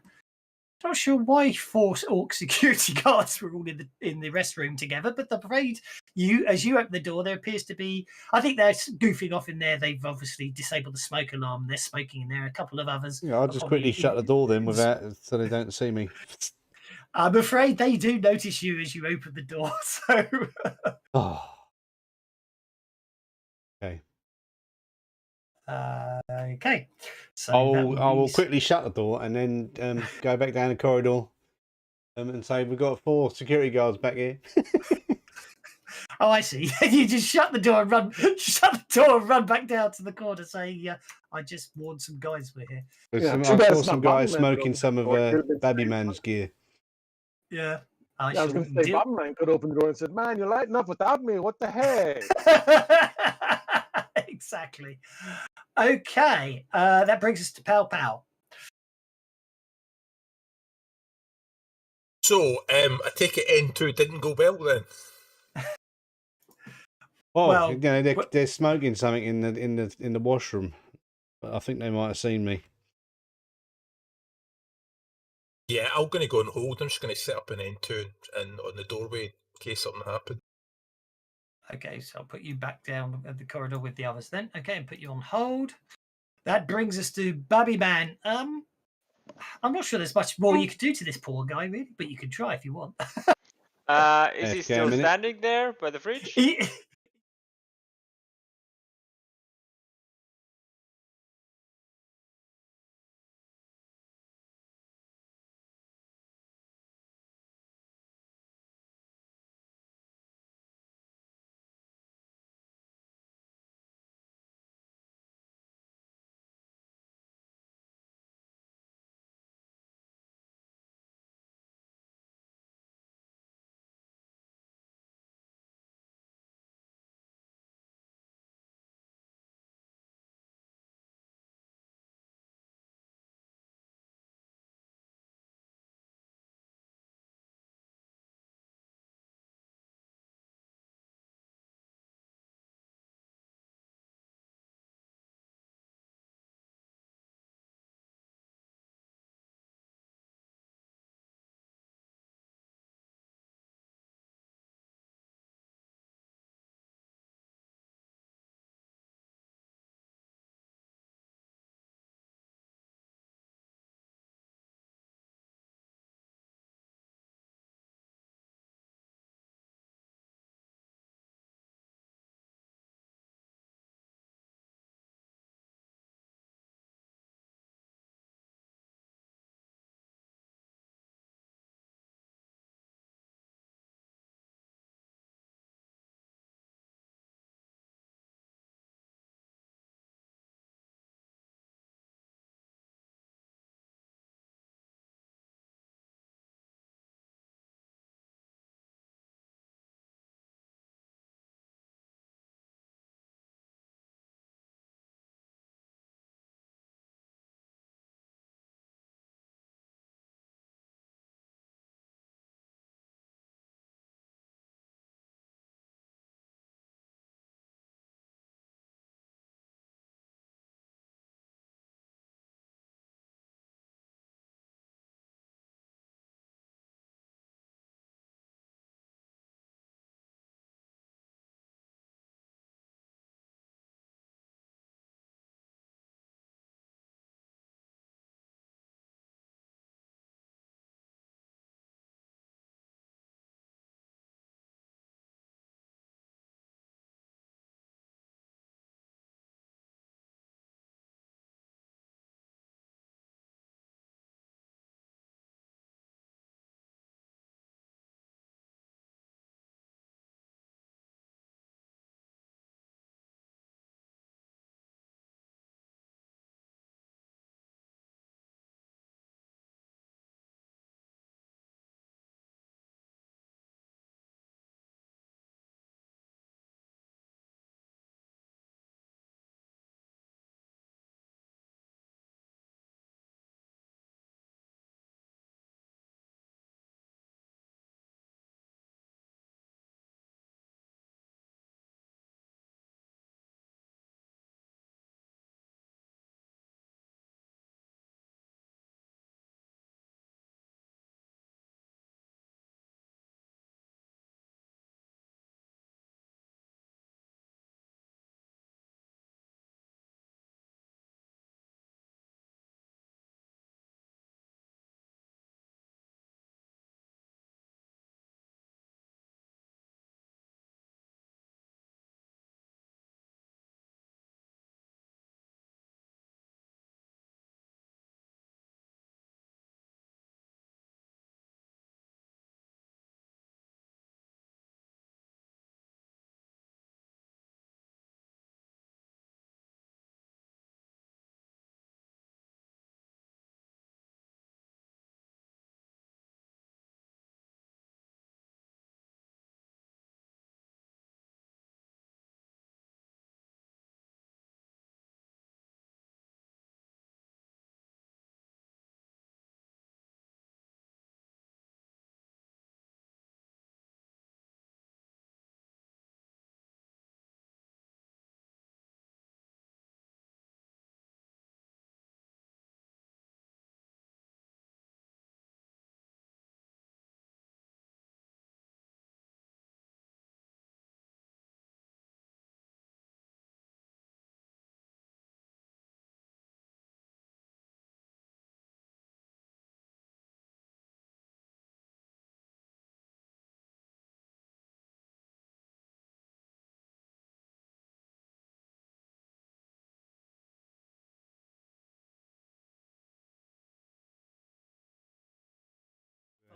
sure why 4 orc security guards were all in the restroom together, but I'm afraid as you open the door, there appears to be, I think they're goofing off in there. They've obviously disabled the smoke alarm. They're smoking in there. A couple of others. Yeah, I'll just quickly shut the door then so they don't see me. I'm afraid they do notice you as you open the door. So Okay. Okay. So I that will be quickly shut the door and then go back down the corridor and say we've got 4 security guards back here. Oh, I see. You just shut the door and run. Shut the door and run back down to the corner, saying, "I just warned some guys we're here." Yeah, too I bad saw it's some not guys Bobby Man that smoking opened some the of door. It could have been Babby Steve. Man's gear. Yeah, I was going to say, Bobby Man could open the door and said, "Man, you're lighting up without me. What the heck?" Exactly. Okay, that brings us to Pow Pow. So, I take it N2 didn't go well then. Oh, Well, you know, they're smoking something in the washroom. But I think they might have seen me. Yeah, I'm going to go on hold. I'm just going to set up an N2 and on the doorway in case something happened. Okay, so I'll put you back down at the corridor with the others then. Okay, and put you on hold. That brings us to Babby Man. I'm not sure there's much more you could do to this poor guy, really, but you could try if you want. Is he still standing there by the fridge?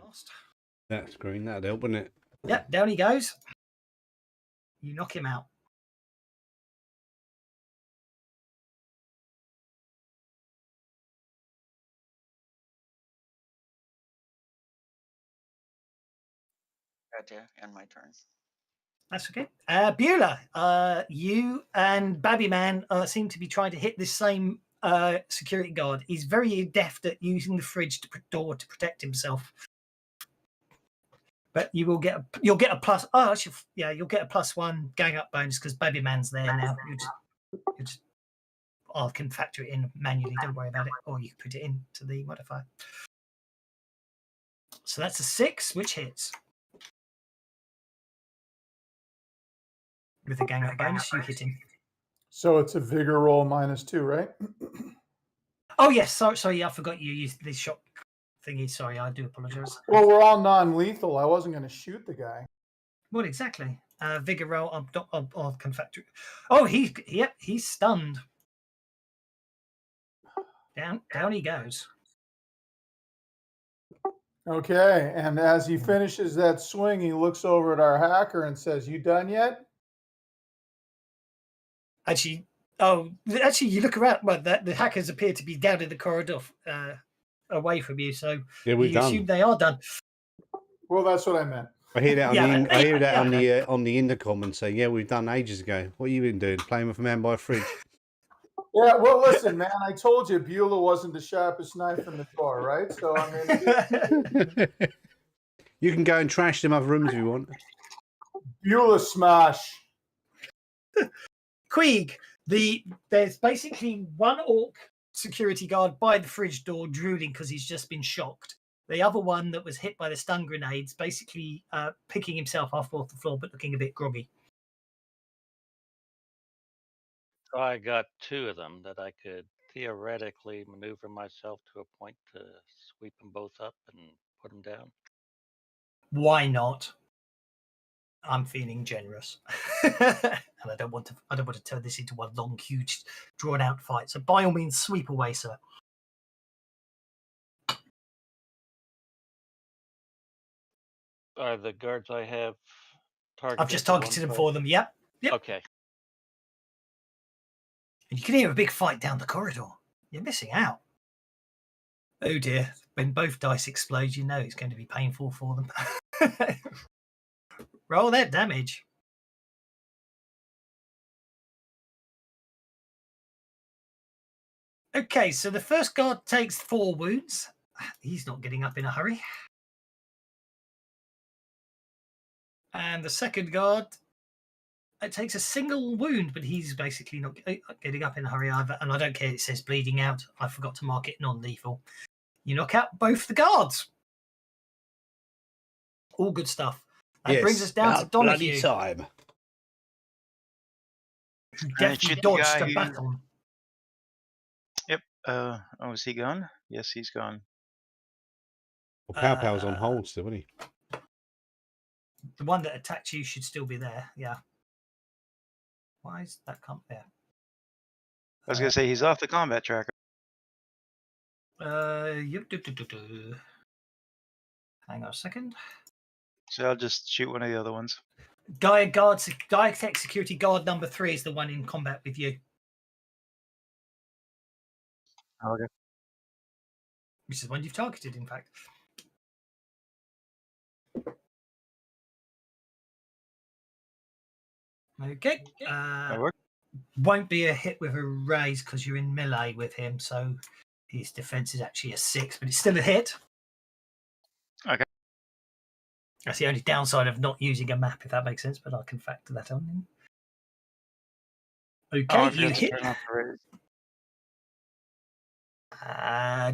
last. That screen, that'd help, wouldn't it? Yep, down he goes. You knock him out. Gotcha. And my turn. That's okay. Beulah, you and Babby Man seem to be trying to hit this same security guard. He's very adept at using the fridge door to protect himself. But you'll get a plus. Oh, actually, yeah, you'll get a +1 gang up bonus because Babby Man's there now. I can factor it in manually. Don't worry about it, or you can put it into the modifier. So that's a 6, which hits. With a gang up bonus, you hit him. So it's a vigor roll -2, right? Oh yes, sorry, I forgot you used this shot thingy. Sorry, I do apologize. Well, we're all non-lethal. I wasn't going to shoot the guy. What exactly? Vigor roll. I can factor it. Oh, he's stunned. Down he goes. Okay, and as he finishes that swing, he looks over at our hacker and says, "You done yet?" Actually, you look around. Well, the hackers appear to be down in the corridor, away from you. So Yeah, we're you done. assume they are done. Well, that's what I meant. I hear that on Yeah, I hear that on the intercom and say, "Yeah, we've done ages ago. What have you been doing? Playing with a man by a fridge?" Yeah, well, listen, man, I told you Beulah wasn't the sharpest knife in the drawer, right? So, I mean, You can go and trash them other rooms if you want. Beulah smash. Queeg, there's basically one orc security guard by the fridge door drooling because he's just been shocked. The other one that was hit by the stun grenades, basically picking himself off the floor but looking a bit groggy. So I got 2 of them that I could theoretically maneuver myself to a point to sweep them both up and put them down. Why not? I'm feeling generous, and I don't want to turn this into one long, huge, drawn-out fight. So, by all means, sweep away, sir. Are the guards I have targeted? I've just targeted them for them. Yep. Okay. And you can hear a big fight down the corridor. You're missing out. Oh dear! When both dice explode, you know it's going to be painful for them. Roll that damage. Okay, so the first guard takes 4 wounds. He's not getting up in a hurry. And the second guard, it takes a single wound, but he's basically not getting up in a hurry either. And I don't care, it says bleeding out. I forgot to mark it non-lethal. You knock out both the guards. All good stuff. That brings us down to Donahue. Time. Who definitely dodged the battle. Yep. Oh, is he gone? Yes, he's gone. Well, Pow Pow's on hold still, isn't he? The one that attacked you should still be there. Yeah. Why is that come there? I was going to say he's off the combat tracker. Yep. Hang on a second. So I'll just shoot one of the other ones. Tech security guard number 3 is the one in combat with you. Okay. Which is the one you've targeted, in fact. Okay. Won't be a hit with a raise because you're in melee with him, so his defense is actually a 6, but it's still a hit. Okay. That's the only downside of not using a map, if that makes sense, but I can factor that on. Okay, you hit.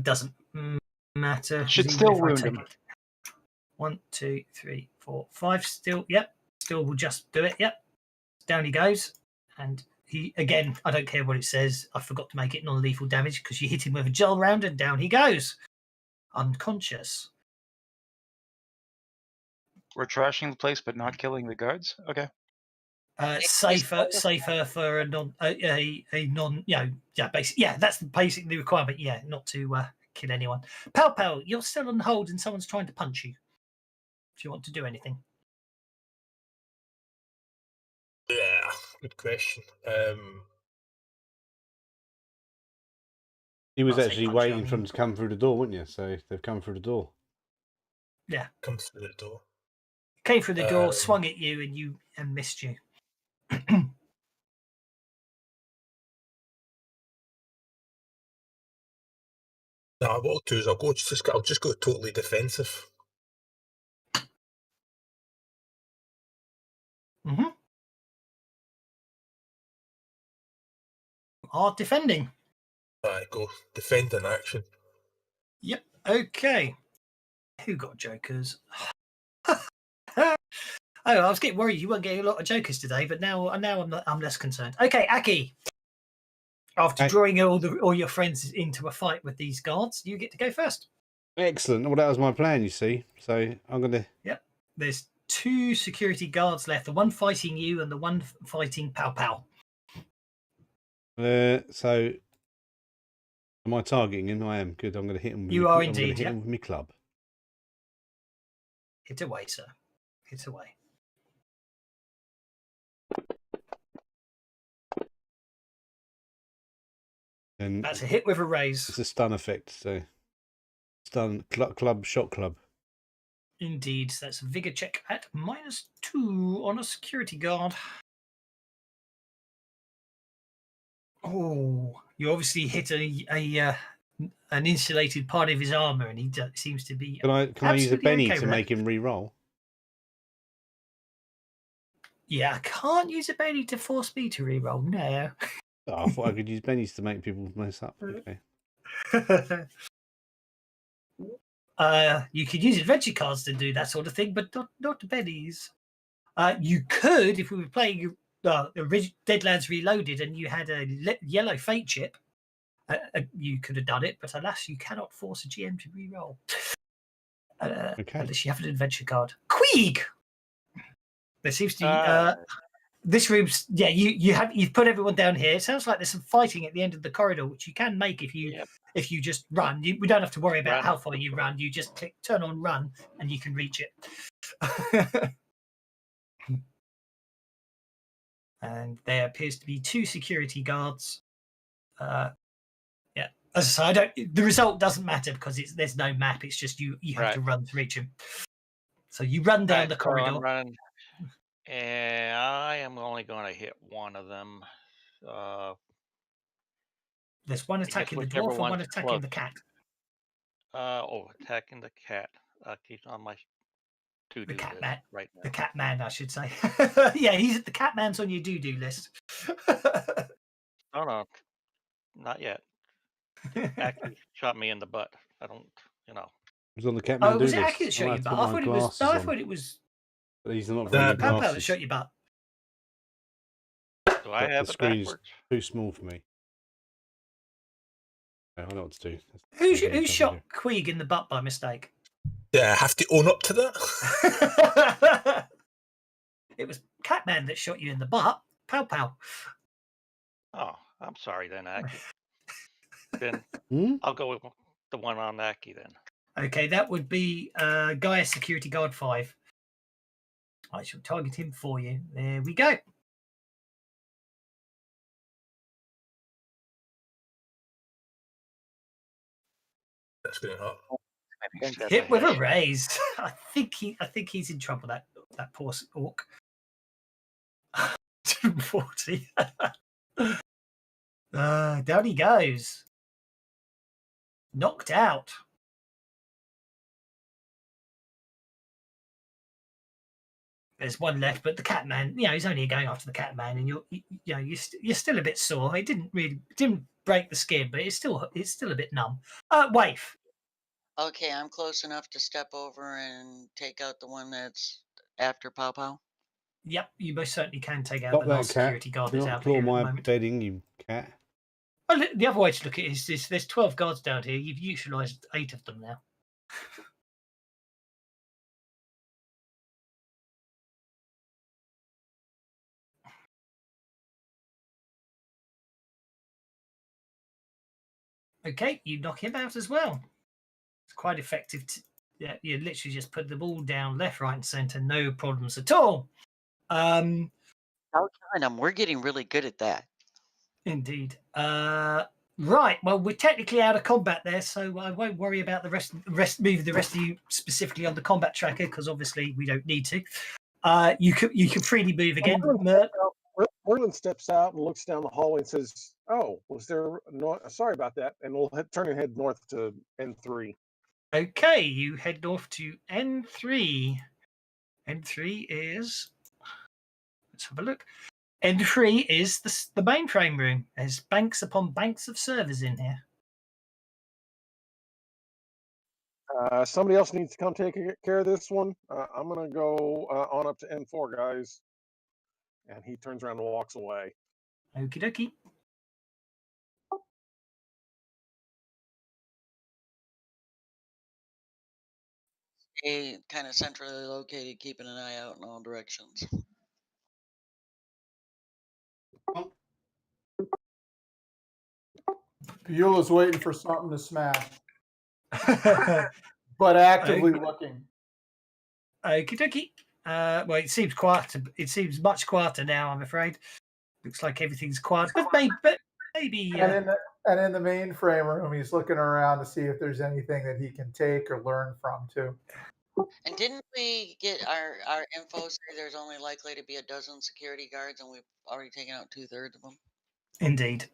Doesn't matter. Should still wound him. 1, 2, 3, 4, 5. Still, yep. Still will just do it. Yep. Down he goes. And he, again, I don't care what it says. I forgot to make it non-lethal damage because you hit him with a gel round and down he goes. Unconscious. We're trashing the place but not killing the guards? Okay. Safer for a non, basically, that's basically the requirement. Yeah, not to kill anyone. Pow, you're still on hold and someone's trying to punch you. you want to do anything? Yeah, good question. He was I'll say actually punch waiting out. for them to come through the door, weren't you? So they've come through the door. Yeah. Come through the door. Came through the door, swung at you, and missed you. No, what I'll do is I'll just go totally defensive. Mm-hmm. Are defending. I go defend in action. Yep. Okay. Who got jokers? Oh, I was getting worried you weren't getting a lot of jokers today, but now I'm less concerned. Okay, Aki. After drawing all your friends into a fight with these guards, you get to go first. Excellent. Well, that was my plan, you see. So I'm gonna. Yep. There's 2 security guards left. The one fighting you and the one fighting Pow Pow. So am I targeting him? I am. Good. I'm gonna hit him. You are I'm gonna indeed. hit Yep. him with my club. Hit away, sir. Hit away. And that's a hit with a raise. It's a stun effect. So stun club shot club. Indeed. So that's a vigor check at -2 on a security guard. Oh, you obviously hit an insulated part of his armor, and he seems to be. Can I use a Benny okay to make him re-roll? Yeah, I can't use a Benny to force me to re-roll. No. Oh, I thought I could use Bennies to make people mess up. Okay. You could use adventure cards to do that sort of thing, but not the Bennies. You could, if we were playing Deadlands Reloaded and you had a yellow fate chip, you could have done it, but alas, you cannot force a GM to re-roll. Okay. Unless you have an adventure card. Queeg! There seems to be... this room's... Yeah, you've put everyone down here. It sounds like there's some fighting at the end of the corridor, which you can make if you just run. We don't have to worry about how far you run. You just click turn on run, and you can reach it. And there appears to be 2 security guards. Yeah, as I say, the result doesn't matter because there's no map. It's just you have to run to reach him. So you run down the corridor. I'm running, and I am only going to hit one of them. There's one attacking the dwarf and one attacking the cat. Attacking the cat. He's on my to-do list right now. The cat man, I should say. Yeah, the cat man's on your do-do list. No, not yet. Actually shot me in the butt. I don't, It was on the cat man do was list. it Aki that shot your butt? I thought it was. No, I thought it was. But he's not very Pow Pow that shot your butt. Do I have the it screen's backwards? too small for me. I know what to do. Who shot Queeg in the butt by mistake? Yeah, I have to own up to that. It was Catman that shot you in the butt. Pow Pow. Oh, I'm sorry then, Aki. Then I'll go with the one on Aki then. Okay, that would be Gaia Security Guard 5. I shall target him for you. There we go. That's going to hurt. Hit with a raise. I think he's in trouble. That poor orc. 240. Down he goes. Knocked out. There's one left, but the Catman, he's only going after the Catman, and you're still a bit sore. It didn't break the skin, but it's still a bit numb. Waif. Okay, I'm close enough to step over and take out the one that's after Pow Pow. Yep, you most certainly can take out Stop the that last cat. security guard Do that's not out claw here at the my moment. bedding, you cat. Well, the other way to look at it is there's 12 guards down here. You've utilised 8 of them now. Okay, you knock him out as well. It's quite effective Yeah, you literally just put the ball down left, right, and centre, no problems at all. How kind of, we're getting really good at that. Indeed. Right. Well, we're technically out of combat there, so I won't worry about the rest. Move the rest of you specifically on the combat tracker because obviously we don't need to. You can freely move again. Merlin steps out and looks down the hallway and says, "Oh, was there no? Sorry about that." And we'll turn and head north to N3. Okay, you head north to N3. N3 is. Let's have a look. N3 is the mainframe room. There's banks upon banks of servers in here. Somebody else needs to come take care of this one. I'm gonna go on up to N4, guys. And he turns around and walks away. Okie dokie. Stay kind of centrally located, keeping an eye out in all directions. Beulah's waiting for something to smash, but actively looking. Okie dokie. Well, it seems quiet. It seems much quieter now, I'm afraid. Looks like everything's quiet, but maybe. And in the mainframe room, he's looking around to see if there's anything that he can take or learn from too. And didn't we get our info say there's only likely to be 12 security guards, and we've already taken out 2/3 of them? Indeed.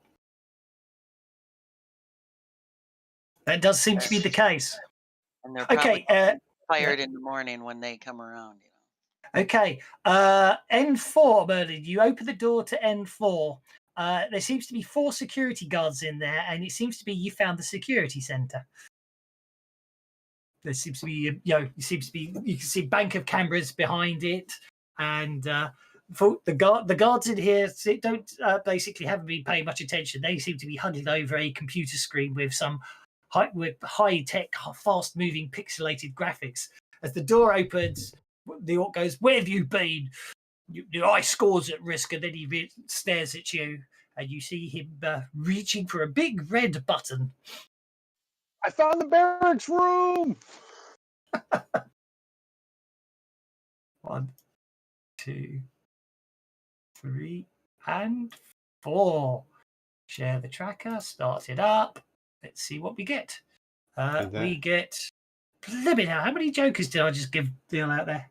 That does seem to be the case. And they're probably Okay. fired in the morning when they come around. Okay. N4, Merlin, you open the door to N4. There seems to be 4 security guards in there, and it seems to be you found the security center. There seems to be, you can see bank of cameras behind it, and for the guards in here don't basically haven't been paying much attention. They seem to be hunted over a computer screen with some high tech, fast moving, pixelated graphics. As the door opens, the orc goes, "Where have you been? Your eye score's at risk," and then he stares at you, and you see him reaching for a big red button. I found the barracks room. 1, 2, 3, and 4. Share the tracker. Start it up. Let's see what we get. We get. Blimey now, how many jokers did I just deal out there?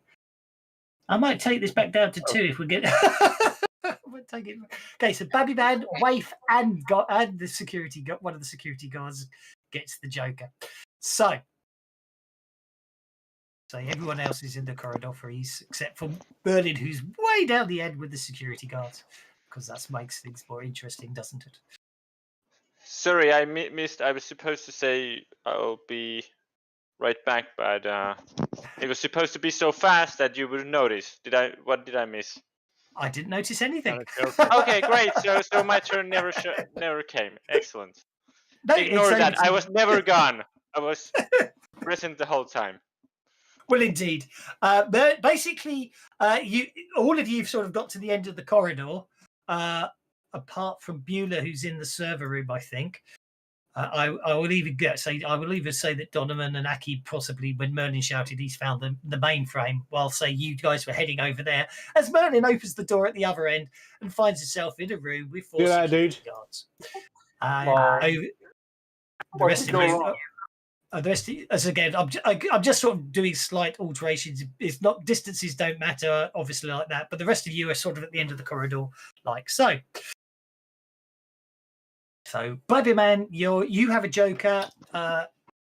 I might take this back down to 2 if we get. I might take it. Okay, so Babby Man, Waif, and the security one of the security guards gets the Joker. So everyone else is in the corridor for ease, except for Merlin, who's way down the end with the security guards, because that makes things more interesting, doesn't it? Sorry, I missed. I was supposed to say I'll be right back, but it was supposed to be so fast that you would notice. What did I miss? I didn't notice anything. Okay, great. So my turn never came. Excellent. No, ignore that. I was never gone. I was present the whole time. Well, indeed. But basically, all of you've sort of got to the end of the corridor, apart from Beulah, who's in the server room, I think. I will even say that Donovan and Aki possibly, when Merlin shouted, he's found the mainframe. While say you guys were heading over there, as Merlin opens the door at the other end and finds himself in a room with 4 security guards. The rest of you. The rest of you, as again, I'm just sort of doing slight alterations. It's not distances don't matter, obviously, like that. But the rest of you are sort of at the end of the corridor, like so. So, Blabby Man, you have a Joker.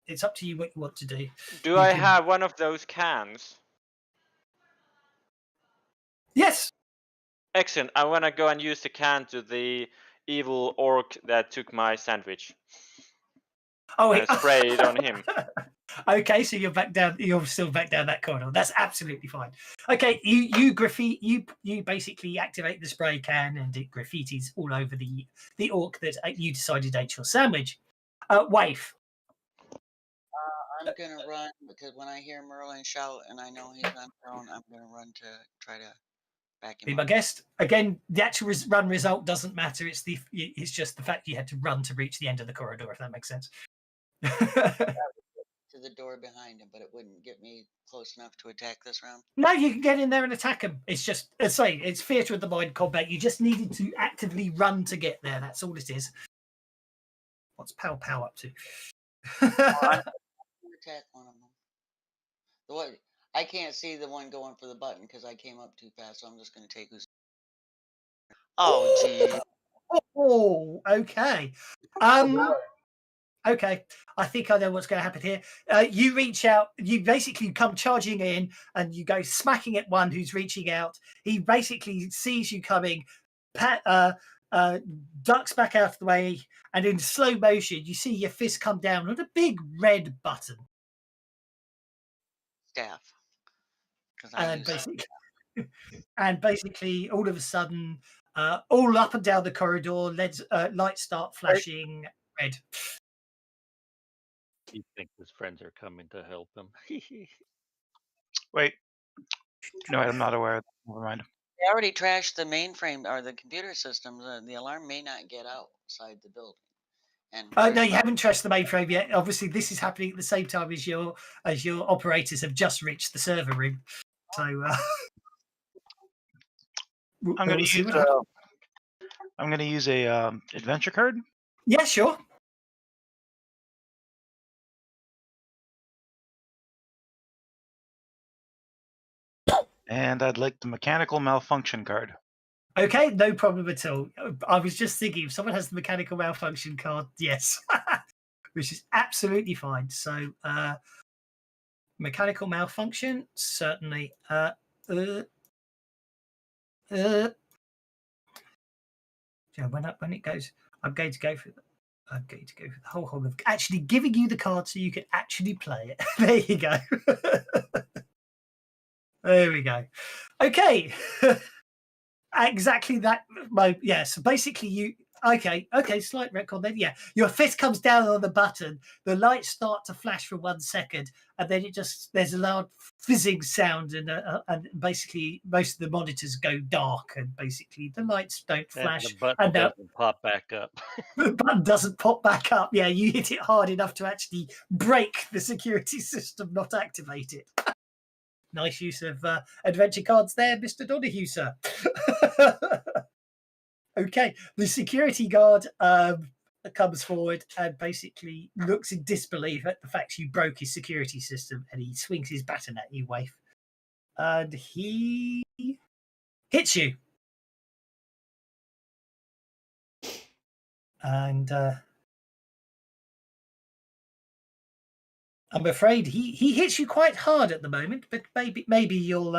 It's up to you what you want to do. Do I have one of those cans? Yes. Excellent. I want to go and use the can to the evil orc that took my sandwich. Oh, wait. Spray it on him. Okay, so you're back down. You're still back down that corridor. That's absolutely fine. Okay, you basically activate the spray can, and it graffitis all over the orc that you decided ate your sandwich. Waif. I'm gonna run because when I hear Merlin shout and I know he's on throne, I'm gonna run to try to back him Be up. my guest. Again, the actual run result doesn't matter. It's just the fact you had to run to reach the end of the corridor, if that makes sense. To to the door behind him, but it wouldn't get me close enough to attack this round. No, you can get in there and attack him. It's just, it's theatre of the mind combat. You just needed to actively run to get there. That's all it is. What's Pow Pow up to? Attack one of them. The one I can't see the one going for the button because I came up too fast, so I'm just going to take who's. Oh, gee. Oh, okay. Okay, I think I know what's going to happen here. You reach out, you basically come charging in, and you go smacking at one who's reaching out. He basically sees you coming, ducks back out of the way, and in slow motion, you see your fist come down on a big red button. Staff. And basically, all of a sudden, all up and down the corridor, lights start flashing red. You think his friends are coming to help him? Wait. No, I'm not aware. Never mind. They already trashed the mainframe or the computer systems. The alarm may not get outside the building. And No, you haven't trashed the mainframe yet. Obviously, this is happening at the same time as your operators have just reached the server room. So I'm going to use a adventure card. Yeah, sure. And I'd like the mechanical malfunction card. Okay, no problem at all. I was just thinking, if someone has the mechanical malfunction card, yes, which is absolutely fine. So, mechanical malfunction, certainly. When it goes, I'm going to go for the whole hog of actually giving you the card so you can actually play it. There you go. There we go. Okay. Exactly that. Yeah. So basically, slight record then. Yeah, your fist comes down on the button. The lights start to flash for 1 second, and then there's a loud fizzing sound, and basically most of the monitors go dark, and basically the lights don't flash. And the button doesn't pop back up. The button doesn't pop back up. Yeah, you hit it hard enough to actually break the security system, not activate it. Nice use of adventure cards there, Mr. Donahue, sir. Okay, the security guard comes forward and basically looks in disbelief at the fact you broke his security system, and he swings his baton at you, Waif. And he hits you. And I'm afraid he hits you quite hard at the moment, but maybe you'll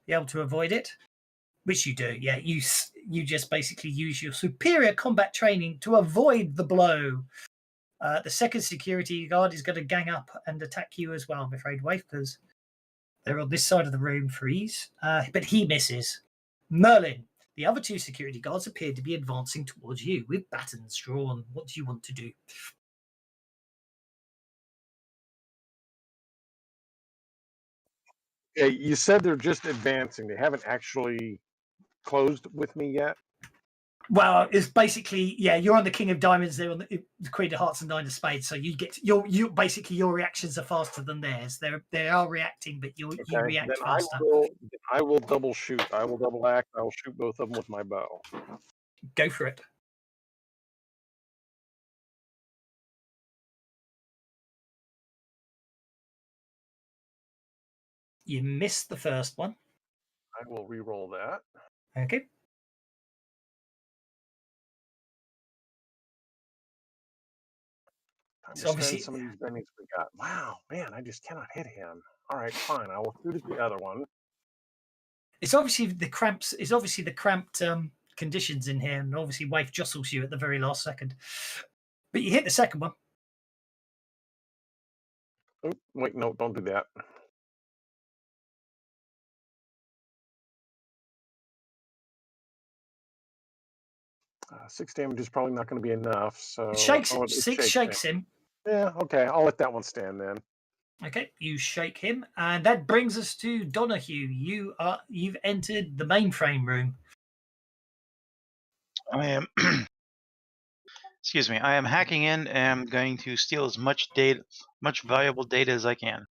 be able to avoid it, which you do. Yeah, you just basically use your superior combat training to avoid the blow. The second security guard is going to gang up and attack you as well, I'm afraid, Waif, because they're on this side of the room for ease. But he misses. Merlin, the other two security guards appear to be advancing towards you with batons drawn. What do you want to do? Yeah, you said they're just advancing. They haven't actually closed with me yet. Well, it's basically, yeah, you're on the King of Diamonds, they're on the Queen of Hearts and Nine of Spades, so you get you basically your reactions are faster than theirs. They are reacting, but you react then faster. I will double shoot. I will double act. I will shoot both of them with my bow. Go for it. You missed the first one. I will re-roll that. Okay. So obviously some of these bennies we got. Wow, man, I just cannot hit him. All right, fine. I will shoot at the other one. It's obviously the cramps. It's obviously the cramped conditions in here, and obviously Waif jostles you at the very last second. But you hit the second one. Oh, wait, no, don't do that. Six damage is probably not going to be enough. So it shakes him. Yeah, okay. I'll let that one stand then. Okay, you shake him, and that brings us to Donahue. You've entered the mainframe room. I am. Excuse me. I am hacking in and I'm going to steal as much data, much valuable data as I can.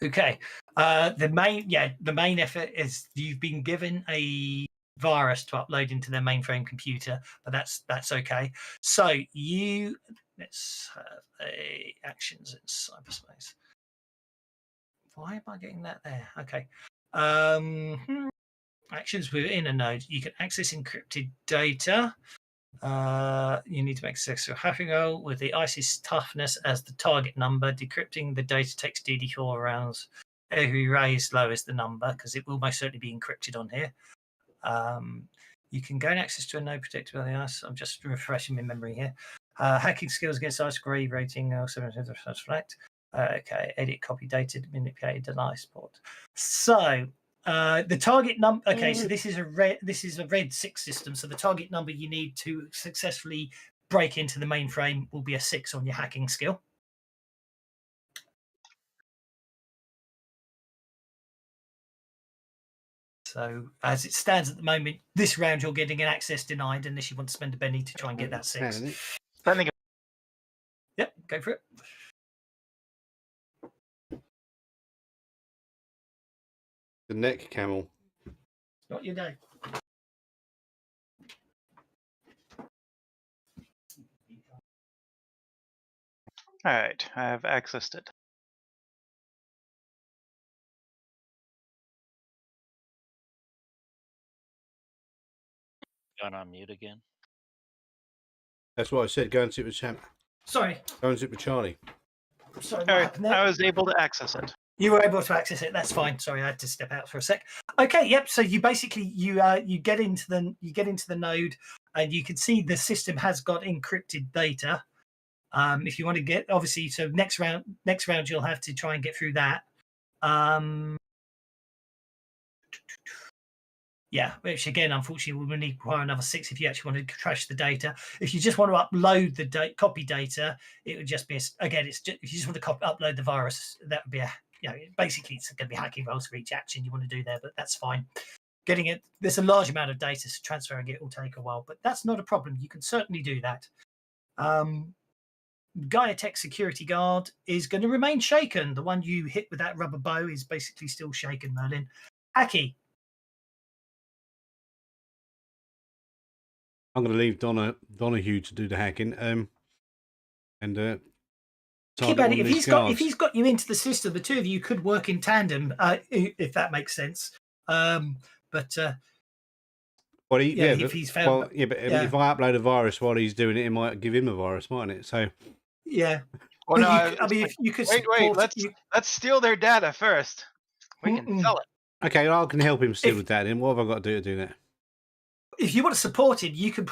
Okay. The main effort is you've been given a virus to upload into their mainframe computer, but that's okay. So let's have a actions in cyberspace. Why am I getting that there? Okay. Actions within a node. You can access encrypted data. You need to make a successful hacking roll with the ISIS toughness as the target number. Decrypting the data takes DD4 rounds. Every raise lowers the number because it will most certainly be encrypted on here. You can gain access to a node protected by the ISIS. I'm just refreshing my memory here. Hacking skills against ISIS grade rating 7% reflect. Okay, edit, copy data, manipulate, deny support. So the target number. Okay, so this is a red 6 system. So the target number you need to successfully break into the mainframe will be a 6 on your hacking skill. So as it stands at the moment, this round you're getting an access denied unless you want to spend a penny to try and get that 6. Spending. Yep, go for it. The neck camel. Not your day. All right, I have accessed it. Gone on mute again. That's what I said. Go and sit with Sam. Sorry. Go and sit with Charlie. Sorry, All what right, happened there? I was able to access it. You were able to access it. That's fine. Sorry, I had to step out for a sec. Okay, yep. So you basically you get into the node, and you can see the system has got encrypted data. If you want to get, obviously, so next round you'll have to try and get through that. Yeah, which again, unfortunately, will require another 6 if you actually want to trash the data. If you just want to upload the copy data, it would just be again. It's just, if you just want to upload the virus, that would be basically it's going to be hacking rolls for each action you want to do there, but that's fine. Getting it, there's a large amount of data, so transferring it will take a while, but that's not a problem. You can certainly do that. Gaia Tech security guard is going to remain shaken. The one you hit with that rubber bow is basically still shaken, Merlin. Aki. I'm going to leave Donahue to do the hacking. Keep at it. If he's got you into the system, the two of you could work in tandem, if that makes sense. If he's found, if I upload a virus while he's doing it, it might give him a virus, mightn't it? So yeah. Well, no, if you could wait. Let's steal their data first. We can sell it. Okay, I can help him steal the data. Then what have I got to do that? If you want to support it, you can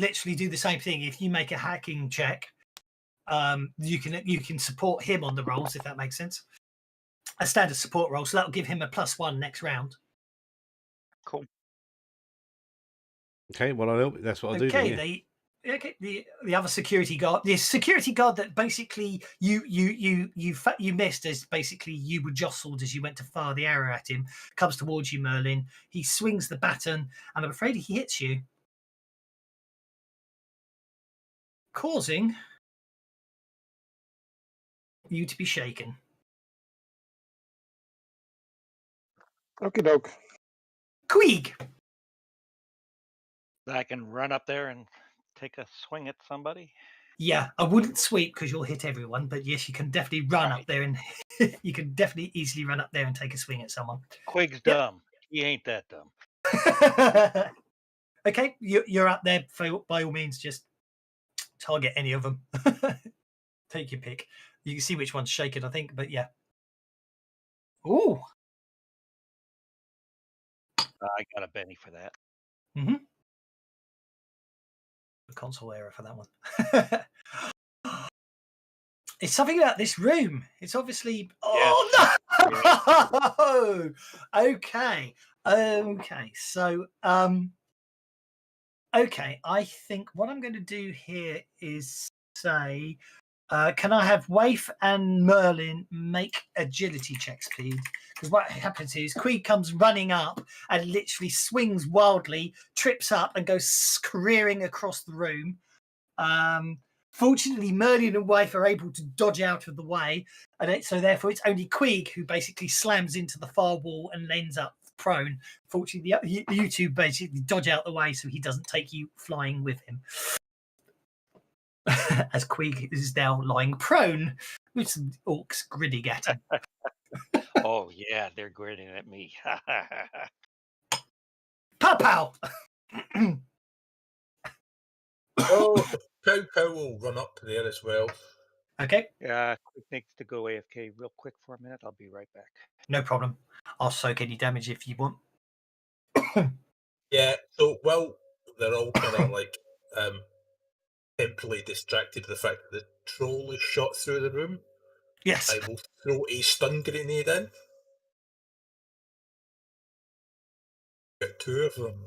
literally do the same thing. If you make a hacking check, you can support him on the rolls, if that makes sense. A standard support roll, so that'll give him a +1 next round. Cool. Okay, well I'll help. That's what I'll do. Then, yeah. The other security guard, the security guard that basically you missed as basically you were jostled as you went to fire the arrow at him, comes towards you, Merlin. He swings the baton, and I'm afraid he hits you, causing you to be shaken. Okie doke. Queeg. I can run up there and take a swing at somebody. Yeah, I wouldn't sweep because you'll hit everyone, but yes, you can definitely run up there and you can definitely easily run up there and take a swing at someone. Quig's dumb. He ain't that dumb. Okay, you're up there. By all means, just target any of them. Take your pick. You can see which one's shaken, I think, but yeah. Ooh. I got a Benny for that. Mm-hmm. A console error for that one. It's something about this room. It's obviously. Oh no! Okay. So, okay. I think what I'm going to do here is say, can I have Waif and Merlin make agility checks, please? Because what happens is Queeg comes running up and literally swings wildly, trips up, and goes careering across the room. Fortunately, Merlin and wife are able to dodge out of the way, and so therefore it's only Queeg who basically slams into the far wall and ends up prone. Fortunately, you two basically dodge out the way so he doesn't take you flying with him. As Queeg is now lying prone with some orcs grinning at him. Oh yeah, they're grinning at me. Pow pow! Oh, Pow Pow will run up there as well. Okay, Yeah, Quick needs to go AFK real quick for a minute. I'll be right back. no problem. I'll soak any damage if you want. Yeah, so while they're all kind of like temporarily distracted with the fact that the troll is shot through the room, Yes. I will throw a stun grenade in. Got 2 of them.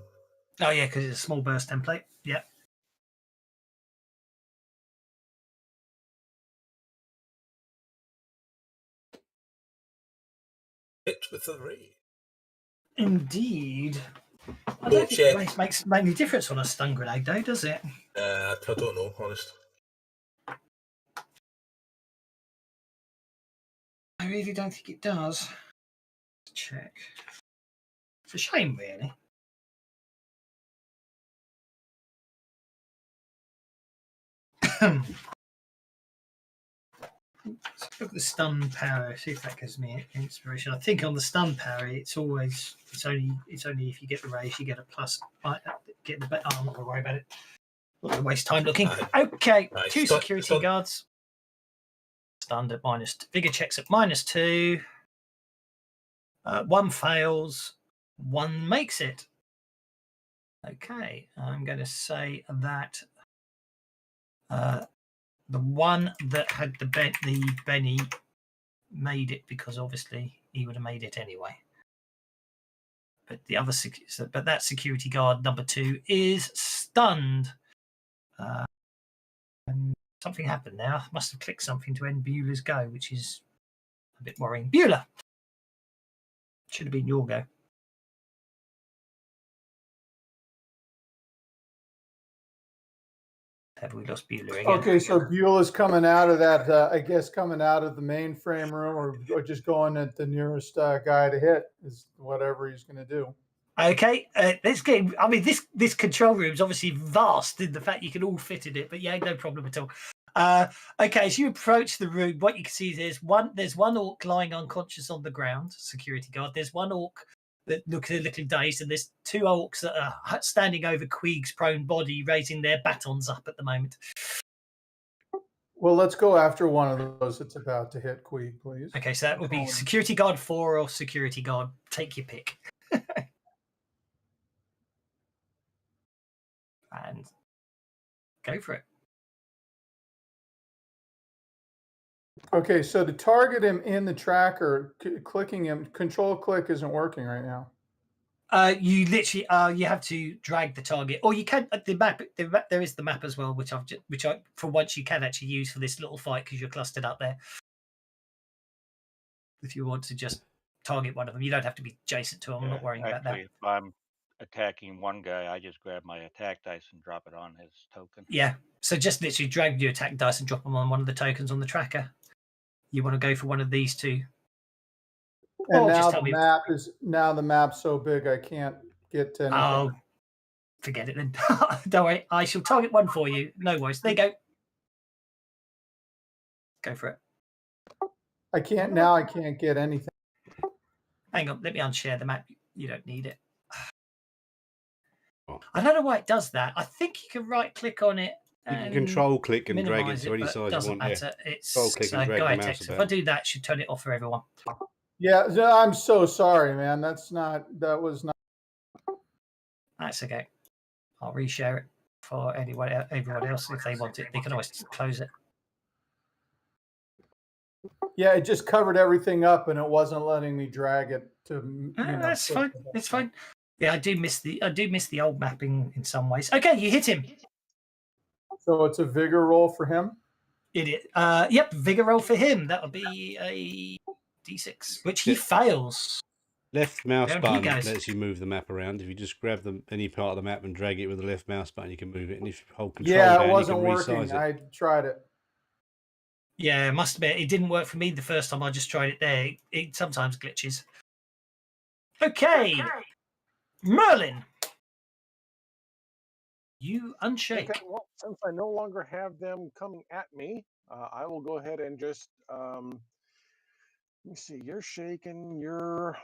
Oh yeah, because it's a small burst template. Yeah. Hit with the ray. Indeed. I Go don't think check. the race makes any difference on a stun grenade, though, does it? I don't know, honest. I really don't think it does. Let's check. It's a shame, really. Let's look at the stun parry. See if that gives me inspiration. I think on the stun parry, it's only if you get the race, you get a plus. Get the oh, I'm not gonna worry about it. Not gonna waste time looking. Okay, 2 security guards. Stunned at minus. Vigor checks at -2. 1 fails. 1 makes it. Okay, I'm going to say that the one that had the Benny made it because obviously he would have made it anyway. But the other, but that security guard number 2 is stunned. And something happened now. I must have clicked something to end Beulah's go, which is a bit worrying. Beulah, should have been your go. Have we lost Beulah again? Okay, so Beulah's coming out of that, I guess, coming out of the mainframe room or just going at the nearest guy to hit is whatever he's going to do. Okay, this game, I mean, this control room is obviously vast in the fact you can all fit in it, but yeah, no problem at all. Okay, as you approach the room, what you can see is there's one orc lying unconscious on the ground, security guard. There's one orc that looks a little dazed, and there's 2 orcs that are standing over Queeg's prone body, raising their batons up at the moment. Well, let's go after one of those that's about to hit Queeg, please. Okay, so that would be security guard 4 or security guard. Take your pick. And go for it. Okay, so to target him in the tracker, clicking him, control click isn't working right now. You literally you have to drag the target, or you can the map. There is the map as well, which I for once you can actually use for this little fight because you're clustered up there. If you want to just target one of them, you don't have to be adjacent to them. I'm not worrying about that. If I'm attacking one guy, I just grab my attack dice and drop it on his token. Yeah, so just literally drag your attack dice and drop them on one of the tokens on the tracker. You want to go for one of these 2. And now the map's so big I can't get to anything. Oh, forget it then. Don't worry, I shall target one for you. No worries. There you go. Go for it. I can't get anything. Hang on, let me unshare the map. You don't need it. I don't know why it does that. I think you can right click on it. You can control click and drag it to any size you want. Matter. Yeah. It's Control click and drag the mouse text. If about. I do that, it should turn it off for everyone. Yeah, I'm so sorry, man. That was not. That's okay. I'll reshare it for everyone else if they want it. They can always close it. Yeah, it just covered everything up, and it wasn't letting me drag it to. That's fine. It's fine. Yeah, I do miss the old mapping in some ways. Okay, you hit him. So it's a vigor roll for him. Yep, vigor roll for him. That would be a D6, which he fails. Left mouse Down he button goes. lets you move the map around. If you just grab any part of the map and drag it with the left mouse button, you can move it. And if you hold control Yeah, down, it wasn't you can working. resize it. I tried it. Yeah, must admit, it didn't work for me the first time I just tried it there. It sometimes glitches. Okay. Merlin. You unshake. Okay, well, since I no longer have them coming at me, I will go ahead and just let me see. You're shaking.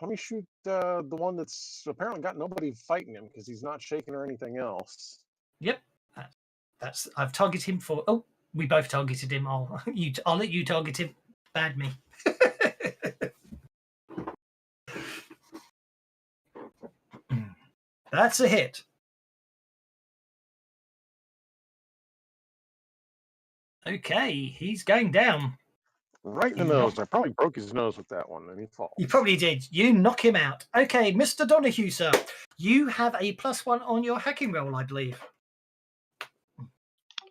Let me shoot the one that's apparently got nobody fighting him because he's not shaking or anything else. Yep. I've targeted him for. Oh, we both targeted him. I'll let you target him. Bad me. That's a hit. Okay, he's going down. Right in the nose. I probably broke his nose with that one, and he falls. You probably did. You knock him out. Okay, Mr. Donahue, sir. You have a +1 on your hacking roll, I believe.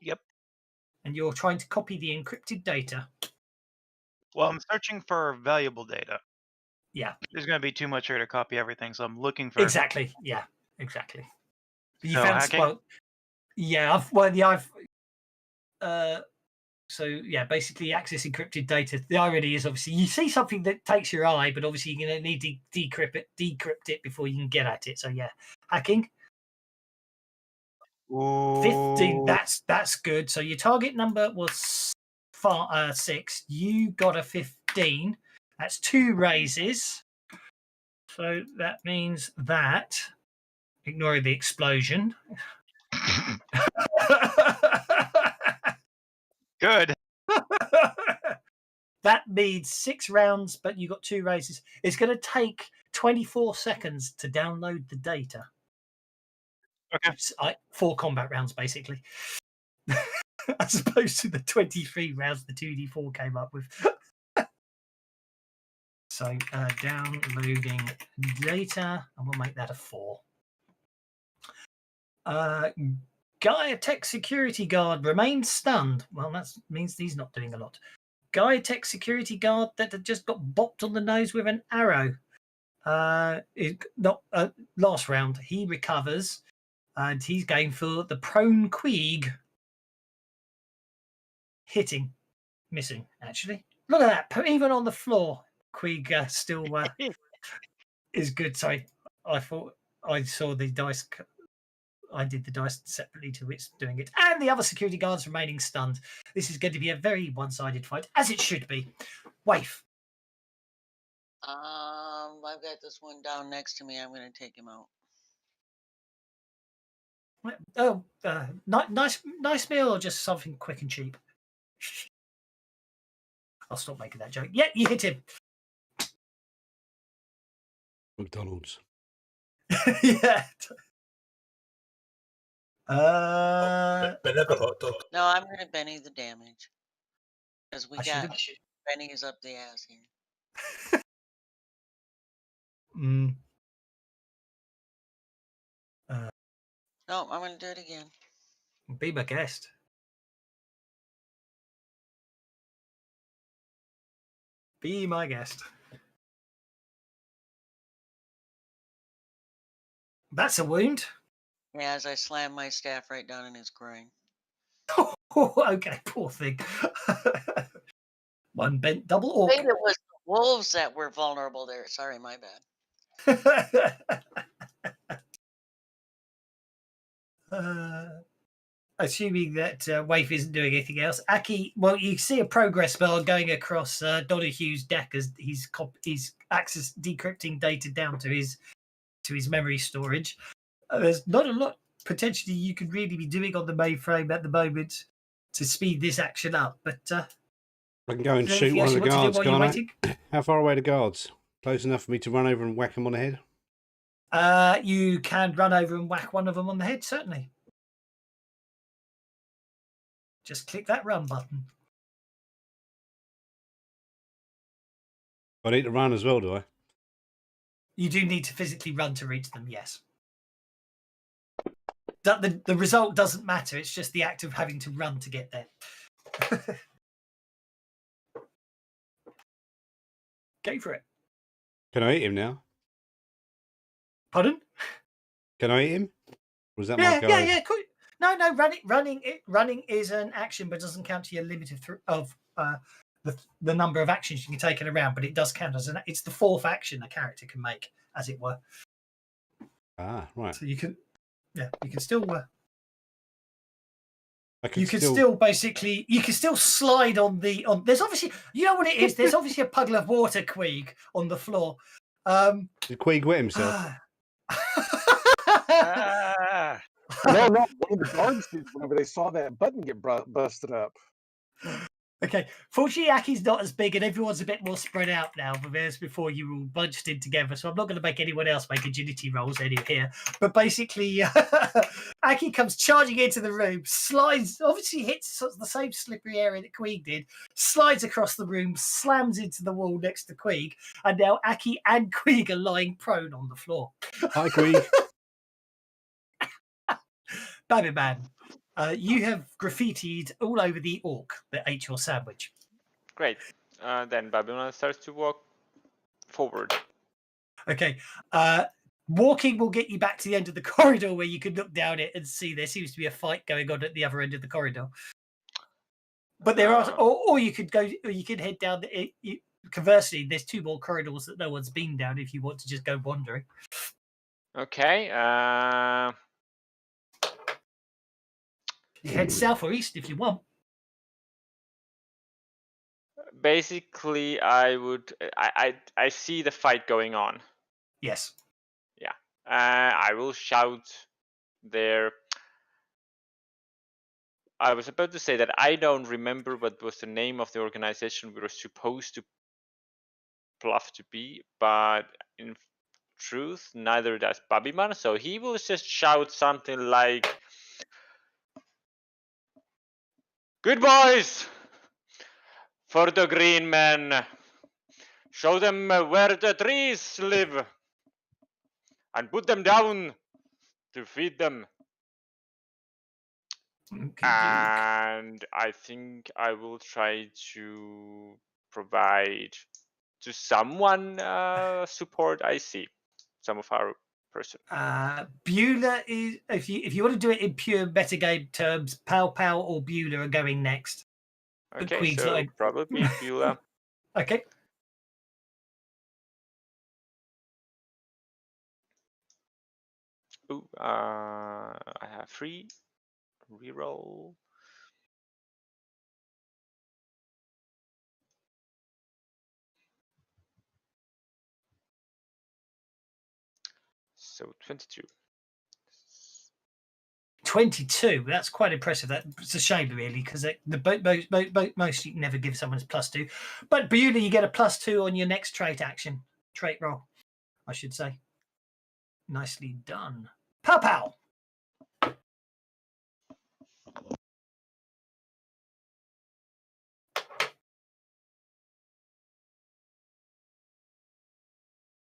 Yep. And you're trying to copy the encrypted data. Well, I'm searching for valuable data. Yeah. There's going to be too much here to copy everything, so I'm looking for. Exactly. Yeah. Exactly. You So found hacking? well. Yeah. So yeah, basically access encrypted data. The irony is obviously you see something that takes your eye, but obviously you're going to need to decrypt it before you can get at it. So yeah, hacking. Ooh. 15. That's good. So your target number was 6. You got a 15. That's 2 raises. So that means that, ignoring the explosion. Good. That means 6 rounds, but you got 2 raises. It's going to take 24 seconds to download the data. Okay. 4 combat rounds, basically. As opposed to the 23 rounds the 2d4 came up with. So downloading data, and we'll make that a 4. Gaia Tech security guard remains stunned. Well, that means he's not doing a lot. Gaia Tech security guard that had just got bopped on the nose with an arrow. Last round, he recovers, and he's going for the prone Queeg. Hitting, missing. Actually, look at that. Even on the floor, Queeg still is good. Sorry, I thought I saw the dice. I did the dice separately to it's doing it. And the other security guards remaining stunned. This is going to be a very one-sided fight, as it should be. Waif. I've got this one down next to me. I'm going to take him out. Oh, nice meal or just something quick and cheap? I'll stop making that joke. Yeah, you hit him. McDonald's. Yeah. Another hot dog. No, I'm going to Benny the damage. Because we I got should've- Benny's up the ass here. No, I'm going to do it again. Be my guest. Be my guest. That's a wound. Yeah, as I slam my staff right down in his groin. Oh, okay, poor thing. One bent double orc. Wait, it was the wolves that were vulnerable there. Sorry, my bad. Assuming that Waif isn't doing anything else, Aki. Well, you see a progress bar going across Donahue's deck as he's access decrypting data down to his memory storage. There's not a lot potentially you could really be doing on the mainframe at the moment to speed this action up, but I can go and shoot one of the guards, can't I? How far away are the guards? Close enough for me to run over and whack them on the head? You can run over and whack one of them on the head, certainly. Just click that run button. I need to run as well, do I? You do need to physically run to reach them, yes. The result doesn't matter. It's just the act of having to run to get there. Go for it. Can I hit him now? Pardon? Can I eat him? Or is that my Yeah, go? yeah, yeah. Cool. No, running is an action, but doesn't count to your limit of the number of actions you can take it around. But it does count as it's the fourth action a character can make, as it were. Ah, right. So you can, yeah, you can still. I can You can still basically slide on the There's obviously, you know what it is. There's obviously a puddle of water, Queeg, on the floor. Did Queeg wet himself? Ah, No, one of the guards did whenever they saw that button get busted up. Okay, fortunately, Aki's not as big, and everyone's a bit more spread out now. Whereas before, you were all bunched in together. So I'm not going to make anyone else make agility rolls any here. But basically, Aki comes charging into the room, slides, obviously hits the same slippery area that Queeg did, slides across the room, slams into the wall next to Queeg, and now Aki and Queeg are lying prone on the floor. Hi, Queeg. Babby Man, you have graffitied all over the orc that ate your sandwich. Great. Then Babylon starts to walk forward. Okay. Walking will get you back to the end of the corridor where you can look down it and see there seems to be a fight going on at the other end of the corridor. But there are, or you could go, or you could head down. Conversely, there's two more corridors that no one's been down if you want to just go wandering. Okay. You head south or east if you want. Basically, I see the fight going on. Yes. Yeah. I will shout there. I was about to say that I don't remember what was the name of the organization we were supposed to bluff to be, but in truth, neither does Babiman. So he will just shout something like, "Good boys! For the green men, show them where the trees live, and put them down to feed them." And I think I will try to provide to someone support. I see some of our person. Beulah is, if you want to do it in pure metagame terms, Pow Pow or Beulah are going next. Okay, so probably Beulah. Okay. Ooh, I have 3. Reroll. So 22. 22. That's quite impressive. That's a shame, really, because most you can never give someone a +2. But Beulah, you get a +2 on your next trait roll, I should say. Nicely done. Pow Pow.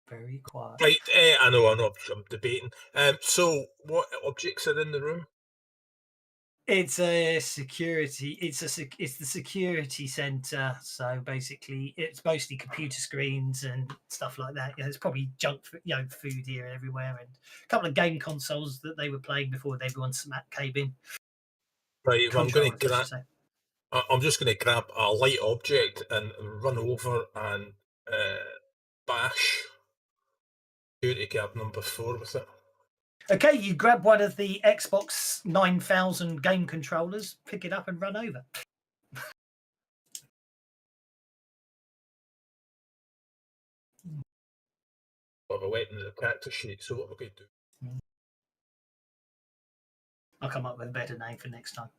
Very quiet. Right, I know, I'm debating. So what objects are in the room? It's a security. It's the security center. So basically, it's mostly computer screens and stuff like that. There's probably junk, food here and everywhere, and a couple of game consoles that they were playing before everyone came in. Right, well, I'm just going to grab a light object and run over and bash security guard number 4 with it. Okay, you grab one of the Xbox 9000 game controllers, pick it up and run over. I have a weapon in the character sheet, so what we're going to do? I'll come up with a better name for next time.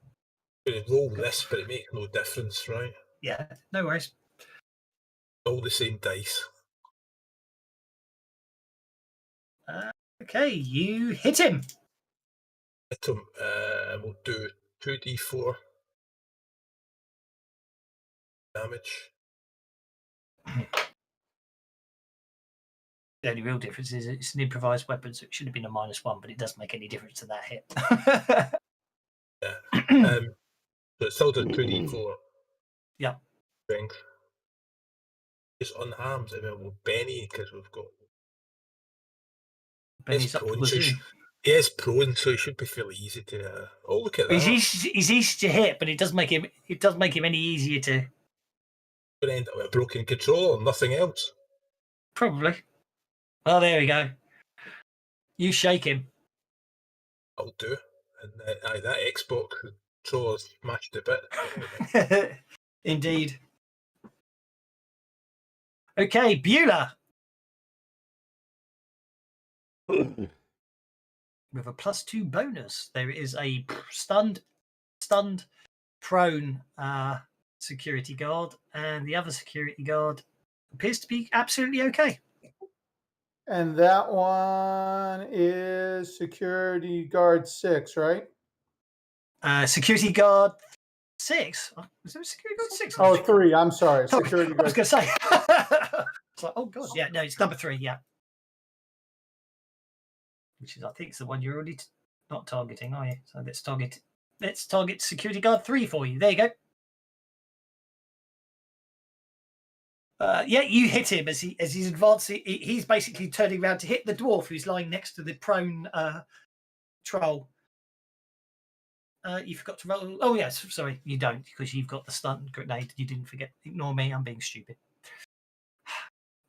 I'm going to roll this, but it makes no difference, right? Yeah, no worries. All the same dice. Okay, you hit him. Hit him. We'll do 2d4 damage. The only real difference is it's an improvised weapon, so it should have been a -1, but it doesn't make any difference to that hit. Yeah. So it's still the 2d4. Yeah. Strength. It's unharmed. I mean, we'll Benny because we've got Benny's up to the zoo. He is prone, so he should be fairly easy to. Oh, look at that! He's easy to hit, but it does make him any easier to. Going to end up with a broken controller and nothing else. Probably. Well, there we go. You shake him. I'll do. And that Xbox controller smashed a bit. Indeed. Okay, Beulah. With a +2 bonus, there is a stunned, prone security guard, and the other security guard appears to be absolutely okay. And that one is security guard 6, right? Security guard 6. Was there a security guard 6? Oh, 3. I'm sorry. Security I was guard. going to say. It's like, oh god, yeah, no, it's number 3. Yeah, which is, I think, it's the one you're already not targeting, are you? So let's target security guard 3 for you. There you go. Yeah, you hit him as he's advancing. He's basically turning around to hit the dwarf who's lying next to the prone troll. You forgot to roll. Oh yes, sorry, you don't, because you've got the stun grenade. You didn't forget. Ignore me. I'm being stupid.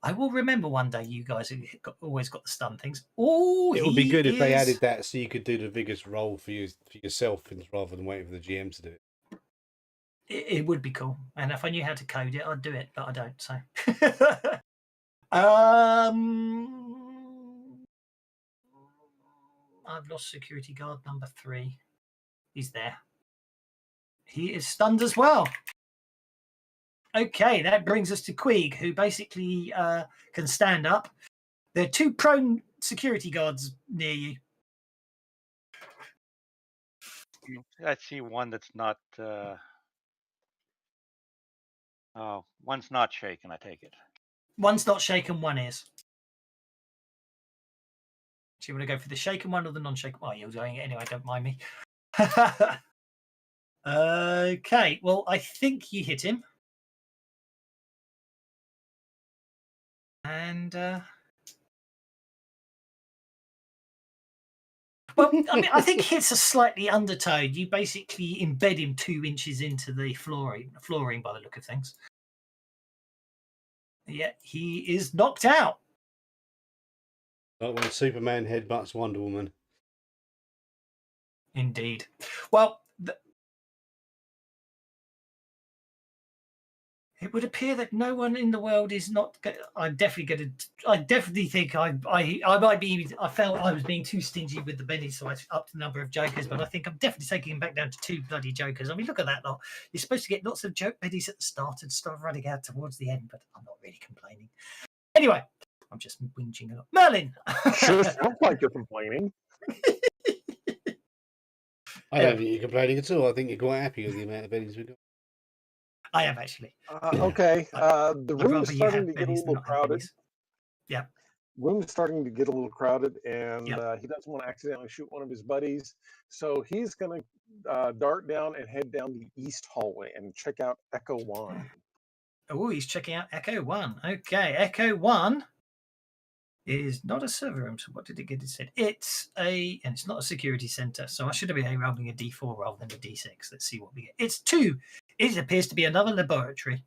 I will remember one day. You guys have always got the stun things. Oh, it would be good if they added that, so you could do the biggest roll for yourself rather than waiting for the GM to do it. It would be cool, and if I knew how to code it, I'd do it, but I don't. So, I've lost security guard number 3. He's there. He is stunned as well. Okay, that brings us to Queeg, who basically can stand up. There are 2 prone security guards near you. I see one that's not. One's not shaken. I take it. One's not shaken. One is. Do you want to go for the shaken one or the non-shaken? Oh, you're doing it anyway. Don't mind me. Okay. Well, I think you hit him. And well, I mean, I think hits are slightly undertowed. You basically embed him 2 inches into the flooring by the look of things. Yeah, he is knocked out. Like when Superman headbutts Wonder Woman. Indeed. Well, it would appear that no one in the world is not. I definitely think I might be. I felt I was being too stingy with the Benny, so I upped the number of jokers. But I think I'm definitely taking him back down to 2 bloody jokers. I mean, look at that lot. You're supposed to get lots of joke Bennies at the start and start running out towards the end, but I'm not really complaining. Anyway, I'm just whinging a lot. Merlin. Sure sounds like you're complaining. I don't think you're complaining at all. I think you're quite happy with the amount of Bennies we've got. I am actually. Okay. The room's starting to get a little crowded. Yeah. Room's starting to get a little crowded, and he doesn't want to accidentally shoot one of his buddies. So he's going to dart down and head down the east hallway and check out Echo 1. Oh, he's checking out Echo 1. Okay, Echo 1 is not a server room. So what did it get? It said it's not a security center. So I should have been rolling a D4 rather than a D6. Let's see what we get. It's 2. It appears to be another laboratory.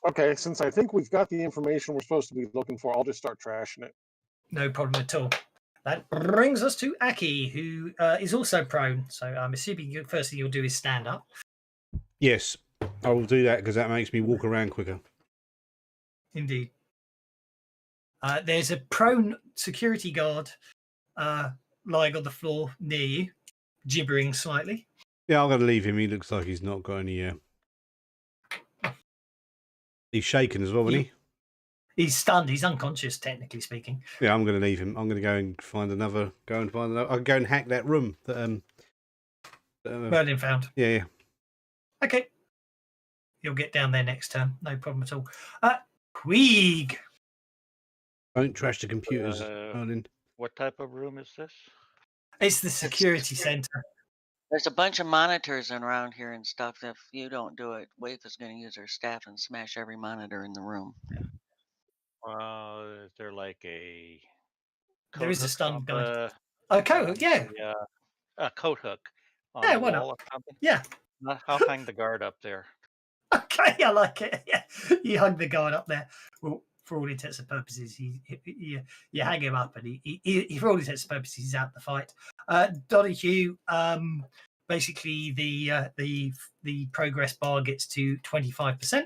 Okay, since I think we've got the information we're supposed to be looking for, I'll just start trashing it. No problem at all. That brings us to Aki, who is also prone. So I'm assuming the first thing you'll do is stand up. Yes, I will do that because that makes me walk around quicker. Indeed. There's a prone security guard lying on the floor near you, gibbering slightly. Yeah, I'm going to leave him. He looks like he's not got any... He's shaken as well, isn't he? He's stunned. He's unconscious, technically speaking. Yeah, I'm going to leave him. I'm going to go and find another... I'll go and hack that room that... Merlin found. Yeah. Okay. You'll get down there next turn. No problem at all. Queeg. Don't trash the computers, Merlin. What type of room is this? It's the security center. There's a bunch of monitors around here and stuff. If you don't do it, Waif is going to use her staff and smash every monitor in the room. Is there like a There is a hook stun on guide. the Okay, yeah. a coat hook on Yeah, the why not? wall or something? Yeah. I'll hang the guard up there. Okay, I like it. Yeah, you hung the guard up there. Well, for all intents and purposes, you hang him up, and he for all intents and purposes, he's out the fight. Donahue, basically the progress bar gets to 25%.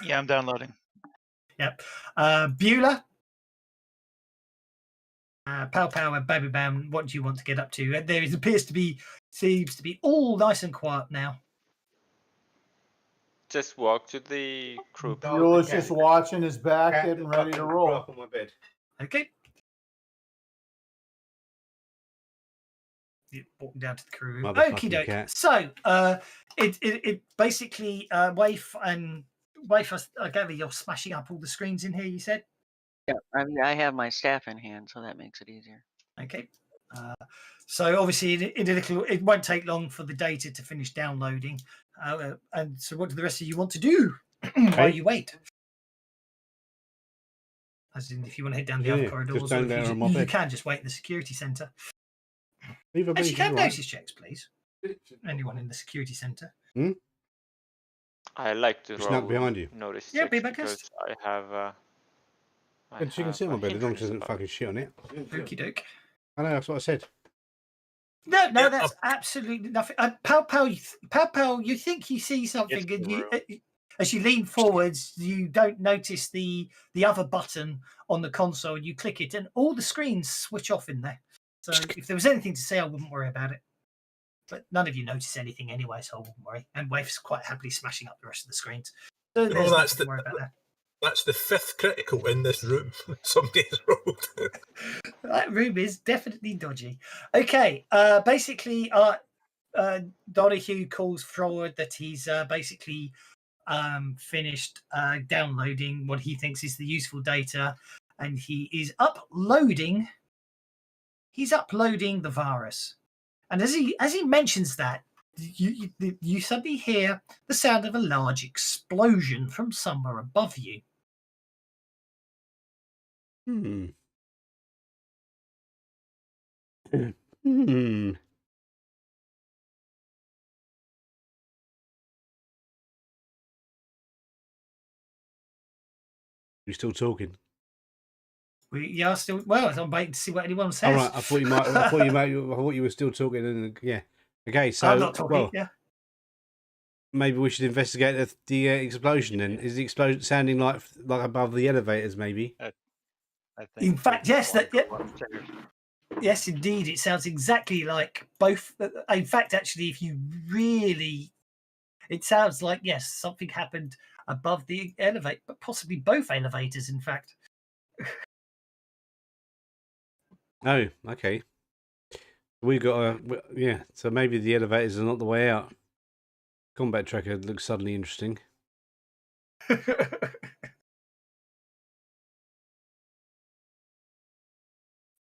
Yeah, I'm downloading. Yep. Beulah, Pow Pow, and Baby Bam. What do you want to get up to? There seems to be all nice and quiet now. Just walk to the crew. Buell's just watching his back, getting ready to roll. On my bed. Okay. Walking down to the crew room. Okie doke. cat. So, it basically, Waif, I gather you're smashing up all the screens in here. You said. Yeah, I mean, I have my staff in hand, so that makes it easier. Okay. So obviously, it won't take long for the data to finish downloading. And so, what do the rest of you want to do while you wait? As in, if you want to head down the other corridors, or you can just wait in the security center. Actually, can notice checks, please. Anyone in the security center? I like to roll behind you. notice Yeah, checks be back because I have. And she can sit on my bed as long as she doesn't fucking shit on it. Okie doke. I know, that's what I said. No, that's absolutely nothing. Pow Pow, you think you see something, and you, as you lean forwards, you don't notice the other button on the console. You click it, and all the screens switch off in there. So if there was anything to say, I wouldn't worry about it. But none of you notice anything anyway, so I wouldn't worry. And Waif's quite happily smashing up the rest of the screens. So there's nothing to worry about that. That's the 5th critical in this room. Somebody has rolled. That room is definitely dodgy. Okay, basically, Donahue calls forward that he's basically finished downloading what he thinks is the useful data, and he is uploading. He's uploading the virus, and as he mentions that, you suddenly hear the sound of a large explosion from somewhere above you. You're still talking. We are still I'm waiting to see what anyone says. All right, I thought you were still talking. And yeah, okay. So I'm not talking. Yeah. Maybe we should investigate the explosion. Then is the explosion sounding like above the elevators? Maybe. I think in fact, yes. Yes, indeed. It sounds exactly like both. In fact, actually, if you really, it sounds like yes, something happened above the elevator, but possibly both elevators. In fact. Oh, okay. We've got so maybe the elevators are not the way out. Combat tracker looks suddenly interesting.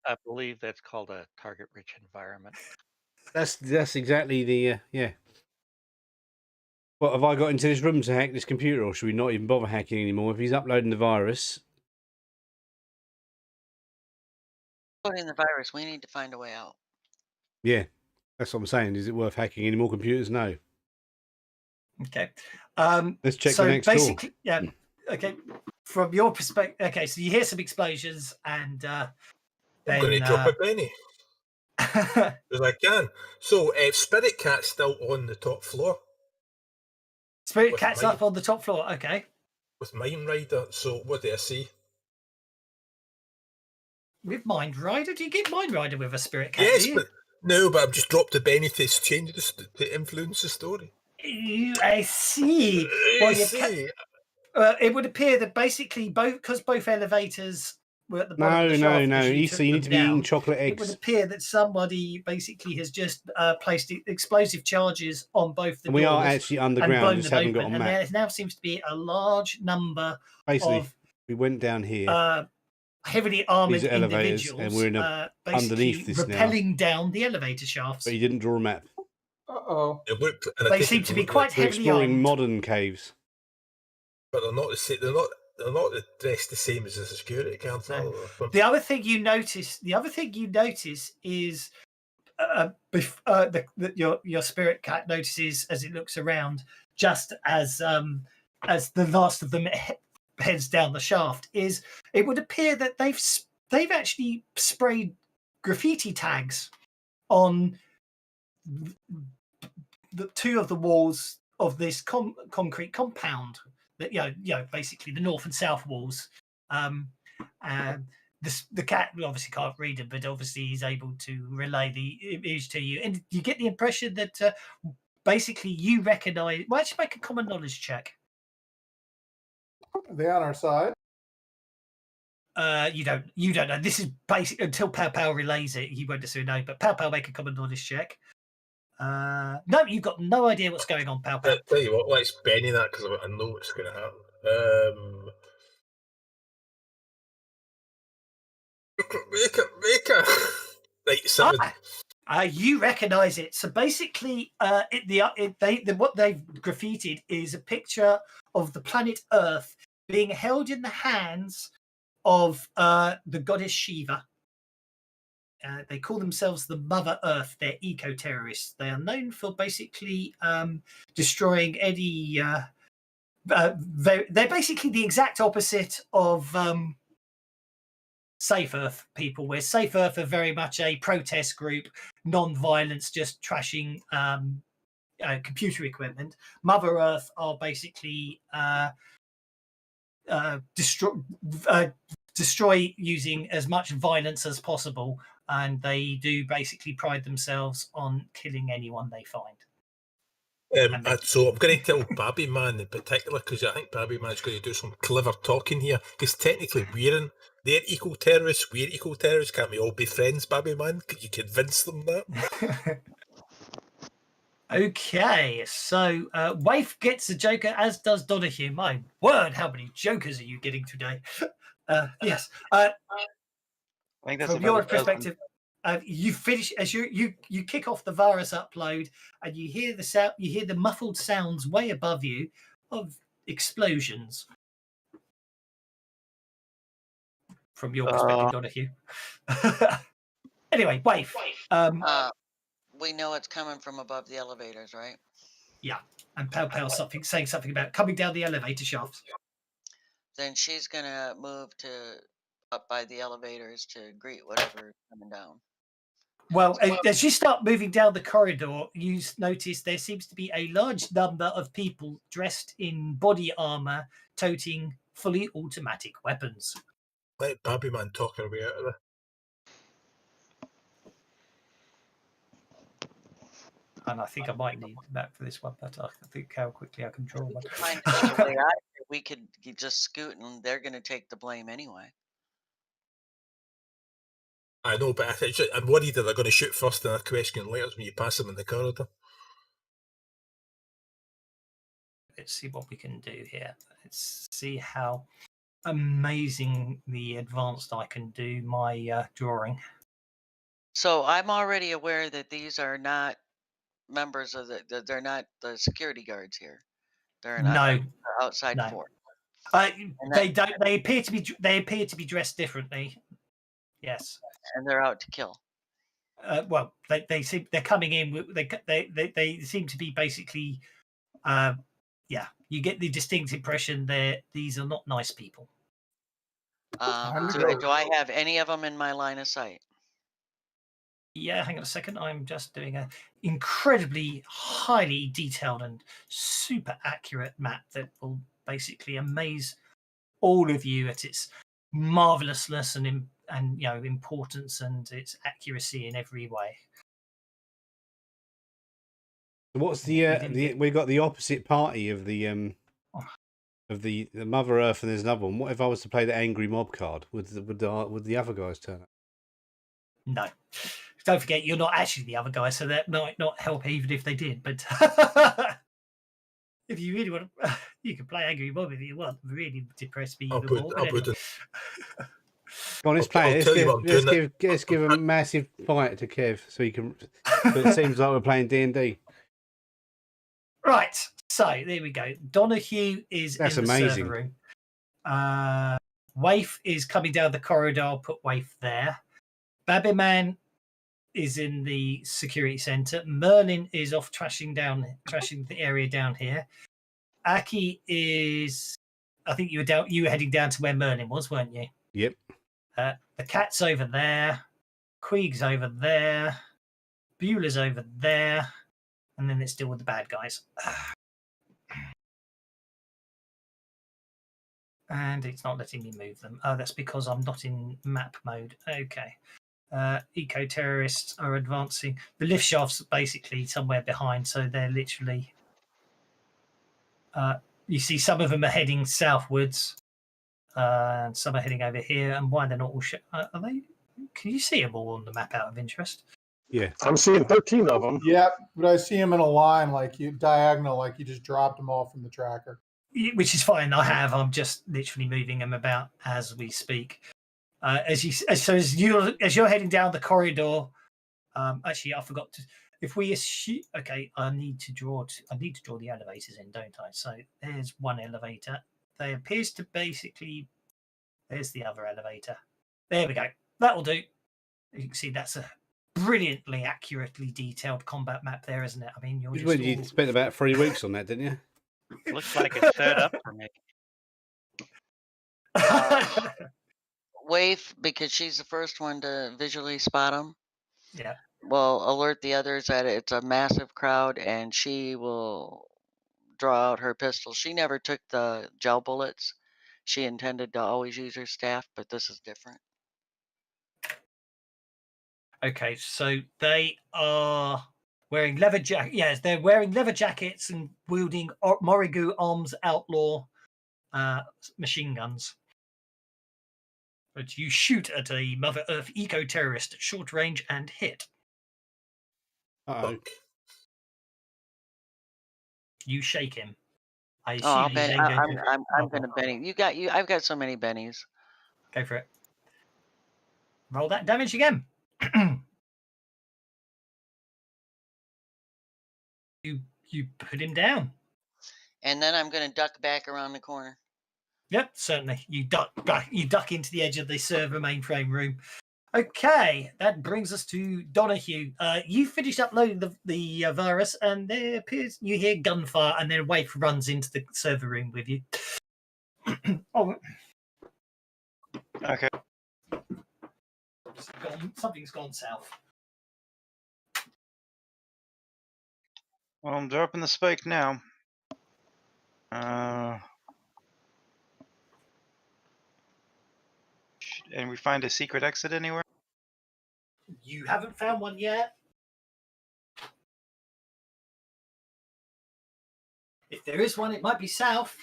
I believe that's called a target-rich environment. That's exactly the What, have I got into this room to hack this computer, or should we not even bother hacking anymore? If he's uploading the virus. Uploading the virus, we need to find a way out. Yeah, that's what I'm saying. Is it worth hacking any more computers? No. Okay. Let's check so the next basically, door. yeah. Okay. From your perspective, okay, so you hear some explosions, and I'm going to drop a penny. As I can. So, Spirit Cat's still on the top floor. Spirit Cat's up on the top floor, okay. With Mind Rider, so what do I see? With Mind Rider? Do you get Mind Rider with a Spirit Cat? Yes, but I've just dropped the penny to change to influence the story. I see. It would appear that basically both elevators were at the bottom of the shaft. No. Issa, you need to be eating chocolate eggs. It would appear that somebody basically has just placed explosive charges on both the doors. We are actually underground, just haven't got a map. And there now seems to be a large number basically, we went down here. Heavily armoured individuals, and we're in underneath this rappelling down the elevator shafts. But he didn't draw a map. Uh-oh. They seem to be quite heavily exploring armed. modern caves. But they're not. They're not they're not dressed the same as the security guards. No. are they? The other thing you notice is your spirit cat notices as it looks around, just as the last of them heads down the shaft, is it would appear that they've actually sprayed graffiti tags on the two of the walls of this concrete compound. That basically the north and south walls. The cat obviously can't read it, but obviously he's able to relay the image to you, and you get the impression that basically you recognise. Well, actually, make a common knowledge check. Are they on our side? You don't know. This is basic until Pow Pow relays it. You won't necessarily know, but Pow Pow, make a common knowledge check. No, you've got no idea what's going on, Pow Pow. I'll tell you what, let's Benny that because I know what's going to happen. Maker. Right, 7. You recognise it. So basically, what they've graffitied is a picture of the planet Earth being held in the hands of the goddess Shiva. They call themselves the Mother Earth. They're eco-terrorists. They are known for basically destroying any... they're basically the exact opposite of Safe Earth people, where Safe Earth are very much a protest group, non-violence, just trashing computer equipment. Mother Earth are basically destroy using as much violence as possible, and they do basically pride themselves on killing anyone they find. So I'm going to tell Babby Man in particular, because I think Babby Man's going to do some clever talking here, because technically they're eco-terrorists, we're eco-terrorists. Can't we all be friends, Babby Man? Could you convince them that? Okay, so Waif gets a joker, as does Donahue. My word, how many jokers are you getting today? Yes. I think that's from about your 1,000. perspective, you finish as you kick off the virus upload, and you hear the sound. You hear the muffled sounds way above you of explosions. From your perspective, Donahue. Anyway, Waif. We know it's coming from above the elevators, right? Yeah, and Pow Pow saying something about coming down the elevator shafts. Then she's gonna move to up by the elevators to greet whatever coming down. Well, as you start moving down the corridor, you notice there seems to be a large number of people dressed in body armor, toting fully automatic weapons. Let Babby Man talk her way out of there. And I think I might need the map for this one, but I think how quickly I can draw one. Find another way out here. We could just scoot, and they're going to take the blame anyway. I know, but I'm worried that they're going to shoot first and they're questioning later when you pass them in the corridor. Let's see what we can do here. Let's see how amazingly advanced I can do my drawing. So I'm already aware that these are not members of they're not the security guards here. They're outside force. They don't. They appear to be dressed differently. Yes, and they're out to kill. Well, they seem they're coming in. They seem to be basically. Yeah, you get the distinct impression that these are not nice people. Do I have any of them in my line of sight? Yeah, hang on a second. I'm just doing an incredibly highly detailed and super accurate map that will basically amaze all of you at its marvelousness and importance and its accuracy in every way. What's the we got the opposite party of the Mother Earth, and there's another one. What if I was to play the angry mob card? Would the other guys turn up? No. Don't forget, you're not actually the other guy, so that might not help even if they did. But if you really want to, you can play Angry Mob if you want. Really depress me even more. I'll put it. Go on, let's play it. Let's give a massive fight to Kev so he can. But it seems like we're playing D&D. Right, so there we go. Donahue is That's in the amazing. server room. Waif is coming down the corridor. I'll put Waif there. Babyman is in the security center. Merlin is off trashing the area down here. Aki is, I think you were heading down to where Merlin was, weren't you? Yep. The cat's over there. Krieg's over there. Beulah's over there. And then it's still with the bad guys. And it's not letting me move them. Oh, that's because I'm not in map mode. Okay. Eco-terrorists are advancing. The lift shaft's basically somewhere behind, so they're literally... you see some of them are heading southwards, and some are heading over here. And why they're not all... are they? Can you see them all on the map out of interest? Yeah. I'm seeing 13 of them. Yeah, but I see them in a line, like you diagonal, like you just dropped them off from the tracker. Which is fine. I'm just literally moving them about as we speak. As you're heading down the corridor. Actually, I forgot to. If we assume, okay, I need to draw the elevators in, don't I? So there's one elevator. They appears to basically. There's the other elevator. There we go. That'll do. You can see that's a brilliantly accurately detailed combat map there, isn't it? I mean, You spent about 3 weeks on that, didn't you? Looks like it's set up for me. Waif, because she's the first one to visually spot them, Yeah. will alert the others that it's a massive crowd, and she will draw out her pistol. She never took the gel bullets. She intended to always use her staff, but this is different. Okay, so they are wearing leather jackets. Yes, they're wearing leather jackets and wielding Morigu Arms Outlaw machine guns. But you shoot at a Mother Earth eco-terrorist at short range and hit. Uh-oh. You shake him. I assume Oh, he's I'm gonna Benny. I've got so many Bennies. Go for it. Roll that damage again. You put him down. And then I'm gonna duck back around the corner. Yep, certainly. You duck into the edge of the server mainframe room. Okay, that brings us to Donahue. You finished uploading the virus, and there appears you hear gunfire, and then Waif runs into the server room with you. Oh, Okay. Something's gone south. Well, I'm dropping the spike now. And we find a secret exit anywhere? You haven't found one yet. If there is one, it might be south.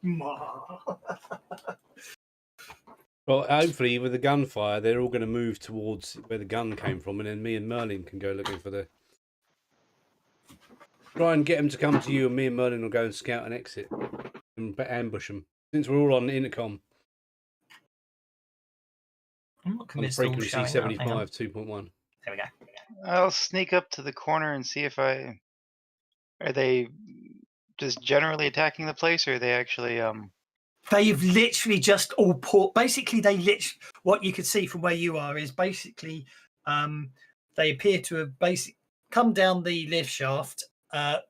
Well, hopefully with the gunfire, they're all going to move towards where the gun came from, and then me and Merlin can go looking for the... Try and get them to come to you, and me and Merlin will go and scout an exit and ambush them. Since we're all on the intercom. I'm not On convinced frequency all showing up. Hang on. 75 2.1. There we go. I'll sneak up to the corner and see if are they just generally attacking the place, or are they actually They've literally just all basically what you could see from where you are is basically they appear to have come down the lift shaft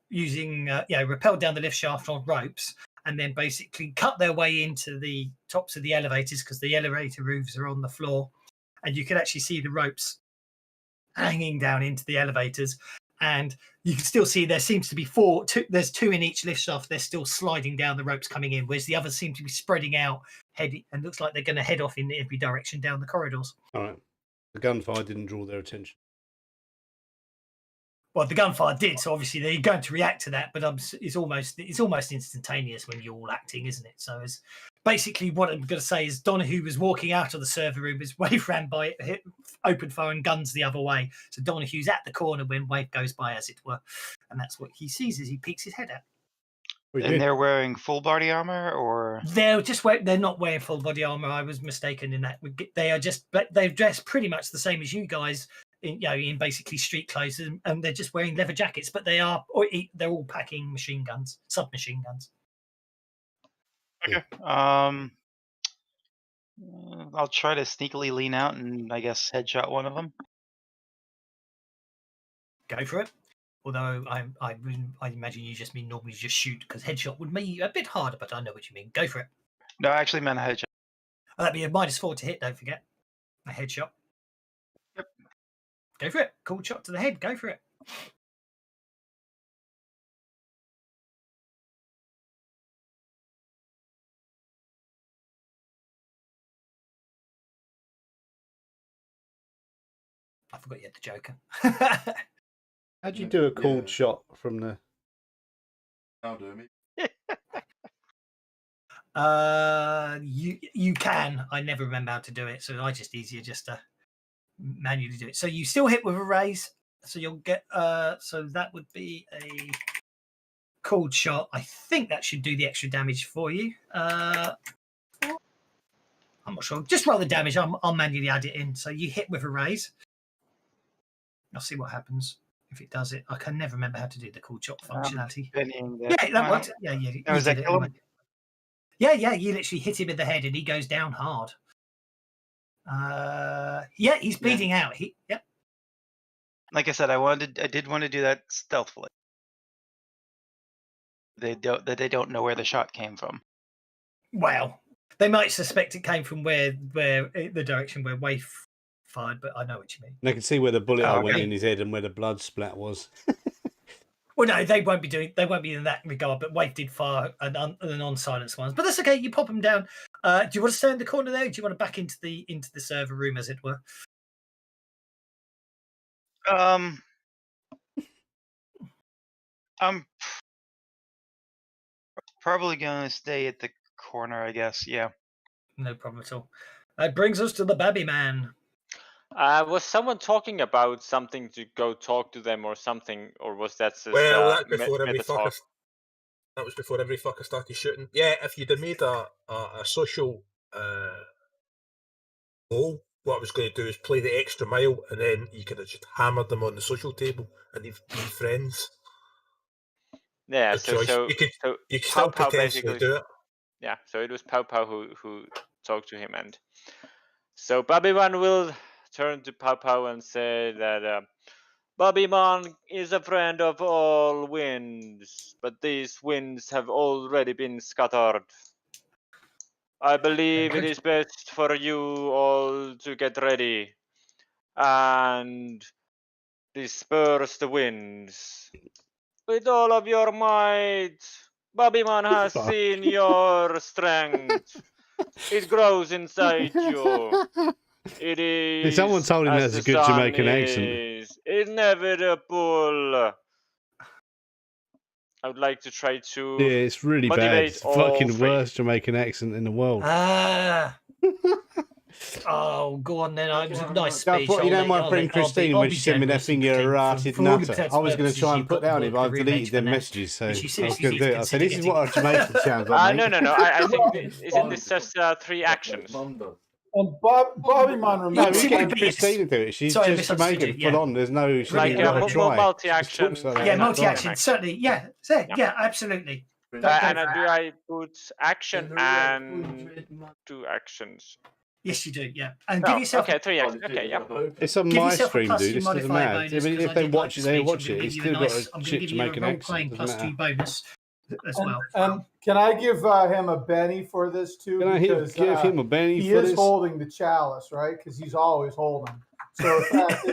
using rappelled down the lift shaft on ropes, and then basically cut their way into the tops of the elevators, because the elevator roofs are on the floor, and you can actually see the ropes hanging down into the elevators, and you can still see there seems to be there's two in each lift shaft. They're still sliding down the ropes coming in, whereas the others seem to be spreading out, and looks like they're going to head off in every direction down the corridors. All right. The gunfire didn't draw their attention. Well, the gunfire did, so obviously they're going to react to that. But it's almost instantaneous when you're all acting, isn't it? So it's basically what I'm going to say is Donahue was walking out of the server room as Wave ran by, opened fire and guns the other way. So Donahue's at the corner when Wave goes by, as it were, and that's what he sees as he peeks his head out. And they're wearing full body armor, or they're not wearing full body armor. I was mistaken in that. They're dressed pretty much the same as you guys. In basically street clothes, and they're just wearing leather jackets, but they're all packing machine guns, submachine guns. Okay. I'll try to sneakily lean out and I guess headshot one of them. Go for it. Although I imagine you just mean normally just shoot, because headshot would be a bit harder, but I know what you mean. Go for it. No, I actually meant a headshot. That'd be a -4 to hit, don't forget. A headshot. Yep. Go for it. Cool shot to the head. Go for it. I forgot you had the Joker. How'd you do a cold shot from the... I'll do it. You can. I never remember how to do it, so I just easier just to manually do it. So you still hit with a raise, so you'll get so that would be a cold shot. I think that should do the extra damage for you. I'm not sure. Just roll the damage. I'll manually add it in. So you hit with a raise. I'll see what happens if it does it. I can never remember how to do the cold shot functionality. Yeah, that worked. Yeah, you Was that did it kill anyway. him? Yeah, you literally hit him in the head and he goes down hard. Yeah, he's bleeding out. Yep. Like I said, I did want to do that stealthily. They don't know where the shot came from. Well, they might suspect it came from where the direction where Waif fired, but I know what you mean. And I can see where the bullet Oh, hole went okay. in his head and where the blood splat was. Well, no, they won't be in that regard. But Waif did fire an non-silenced ones, but that's okay. You pop them down. Do you want to stay in the corner there? Or do you want to back into the server room, as it were? I'm probably gonna stay at the corner, I guess. Yeah. No problem at all. That brings us to the Babby Man. Was someone talking about something to go talk to them or something, or was that just Well, that's before every meta talk? fucker. That was before every fucker started shooting. Yeah, if you'd have made a social goal, what I was going to do is play the extra mile, and then you could have just hammered them on the social table, and they've been friends. Yeah, Good choice. so you could Pow still Pow potentially basically do it. Yeah, so it was Pow Pow who talked to him, and so Babbyman will turn to Pow Pow and say that Babbyman is a friend of all winds, but these winds have already been scattered. I believe it is best for you all to get ready and disperse the winds. With all of your might, Babbyman has seen your strength. It grows inside you. It is. Someone told him as that's a the good sun Jamaican accent. is inevitable. I would like to try to. Yeah, it's really bad. motivate It's the all fucking three. worst Jamaican accent in the world. Oh, go on then. It was a nice That's speech. what, you know, I'll my let- friend I'll be- Christine, I'll when be she sent me that generous and thing, you're a kind. ratted For all nutter. intents I was and going to try purposes, and you've put got that on the it, but I've roommate deleted for them now. messages, so I But was you going seriously to need do to it. I said, consider this is what a getting- Jamaican sounds like, mate. No. I think isn't this just 3 actions? And Bobbyman, No, remember, you get Christine to do it. She's Sorry, I just misunderstood Jamaican, you, full yeah. on. There's no, she Like doesn't let her try. multi-action. She talks like that Yeah, all the multi-action, time. certainly. Yeah, absolutely. And Go for do it. I put action and 2 actions? Yes, you do. Yeah, and No, give yourself. okay, 3 actions. Okay, yeah. It's on Give my yourself a stream, plus dude. two This doesn't modifier matter. bonus, I mean, 'cause if I they did watch like it, the they speech. watch I'm it. gonna It's give still you a got nice. a I'm gonna shit give you a Jamaican role accent. playing Doesn't plus matter. 2 bonus as well. Can I give him a Benny for this too? Can I Because give him a Benny he for is this? holding the chalice, right? Because he's always holding. So the fact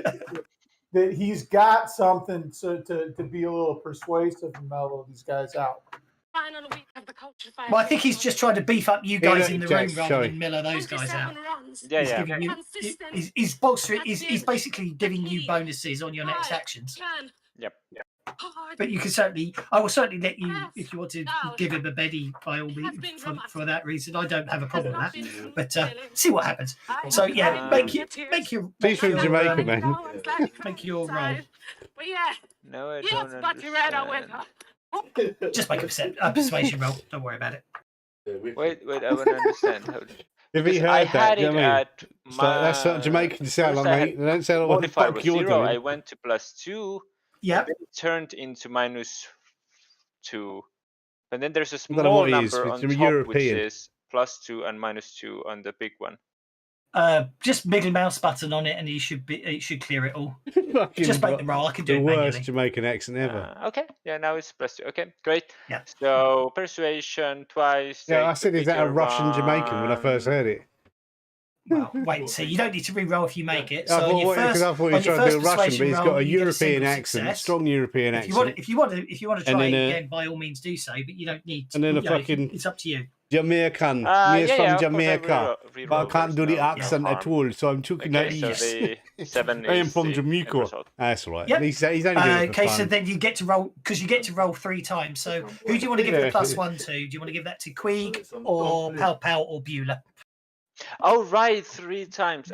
that he's got something to be a little persuasive and mellow these guys out. Well, I think he's just trying to beef up you Yeah, guys no, in the Jack, room rather sorry. than mellow those guys out. Yeah, He's yeah. giving you. He's bolstering. He's basically giving you bonuses on your next actions. Yep. But you can certainly. I will certainly let you if you want to give him a Betty by all means for that reason. I don't have a problem with that. But see what happens. So yeah, make your. He's from Jamaica, man. Make your roll. No, I don't understand. Just make a persuasion roll. Don't worry about it. Wait, I want to understand how. If he Because I heard that, had do you it know what I mean? at It's like, that's what Jamaican sound first like, I had mate. They don't sound like what the modifier fuck was you're 0. doing. I went to +2. Yeah. Then it turned into -2. And then there's a I don't know small what it is, number it's on top, European. which is +2 and -2 on the big one. Just middle mouse button on it, and it should clear it all. Fucking Just make the roll. I can do the it worst manually. Jamaican accent ever. Okay, yeah, now it's +2. Okay, great. Yeah. So persuasion twice. Yeah, I take the said, is that a bigger Russian Jamaican when I first one. heard it? Well, wait and see. You don't need to re-roll if you make it. I So on your thought, because first, I thought he on was your trying to do a first Russian, but persuasion he's got roll, a you get European single accent, success. strong European If you want, accent. if you want to And try then, it again, by all means do so. But you don't need. To, and then a you know, fucking it's up to you. Jamaican. Me is Yeah, from of course I Jamaica, reroll but I can't first, do the no accent at harm. all, so I'm taking that Okay, so easy. the 7 I am is from the end Jamaica. result. That's all right. Yep. He's only doing it for Okay, so fun. then you get to roll because you get to roll 3 times. So who do you want to give the +1 to? Do you want to give that to Queeg or Pal Pal or Beulah? Oh right, 3 times.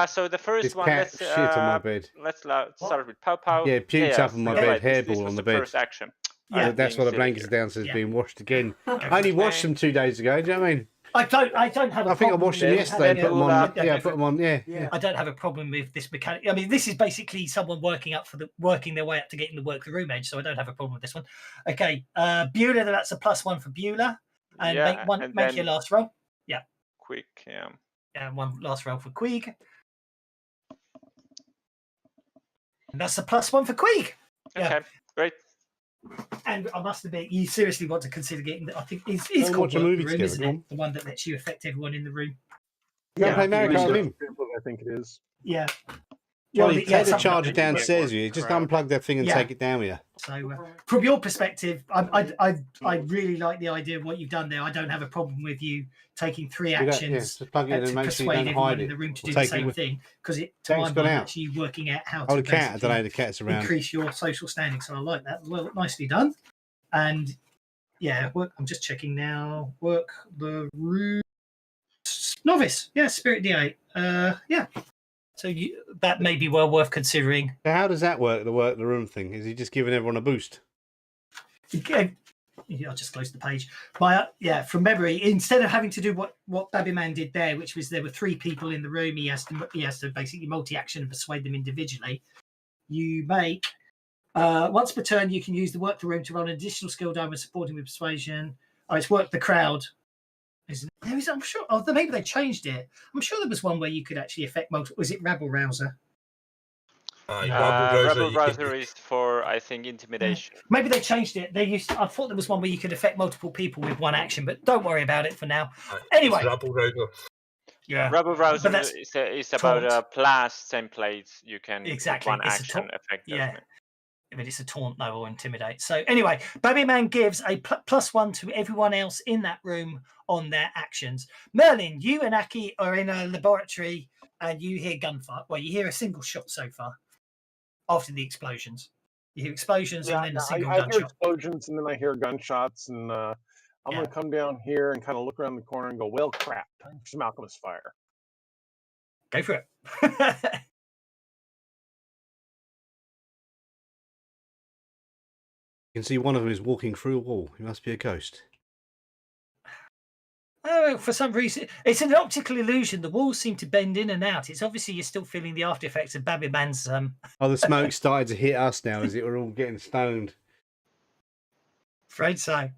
So the first This one, cat let's shit on my bed. let's start with Pow Pow. Yeah, puked up on my you're bed, right, this hairball was on the the bed. first action. Yeah. I'm That's why being the silly blankets here. downstairs Yeah. being washed again. Go I for only it. washed them 2 days ago. Do you know what I mean? I don't have a I think I problem washed them with yesterday. having Put them it. on. Yeah, Yeah, go for put it. them on. Yeah. I don't have a problem with this mechanic. I mean, this is basically someone working their way up to getting the work the room edge, so I don't have a problem with this one. Okay, Beulah, that's a +1 for Beulah, and Yeah, and make your then last roll. Yeah, quick. Yeah. and one last roll for Queeg, and that's a +1 for Queeg. Yeah. Okay, great. And I must admit, you seriously want to consider getting. I think it's Go and called watch a work movie room, together, isn't go it? on. The one that lets you affect everyone in the room. Go and play Mario Kart with him. I think it is. Yeah. Johnny, Yeah, take the something charger like that. downstairs with you. Just unplug that thing and Yeah. take it down with you. So, from your perspective, I really like the idea of what you've done there. I don't have a problem with you taking 3 You don't- yeah, actions just plug it in to and make sure you persuade don't everyone hide in it. the room to Or do the take it same with- thing, because it, to Jack's my gone mind, out. that's you working out how Oh, to the cat. I don't know. basically The cat's around. increase your social standing. So I like that. Well, nicely done. And yeah, I'm just checking now. Work the room. Novice, yeah, Spirit D8. Yeah. So that may be well worth considering. So how does that work? The room thing? Is he just giving everyone a boost? Yeah, I'll just close the page. From memory, instead of having to do what Babby Man did there, which was there were 3 people in the room, he has to basically multi-action and persuade them individually. You make once per turn, you can use the work the room to roll an additional skill die when supporting with persuasion. Oh, it's work the crowd. I'm sure. Oh, maybe they changed it. I'm sure there was one where you could actually affect multiple. Was it Rabble Rouser? Rebel Browser is for, I think, intimidation. Maybe they changed it. I thought there was one where you could affect multiple people with 1 action, but don't worry about it for now. Anyway, Rabble Rouser. Yeah, Rebel Browser that's is about a blast template. You can exactly with 1 it's a action taunt. affect. Yeah, but it's a taunt though, or intimidate. So anyway, Babby Man gives a +1 to everyone else in that room on their actions. Merlin, you and Aki are in a laboratory, and you hear gunfire. Well, you hear a single shot so far. After the explosions, you hear explosions and then a single I hear gunshot. explosions and then I hear gunshots, and I'm going to come down here and kind of look around the corner and go, well, crap, time for some alchemist fire. Go for it. You can see one of them is walking through a wall. He must be a ghost. Oh, for some reason, it's an optical illusion. The walls seem to bend in and out. It's obviously you're still feeling the after effects of Babby Man's. Oh, the smoke started to hit us now as it were all getting stoned. Afraid so.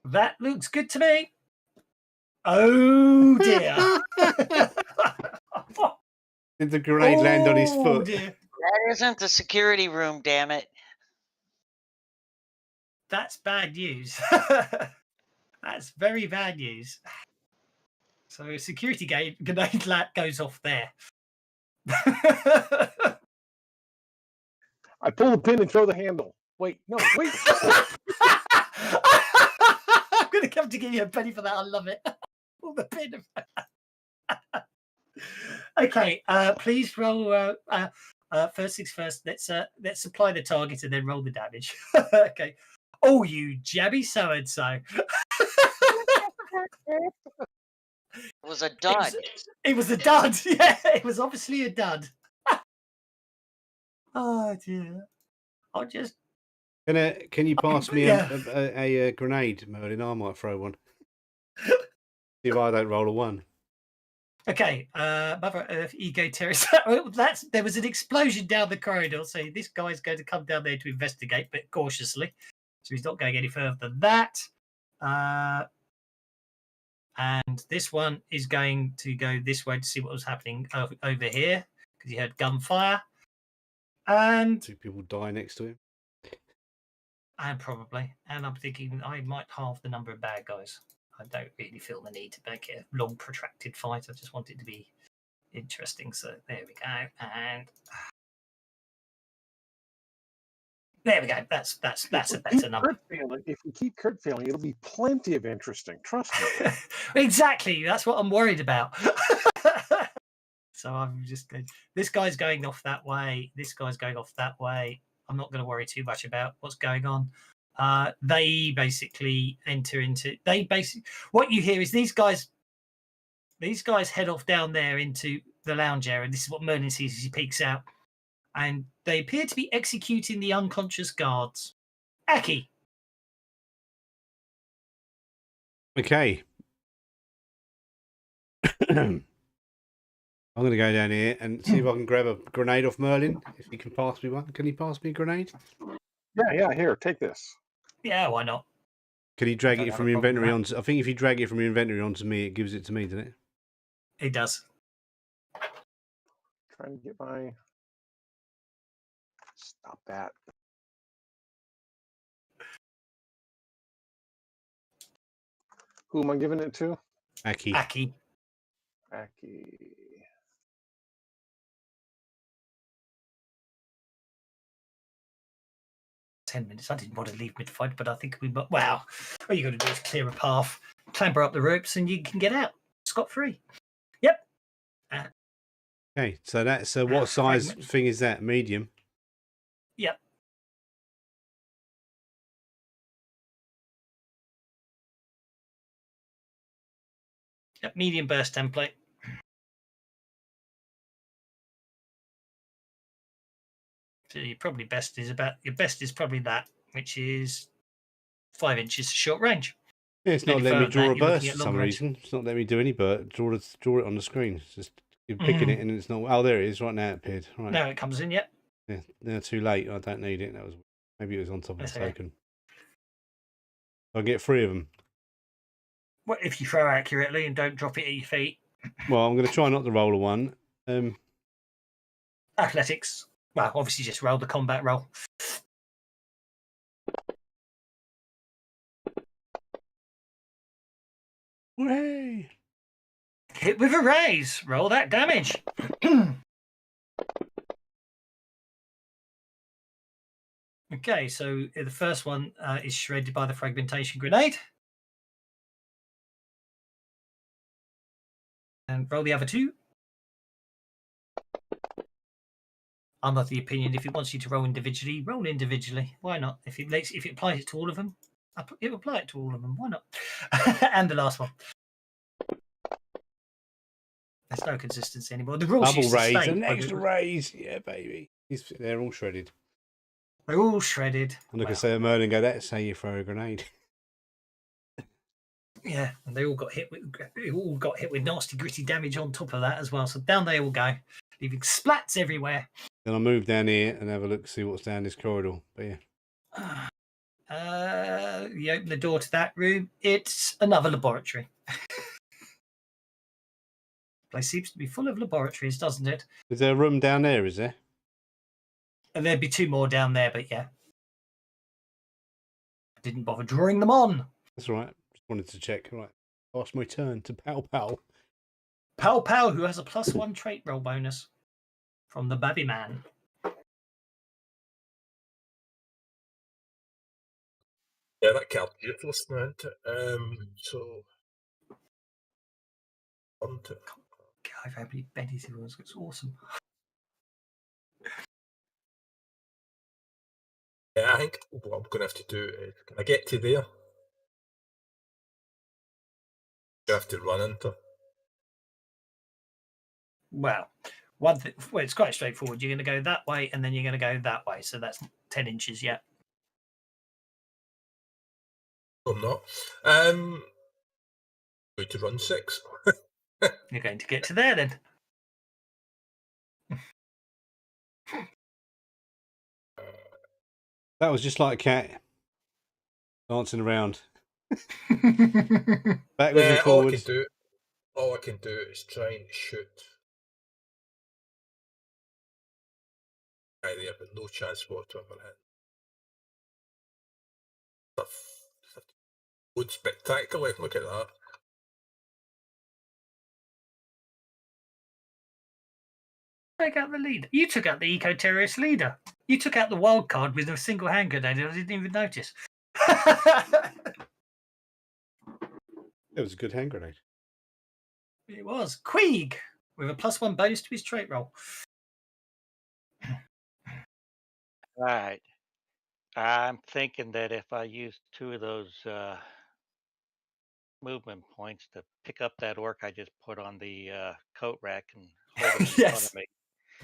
That looks good to me. Oh dear. Did the grenade land on his foot? Dear. That isn't the security room, damn it. That's bad news. That's very bad news. So a security grenade goes off there. I pull the pin and throw the handle. Wait, no, wait. I'm going to come to give you a penny for that. I love it. Pull the pin. Okay, please roll. First things first. Let's apply the target and then roll the damage. Okay. Oh, you jabby so and so. It was a dud. It was a dud. Yeah, it was obviously a dud. Oh dear. I'll just. Can you pass me Yeah. a grenade, Merlin? I might throw one. See if I don't roll a 1. Okay, Mother Earth, Ego Terrorist. There was an explosion down the corridor, so this guy's going to come down there to investigate, but cautiously. So he's not going any further than that. And this one is going to go this way to see what was happening over here, because he heard gunfire. And 2 people die next to him. And probably. And I'm thinking I might halve the number of bad guys. I don't really feel the need to make it a long, protracted fight. I just want it to be interesting. So there we go. And there we go. That's a better number. If we keep Kurt failing, it'll be plenty of interesting. Trust me. Exactly. That's what I'm worried about. So I'm just going. This guy's going off that way. This guy's going off that way. I'm not going to worry too much about what's going on. They basically enter into. What you hear is these guys head off down there into the lounge area. This is what Merlin sees as he peeks out, and they appear to be executing the unconscious guards. Aki. Okay. I'm going to go down here and see if I can grab a grenade off Merlin. If he can pass me one. Can he pass me a grenade? Yeah, here, take this. Yeah, why not? Can he drag it from your inventory onto... I think if you drag it from your inventory onto me, it gives it to me, doesn't it? It does. Trying to get my... Stop that. Who am I giving it to? Aki. Aki. 10 minutes. I didn't want to leave mid-fight, but I think we... Wow. All you got to do is clear a path, clamber up the ropes, and you can get out scot-free. Yep. Okay, so that's... what size thing is that? Medium? Yep. Yep, medium burst template. So your probably best is your best is probably that, which is 5 inches short range. Yeah, it's not letting me draw a burst for some range. reason. It's not letting me do any burst. Draw it on the screen. It's just you're picking it and it's not. Oh, there it is. Right now it appeared. Right. No, it comes in yet. Yeah, now too late. I don't need it. That was maybe it was on top of the token. I'll get 3 of them. Well, if you throw accurately and don't drop it at your feet. Well, I'm going to try not to roll a 1. Athletics. Well, obviously just roll the combat roll. Way. Hit with a raise. Roll that damage. Okay, so the first one is shredded by the fragmentation grenade. And roll the other 2. I'm of the opinion if it wants you to roll individually, roll individually. Why not? If it applies it to all of them, it will apply it to all of them. Why not? And the last one. There's no consistency anymore. The rules double raise, an extra raise. Yeah, baby. They're all shredded. They're all shredded. I'm not going to say a Merlin go, that's how you throw a grenade. Yeah, and they all got hit with nasty gritty damage on top of that as well. So down they all go, leaving splats everywhere. Then I'll move down here and have a look, see what's down this corridor. But yeah. You open the door to that room. It's another laboratory. Place seems to be full of laboratories, doesn't it? Is there a room down there, is there? And there'd be 2 more down there, but yeah. I didn't bother drawing them on. That's all right. Just wanted to check. Right. Pass my turn to Pow Pow. Pow Pow, who has a +1 trait roll bonus from the Babby Man. Yeah, that card's useless now, isn't it? So on to... God, how many bennies it was. It's awesome. Yeah, I think what I'm going to have to do is, can I get to there? You have to run into. Well, it's quite straightforward. You're going to go that way, and then you're going to go that way. So that's 10 inches, yeah. Or not. Going to run 6. You're going to get to there then. That was just like a cat. dancing around. Backwards and forwards. All I can do is try and shoot. Right there, but no chance whatsoever. Would spectacularly look at that. Take out the leader. You took out the eco-terrorist leader. You took out the wild card with a single hand grenade. I didn't even notice. It was a good hand grenade. It was Queeg with a +1 bonus to his trait roll. Right. I'm thinking that if I use 2 of those movement points to pick up that orc I just put on the coat rack and hold it in front Yes. of me,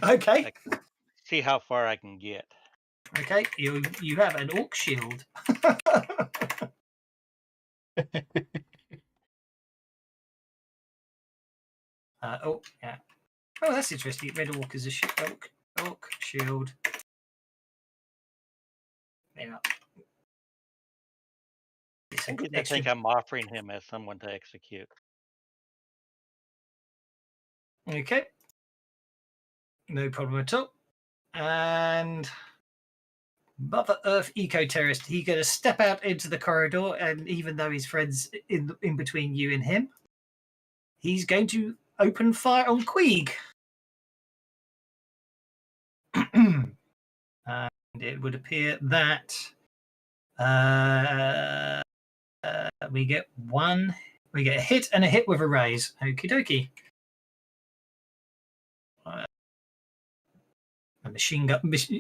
Okay. I can see how far I can get. Okay. You have an orc shield. Oh yeah. Oh, that's interesting. Red orc is a orc shield. There. I think I'm offering him as someone to execute. Okay. No problem at all. And Mother Earth eco-terrorist, he's going to step out into the corridor, and even though his friend's in between you and him, he's going to open fire on Queeg. And it would appear that we get a hit and a hit with a raise. Okie dokie.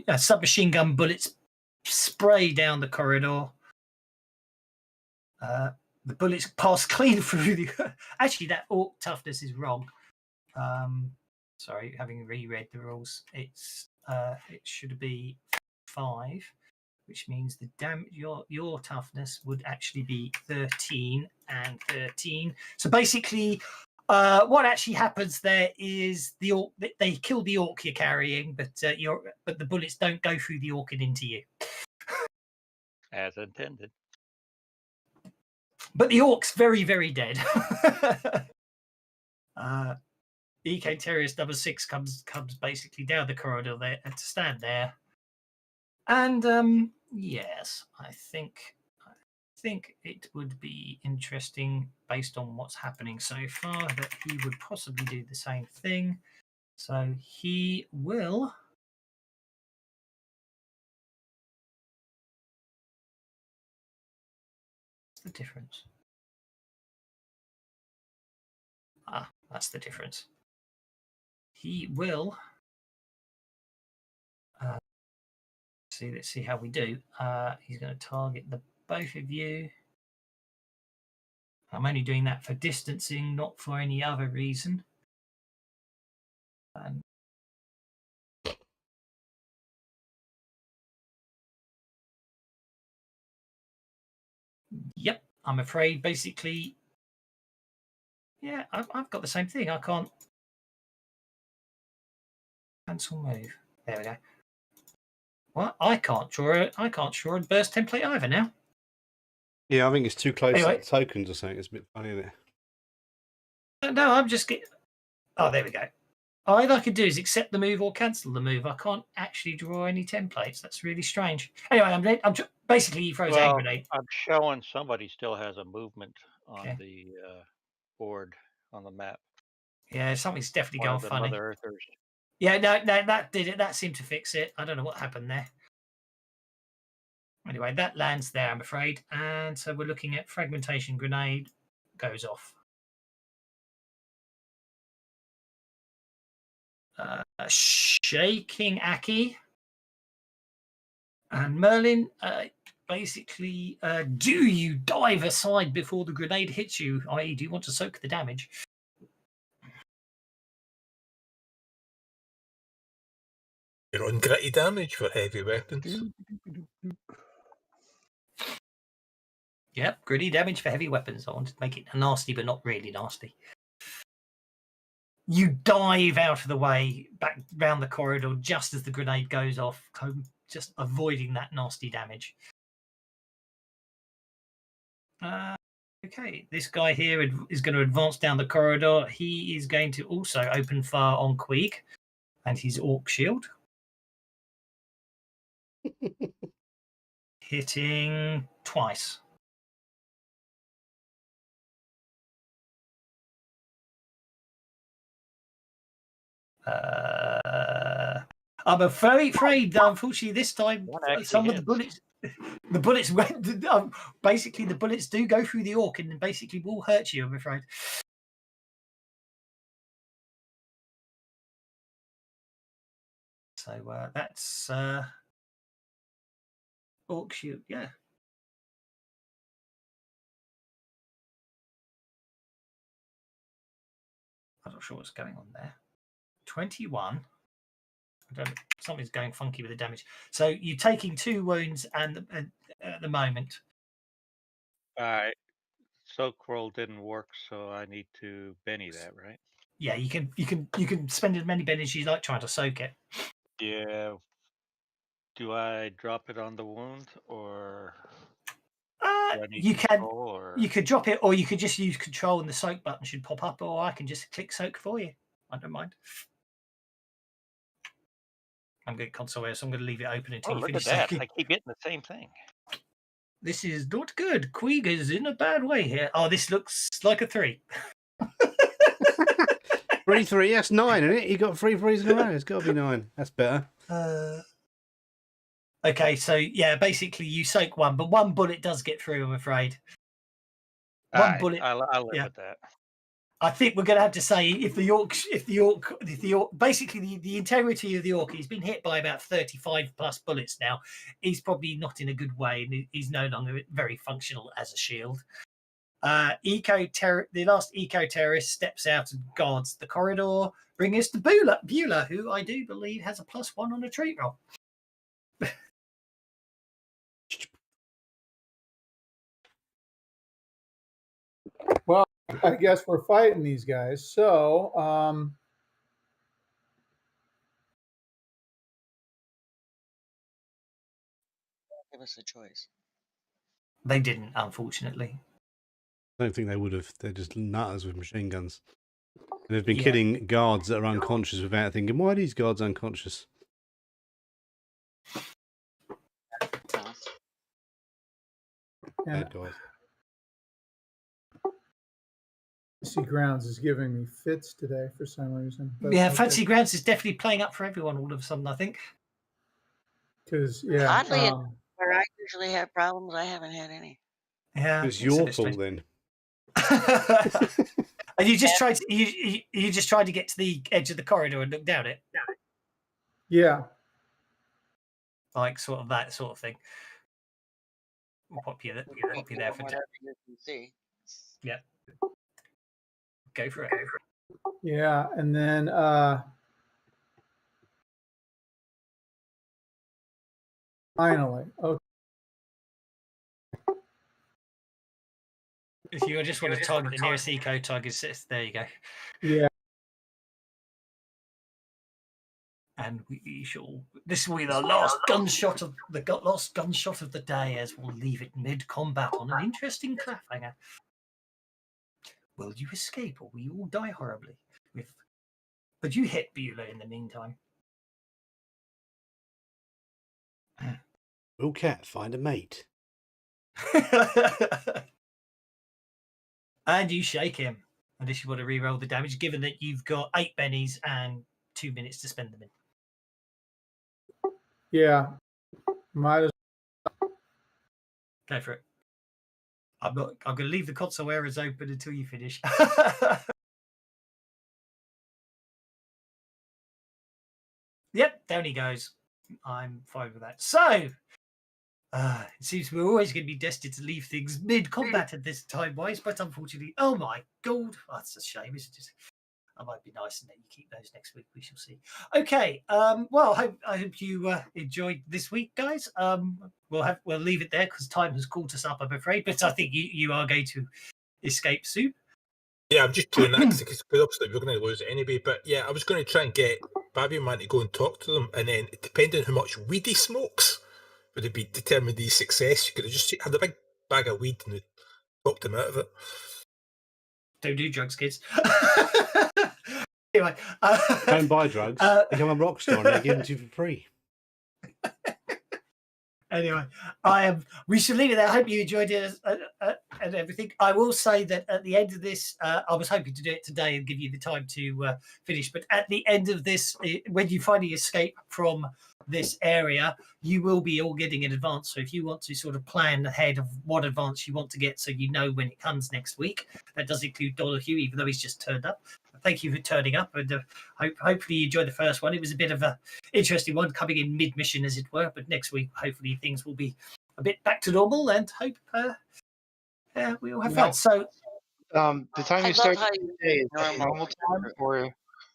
A submachine gun bullets spray down the corridor. The bullets pass clean through the. Actually, that orc toughness is wrong. Sorry, having reread the rules, it should be 5, which means the your toughness would actually be 13 and 13. So basically, what actually happens there is the orc, they kill the orc you're carrying, but the bullets don't go through the orc and into you. As intended. But the orc's very, very dead. EK Terrorist number 6 comes basically down the corridor there to stand there. And yes, I think it would be interesting based on what's happening so far that he would possibly do the same thing. So he will. What's the difference? Ah, that's the difference. He will. Let's see how we do. He's going to target both of you. I'm only doing that for distancing, not for any other reason. And yep, I'm afraid basically. Yeah, I've got the same thing. I can't cancel move. There we go. Well, I can't draw a burst template either now. Yeah, I think it's too close Anyway. to the tokens or something. It's a bit funny, isn't it? No, I'm just getting. Oh, there we go. All I can do is accept the move or cancel the move. I can't actually draw any templates. That's really strange. Anyway, I'm basically he throws a grenade. I'm showing somebody still has a movement on Okay. the board on the map. Yeah, something's definitely gone funny. Mother Earthers. Yeah, no, that did it. That seemed to fix it. I don't know what happened there. Anyway, that lands there, I'm afraid. And so we're looking at fragmentation grenade goes off. Shaking Aki and Merlin. Basically, do you dive aside before the grenade hits you? I.e., do you want to soak the damage? You're on gritty damage for heavy weapons. Yep, gritty damage for heavy weapons. I wanted to make it nasty, but not really nasty. You dive out of the way, back round the corridor, just as the grenade goes off, just avoiding that nasty damage. Okay, this guy here is going to advance down the corridor. He is going to also open fire on Queeg and his orc shield. Hitting twice. I'm afraid that unfortunately this time some of the bullets went. Basically, the bullets do go through the orc and basically will hurt you. I'm afraid. So that's orc shield. Yeah. I'm not sure what's going on there. 21. Something's going funky with the damage. So you're taking 2 wounds and at the moment. Alright. Soak roll didn't work, so I need to Benny that, right? Yeah, you can spend as many bennies as you like trying to soak it. Yeah. Do I drop it on the wound, or You can. You could drop it, or you could just use control, and the soak button should pop up, or I can just click soak for you. I don't mind. I'm going to console here, so I'm going to leave it open until you look finish at that! soaking. I keep getting the same thing. This is not good. Queeg is in a bad way here. Oh, this looks like a 3. 3, 3. That's 9, isn't it? You got 3 threes in a row. It's got to be 9. That's better. Okay, so yeah, basically you soak 1, but 1 bullet does get through. I'm afraid. One bullet. I'll live with that. I think we're going to have to say if the orc, basically the integrity of the orc, he's been hit by about 35 plus bullets now. He's probably not in a good way, and he's no longer very functional as a shield. The last eco-terrorist steps out and guards the corridor, bringing us to Beulah, who I do believe has a +1 on a treat roll. Well, I guess we're fighting these guys. So, Give us a choice. They didn't, unfortunately. I don't think they would have. They're just nutters with machine guns. And they've been killing guards that are unconscious without thinking, why are these guards unconscious? Bad guys. Fancy Grounds is giving me fits today for some reason. But Yeah, Fancy Grounds is definitely playing up for everyone all of a sudden, I think. Because, Oddly, where I usually have problems, I haven't had any. Yeah, it's your fault then. And you just tried to you just tried to get to the edge of the corridor and look down it. Yeah. Like sort of that sort of thing. We'll pop you there for whatever you can see. Yeah. Go for it. Yeah, and then finally, okay. If you just want to target the nearest eco target, there you go. Yeah. And we shall. This will be the last gunshot of the day, as we'll leave it mid-combat on an interesting cliffhanger. Will you escape, or will you all die horribly? But you hit Beulah in the meantime. Will Cat find a mate? And you shake him. And if you want to re-roll the damage, given that you've got 8 bennies and 2 minutes to spend them in. Yeah. Might as Go for it. I'm going to leave the console errors open until you finish. Yep, down he goes. I'm fine with that. So, it seems we're always going to be destined to leave things mid-combat at this time-wise, but unfortunately, oh my god, that's a shame, isn't it? I might be nice and let you keep those next week. We shall see. Okay, well, I hope you enjoyed this week, guys. We'll leave it there because time has caught us up, I'm afraid. But I think you are going to escape soon. Yeah, I'm just playing that because obviously we're going to lose it anyway. But yeah, I was going to try and get Babby Man to go and talk to them, and then depending on how much weed he smokes, would it be determined his success? You could have just had a big bag of weed and Talked him out of it. Don't do drugs, kids. Anyway, Don't buy drugs. Become a rock star and they give them to you for free. Anyway, we should leave it there. I hope you enjoyed it and everything. I will say that at the end of this, I was hoping to do it today and give you the time to finish. But at the end of this, when you finally escape from this area, you will be all getting an advance. So if you want to sort of plan ahead of what advance you want to get, so you know when it comes next week, that does include Donoghue, even though he's just turned up. Thank you for turning up, and hopefully you enjoyed the first one. It was a bit of a interesting one, coming in mid-mission, as it were. But next week, hopefully, things will be a bit back to normal, and hope we all have fun. So, the time I you love started how you today is normal. normal time, or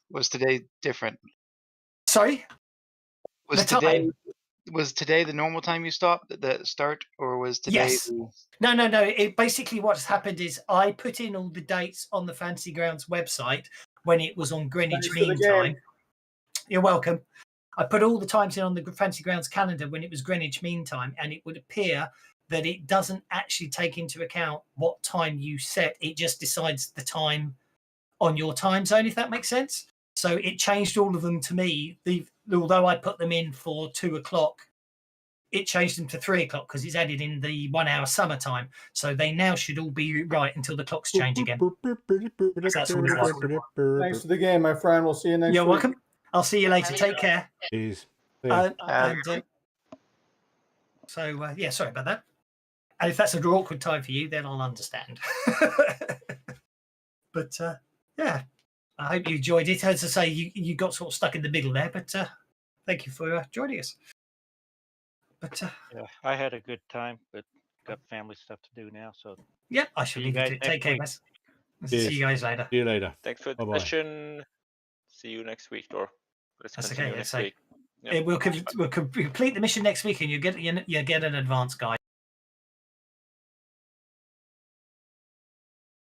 was today different? sorry, Was the today time. was today the normal time you stopped the start, or was today? Yes. No. It basically what's happened is I put in all the dates on the Fantasy Grounds website when it was on Greenwich Thanks for the Mean game. Time. You're welcome. I put all the times in on the Fantasy Grounds calendar when it was Greenwich Mean Time, and it would appear that it doesn't actually take into account what time you set. It just decides the time on your time zone, if that makes sense. So it changed all of them to me. Although I put them in for 2 o'clock, it changed them to 3 o'clock because it's added in the 1 hour summertime. So they now should all be right until the clocks change again. That's all it was. Thanks for the game, my friend. We'll see you next You're week. welcome. I'll see you later. Take care. Cheers. Yeah, sorry about that. And if that's an awkward time for you, then I'll understand. But yeah, I hope you enjoyed it. As I say, you got sort of stuck in the middle there, but thank you for joining us. But Yeah, I had a good time, but got family stuff to do now. So yeah, I shall see you leave you guys to it. next Take care, week. guys. Cheers. See you guys later. See you later. Thanks for the Bye-bye. session. See you next week, or let's That's continue okay. next So week. Yep. we'll complete the mission next week, and you get an advance guide.